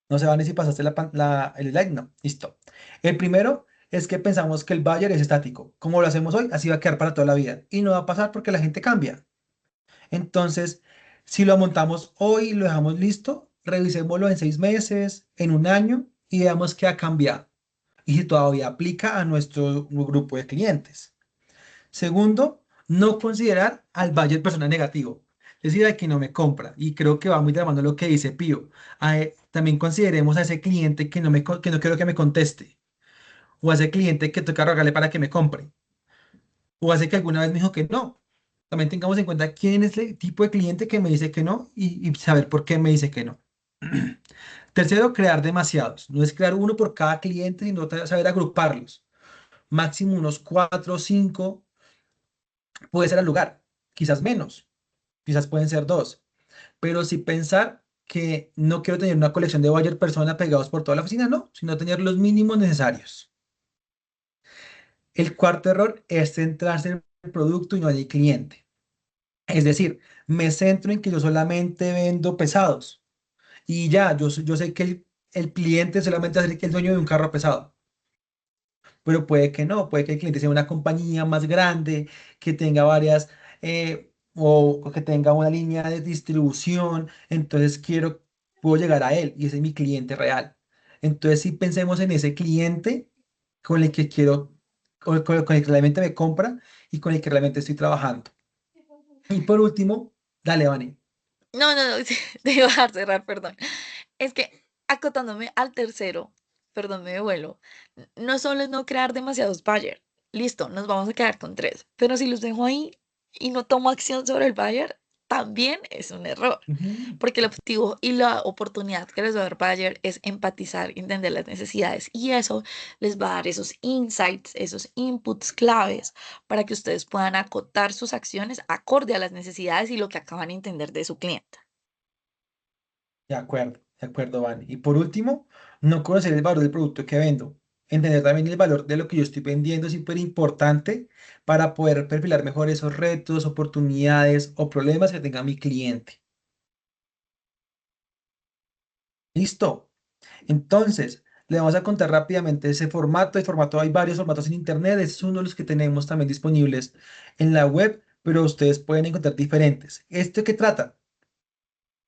No se van si pasaste el slide, no. Listo. El primero es que pensamos que el buyer es estático. Como lo hacemos hoy, así va a quedar para toda la vida. Y no va a pasar porque la gente cambia. Entonces, si lo montamos hoy y lo dejamos listo, revisémoslo en 6 meses, en un año y veamos qué ha cambiado y si todavía aplica a nuestro grupo de clientes. Segundo, no considerar al buyer persona negativo, es decir, al que no me compra. Y creo que va muy de la mano lo que dice Pío. También consideremos a ese cliente que no quiero que me conteste, o a ese cliente que toca rogarle para que me compre, o a ese que alguna vez me dijo que no. También tengamos en cuenta quién es el tipo de cliente que me dice que no y saber por qué me dice que no. Tercero, crear demasiados. No es crear uno por cada cliente, sino saber agruparlos. Máximo unos 4 o 5 puede ser al lugar, quizás menos, quizás pueden ser 2, pero sí pensar que no quiero tener una colección de buyer persona pegados por toda la oficina, no, sino tener los mínimos necesarios. El cuarto error es centrarse en el producto y no en el cliente. Es decir, me centro en que yo solamente vendo pesados y ya, yo sé que el cliente solamente es el dueño de un carro pesado, pero puede que no, puede que el cliente sea una compañía más grande, que tenga varias, o que tenga una línea de distribución, entonces puedo llegar a él y ese es mi cliente real. Entonces, si pensemos en ese cliente con el que quiero, con el que realmente me compra y con el que realmente estoy trabajando. Y por último, dale, Vani. No, no, no, te iba a dejar cerrar, perdón. Es que acotándome al tercero, perdón, me devuelvo. No solo es no crear demasiados buyer. Listo, nos vamos a quedar con 3. Pero si los dejo ahí y no tomo acción sobre el buyer, también es un error. Ujú. Porque el objetivo y la oportunidad que les va a dar Bayer es empatizar, entender las necesidades y eso les va a dar esos insights, esos inputs claves para que ustedes puedan acotar sus acciones acorde a las necesidades y lo que acaban de entender de su cliente. De acuerdo, Vani. Y por último, no conocer el valor del producto que vendo. Entender también el valor de lo que yo estoy vendiendo es súper importante para poder perfilar mejor esos retos, oportunidades o problemas que tenga mi cliente. Listo. Entonces, le vamos a contar rápidamente ese formato. El formato, hay varios formatos en internet. Este es uno de los que tenemos también disponibles en la web, pero ustedes pueden encontrar diferentes. ¿Esto qué trata?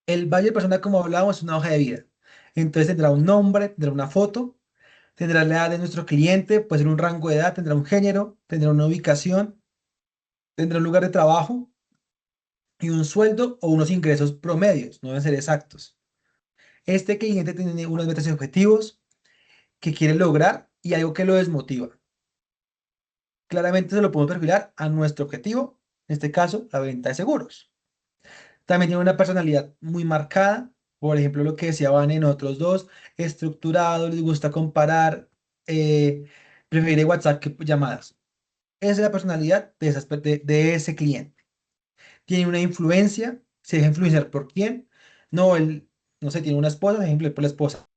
El buyer persona, como hablábamos, es una hoja de vida. Entonces tendrá un nombre, tendrá una foto, tendrá la edad de nuestro cliente, puede ser un rango de edad, tendrá un género, tendrá una ubicación, tendrá un lugar de trabajo y un sueldo o unos ingresos promedios, no deben ser exactos. Este cliente tiene unos metas y objetivos que quiere lograr y algo que lo desmotiva. Claramente se lo podemos perfilar a nuestro objetivo, en este caso, la venta de seguros. También tiene una personalidad muy marcada, por ejemplo, lo que decía Van en otros dos, estructurado, les gusta comparar, eh, prefiere WhatsApp que llamadas. Esa es la personalidad de ese cliente. Tiene una influencia, se deja influenciar por quién. No, él, no sé, tiene una esposa, se deja influenciar por la esposa.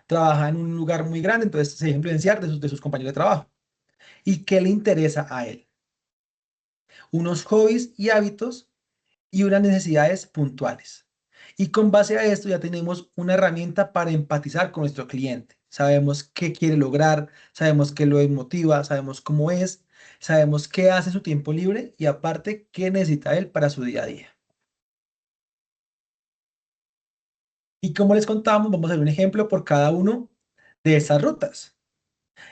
Trabaja en un lugar muy grande, entonces se deja influenciar de sus compañeros de trabajo. ¿Y qué le interesa a él? Unos hobbies y hábitos y unas necesidades puntuales. Y con base a esto ya tenemos una herramienta para empatizar con nuestro cliente. Sabemos qué quiere lograr, sabemos qué lo motiva, sabemos cómo es, sabemos qué hace en su tiempo libre y aparte qué necesita él para su día a día. Y como les contamos, vamos a ver un ejemplo por cada uno de esas rutas.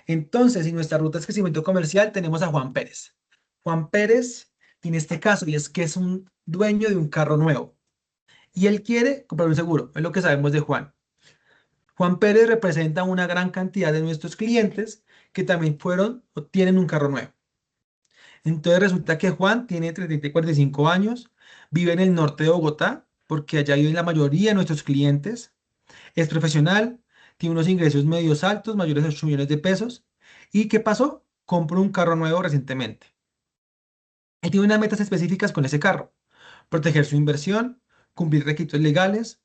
Entonces, en nuestra ruta de crecimiento comercial tenemos a Juan Pérez. Juan Pérez, en este caso, y es que es un dueño de un carro nuevo y él quiere comprar un seguro, es lo que sabemos de Juan. Juan Pérez representa una gran cantidad de nuestros clientes que también fueron o tienen un carro nuevo. Entonces resulta que Juan tiene 30 y 45 años, vive en el norte de Bogotá, porque allá viven la mayoría de nuestros clientes. Es profesional, tiene unos ingresos medios altos, mayores de 8 millones de pesos. ¿Y qué pasó? Compró un carro nuevo recientemente. Él tiene unas metas específicas con ese carro: proteger su inversión, cumplir requisitos legales,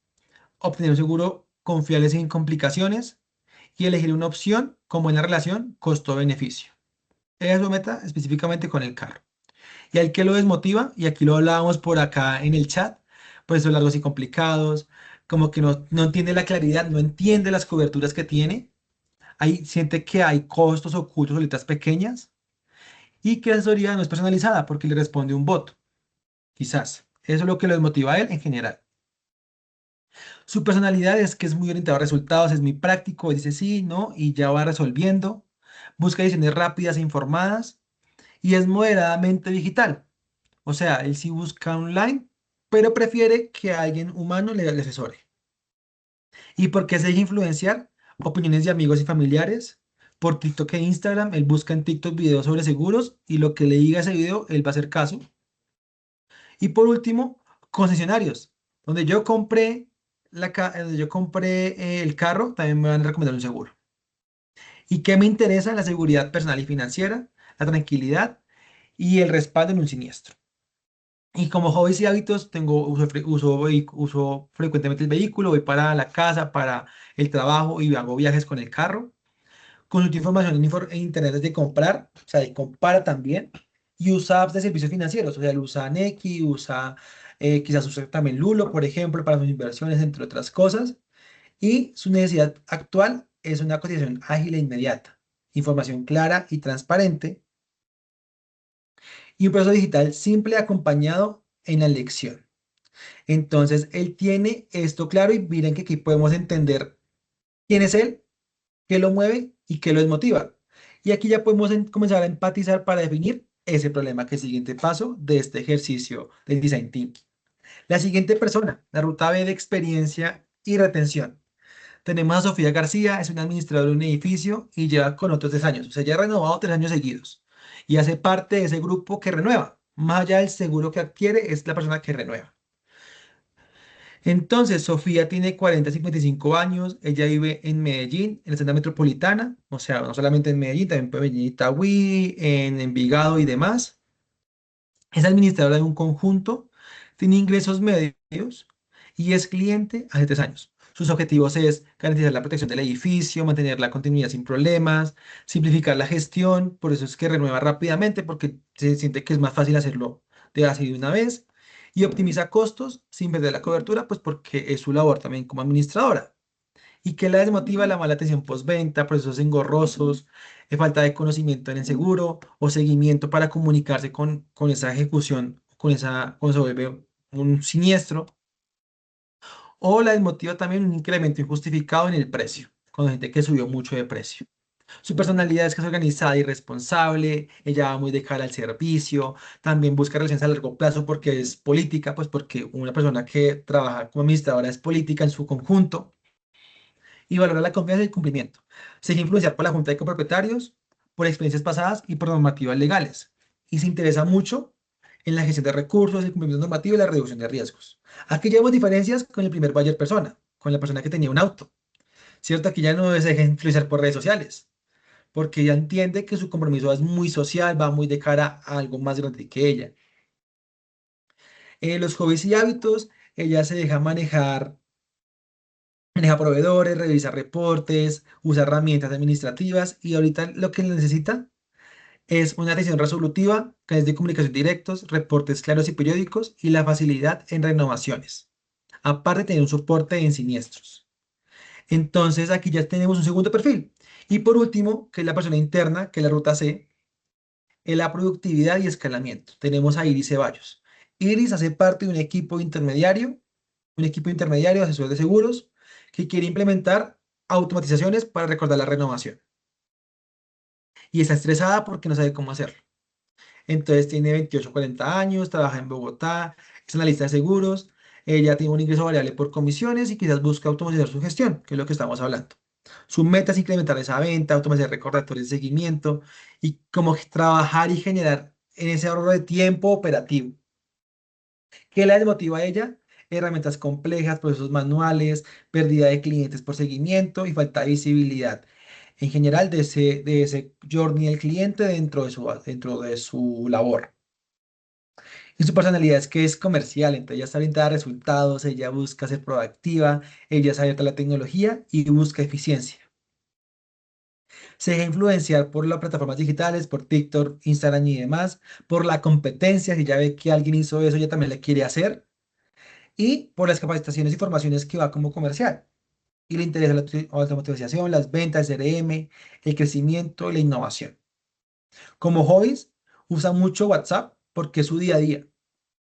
obtener un seguro confiable sin complicaciones y elegir una opción con buena relación costo-beneficio. Esa es su meta específicamente con el carro. Y al que lo desmotiva, y aquí lo hablábamos por acá en el chat, pues son largos y complicados, como que no entiende la claridad, no entiende las coberturas que tiene, ahí siente que hay costos ocultos o letras pequeñas, y que la asesoría no es personalizada porque le responde un bot, quizás. Eso es lo que lo desmotiva a él en general. Su personalidad es que es muy orientado a resultados, es muy práctico, dice sí, no, y ya va resolviendo, busca decisiones rápidas e informadas, y es moderadamente digital. O sea, él sí busca online, pero prefiere que alguien humano le asesore. ¿Y por qué se deja influenciar? Opiniones de amigos y familiares. Por TikTok e Instagram, él busca en TikTok videos sobre seguros y lo que le diga ese video, él va a hacer caso. Y por último, concesionarios, donde yo compré, el carro, también me van a recomendar un seguro. ¿Y qué me interesa? La seguridad personal y financiera, la tranquilidad y el respaldo en un siniestro. Y como hobbies y hábitos, uso frecuentemente el vehículo, voy para la casa, para el trabajo y hago viajes con el carro. Consulto información en internet de comprar, o sea, y compara también. Y usa apps de servicios financieros, o sea, él usa Nequi, quizás usa también Lulo, por ejemplo, para sus inversiones, entre otras cosas. Y su necesidad actual es una cotización ágil e inmediata, información clara y transparente, y un proceso digital simple acompañado en la elección. Entonces, él tiene esto claro y miren que aquí podemos entender quién es él, qué lo mueve y qué lo desmotiva. Y aquí ya podemos comenzar a empatizar para definir ese problema, que es el siguiente paso de este ejercicio del Design Thinking. La siguiente persona, la ruta B de experiencia y retención. Tenemos a Sofía García, es una administradora de un edificio y lleva con otros 3 años, o sea, ya ha renovado 3 años seguidos y hace parte de ese grupo que renueva. Más allá del seguro que adquiere, es la persona que renueva. Entonces, Sofía tiene 40, 55 años, ella vive en Medellín, en la zona metropolitana, o sea, no solamente en Medellín, también puede venir en Itagüí, en Envigado y demás. Es administradora de un conjunto, tiene ingresos medios y es cliente hace 3 años. Sus objetivos es garantizar la protección del edificio, mantener la continuidad sin problemas, simplificar la gestión, por eso es que renueva rápidamente porque se siente que es más fácil hacerlo de así de una vez, y optimiza costos sin perder la cobertura, pues porque es su labor también como administradora. ¿Y qué la desmotiva? La mala atención postventa, procesos engorrosos, falta de conocimiento en el seguro o seguimiento para comunicarse con esa ejecución, cuando se vuelve un siniestro. O la desmotiva también un incremento injustificado en el precio, con gente que subió mucho de precio. Su personalidad es que es organizada y responsable, ella va muy de cara al servicio, también busca relaciones a largo plazo porque es política, pues porque una persona que trabaja como administradora es política en su conjunto, y valora la confianza y el cumplimiento. Se deja influenciar por la junta de copropietarios, por experiencias pasadas y por normativas legales. Y se interesa mucho en la gestión de recursos, el cumplimiento normativo y la reducción de riesgos. Aquí ya vemos diferencias con el primer buyer persona, con la persona que tenía un auto. ¿Cierto? Aquí ya no se deja influenciar por redes sociales, porque ella entiende que su compromiso es muy social, va muy de cara a algo más grande que ella. Los hobbies y hábitos, ella se deja maneja proveedores, revisa reportes, usa herramientas administrativas y ahorita lo que necesita es una atención resolutiva, canales de comunicación directos, reportes claros y periódicos y la facilidad en renovaciones. Aparte de tener un soporte en siniestros. Entonces aquí ya tenemos un segundo perfil. Y por último, que es la persona interna, que es la ruta C, es la productividad y escalamiento. Tenemos a Iris Ceballos. Iris hace parte de un equipo intermediario, asesor de seguros, que quiere implementar automatizaciones para recordar la renovación. Y está estresada porque no sabe cómo hacerlo. Entonces tiene 28, 40 años, trabaja en Bogotá, es analista de seguros, Ella tiene un ingreso variable por comisiones y quizás busca automatizar su gestión, que es lo que estamos hablando. Su meta es incrementar esa venta, automatizar recordatorios de seguimiento y como que trabajar y generar en ese ahorro de tiempo operativo. ¿Qué la desmotiva a ella? Herramientas complejas, procesos manuales, pérdida de clientes por seguimiento y falta de visibilidad en general de ese journey del cliente dentro de su labor. Y su personalidad es que es comercial, entonces ella está orientada a resultados, ella busca ser proactiva, ella es abierta a la tecnología y busca eficiencia. Se deja influenciar por las plataformas digitales, por TikTok, Instagram y demás, por la competencia, si ya ve que alguien hizo eso, ella también le quiere hacer, y por las capacitaciones y formaciones que va como comercial. Y le interesa la automatización, las ventas, el CRM, el crecimiento y la innovación. Como hobbies, usa mucho WhatsApp porque es su día a día.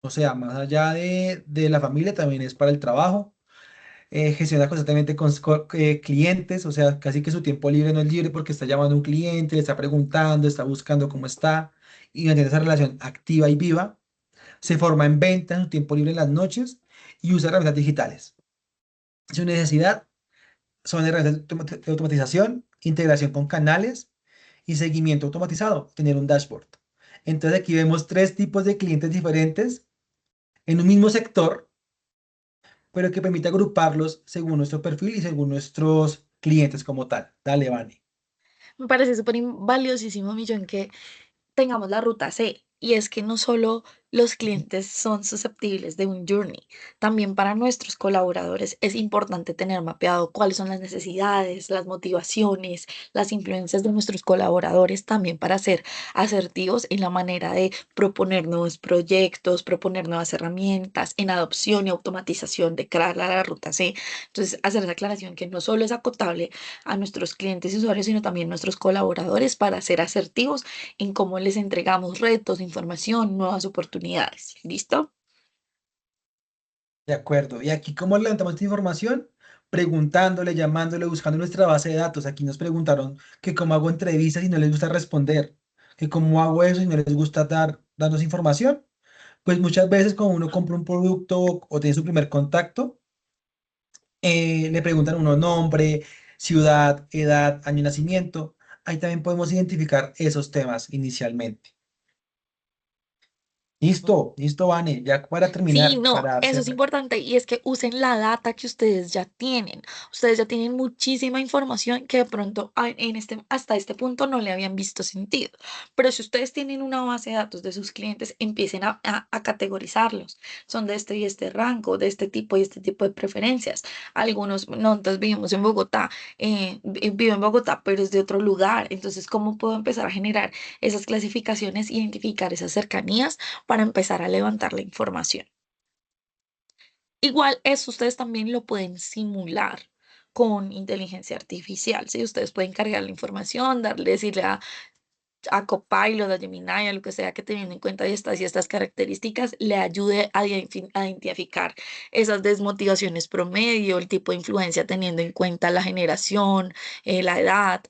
O sea, más allá de la familia, también es para el trabajo. Gestiona constantemente con clientes, o sea, casi que su tiempo libre no es libre porque está llamando a un cliente, le está preguntando, está buscando cómo está y mantiene esa relación activa y viva. Se forma en venta en su tiempo libre en las noches y usa herramientas digitales. Su necesidad son herramientas de automatización, integración con canales y seguimiento automatizado, tener un dashboard. Entonces aquí vemos tres tipos de clientes diferentes en un mismo sector, pero que permite agruparlos según nuestro perfil y según nuestros clientes como tal. Dale, Vani. Me parece súper valiosísimo, Millón, que tengamos la ruta C. Y es que no solo los clientes son susceptibles de un journey, también para nuestros colaboradores es importante tener mapeado cuáles son las necesidades, las motivaciones, las influencias de nuestros colaboradores, también para ser asertivos en la manera de proponer nuevos proyectos, proponer nuevas herramientas en adopción y automatización de crear la ruta C. Entonces, hacer esa aclaración que no solo es acotable a nuestros clientes y usuarios, sino también nuestros colaboradores para ser asertivos en cómo les entregamos retos, información, nuevas oportunidades. ¿Listo? De acuerdo. Y aquí, ¿cómo levantamos esta información? Preguntándole, llamándole, buscando nuestra base de datos. Aquí nos preguntaron que cómo hago entrevistas y no les gusta responder, que cómo hago eso y no les gusta darnos información. Pues muchas veces cuando uno compra un producto o tiene su primer contacto, le preguntan a uno nombre, ciudad, edad, año de nacimiento. Ahí también podemos identificar esos temas inicialmente. Listo, listo, Vane. Ya para Sí, terminar, no, para eso es hacer. importante y es que usen la data que ustedes ya tienen. Ustedes ya tienen muchísima información que de pronto hasta este punto no le habían visto sentido. Pero si ustedes tienen una base de datos de sus clientes, empiecen a categorizarlos. Son de este y este rango, de este tipo y este tipo de preferencias. Algunos, nosotros vivimos en Bogotá, vivo en Bogotá, pero es de otro lugar. Entonces, ¿cómo puedo empezar a generar esas clasificaciones, identificar esas cercanías para empezar a levantar la información? Igual eso ustedes también lo pueden simular con inteligencia artificial, ¿sí? Ustedes pueden cargar la información, decirle a Copilot, a Gemini, a lo que sea que teniendo en cuenta estas y estas características, le ayude a identificar esas desmotivaciones promedio, el tipo de influencia teniendo en cuenta la generación, la edad,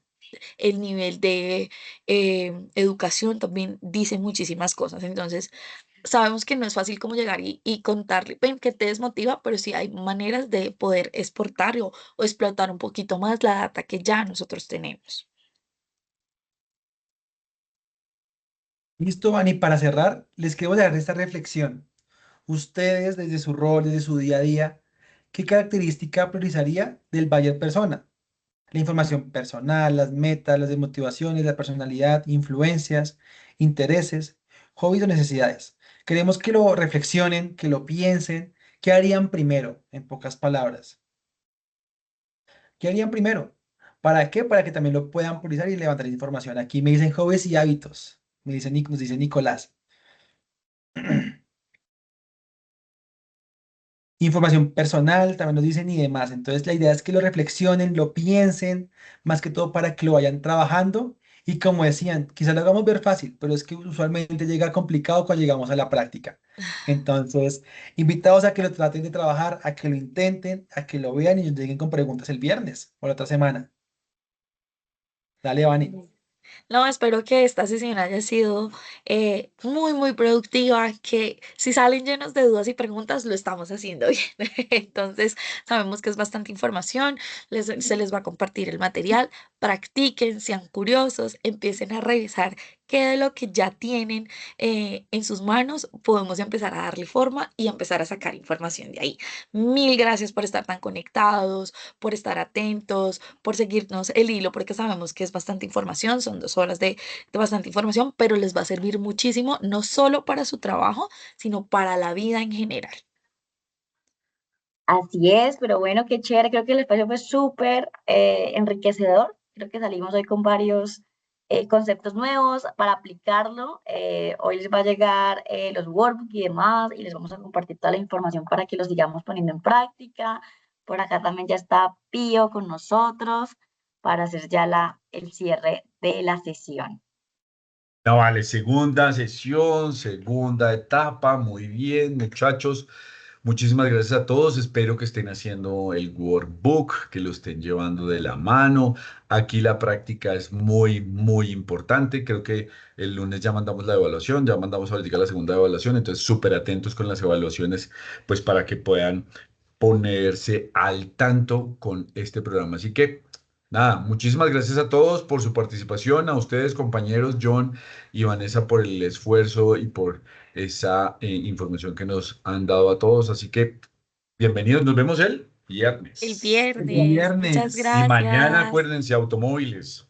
el nivel de educación, también dice muchísimas cosas. Entonces, sabemos que no es fácil como llegar y contarle, ven, que te desmotiva, pero sí hay maneras de poder exportar o explotar un poquito más la data que ya nosotros tenemos. Listo, Vane. Y para cerrar, les quiero dar esta reflexión. Ustedes, desde su rol, desde su día a día, ¿qué característica priorizaría del buyer persona? La información personal, las metas, las desmotivaciones, la personalidad, influencias, intereses, hobbies o necesidades. Queremos que lo reflexionen, que lo piensen. ¿Qué harían primero, en pocas palabras? ¿Qué harían primero? ¿Para qué? Para que también lo puedan priorizar y levantar información. Aquí me dicen hobbies y hábitos. Nos dice Nicolás. Información personal, también nos dicen y demás. Entonces, la idea es que lo reflexionen, lo piensen, más que todo para que lo vayan trabajando. Y como decían, quizás lo hagamos ver fácil, pero es que usualmente llega complicado cuando llegamos a la práctica. Entonces, invitados a que lo traten de trabajar, a que lo intenten, a que lo vean y nos lleguen con preguntas el viernes o la otra semana. Dale, Vani. No, espero que esta sesión haya sido muy, muy productiva, que si salen llenos de dudas y preguntas, lo estamos haciendo bien. Entonces, sabemos que es bastante información, se les va a compartir el material, practiquen, sean curiosos, empiecen a revisar qué de lo que ya tienen en sus manos podemos empezar a darle forma y empezar a sacar información de ahí. Mil gracias por estar tan conectados, por estar atentos, por seguirnos el hilo, porque sabemos que es bastante información, son 2 horas de bastante información, pero les va a servir muchísimo, no solo para su trabajo, sino para la vida en general. Así es, pero bueno, qué chévere, creo que el espacio fue súper enriquecedor, creo que salimos hoy con varios conceptos nuevos para aplicarlo. Hoy les va a llegar los workbooks y demás y les vamos a compartir toda la información para que los sigamos poniendo en práctica. Por acá también ya está Pío con nosotros para hacer ya el cierre de la sesión. No, vale, segunda sesión, segunda etapa, muy bien, muchachos. Muchísimas gracias a todos. Espero que estén haciendo el workbook, que lo estén llevando de la mano. Aquí la práctica es muy, muy importante. Creo que el lunes ya mandamos la evaluación, ya mandamos ahorita la segunda evaluación. Entonces, súper atentos con las evaluaciones, pues para que puedan ponerse al tanto con este programa. Así que, nada, muchísimas gracias a todos por su participación, a ustedes, compañeros, John y Vanessa, por el esfuerzo y por esa información que nos han dado a todos. Así que bienvenidos, nos vemos el El viernes. El viernes, muchas viernes. Y mañana gracias. acuérdense, automóviles.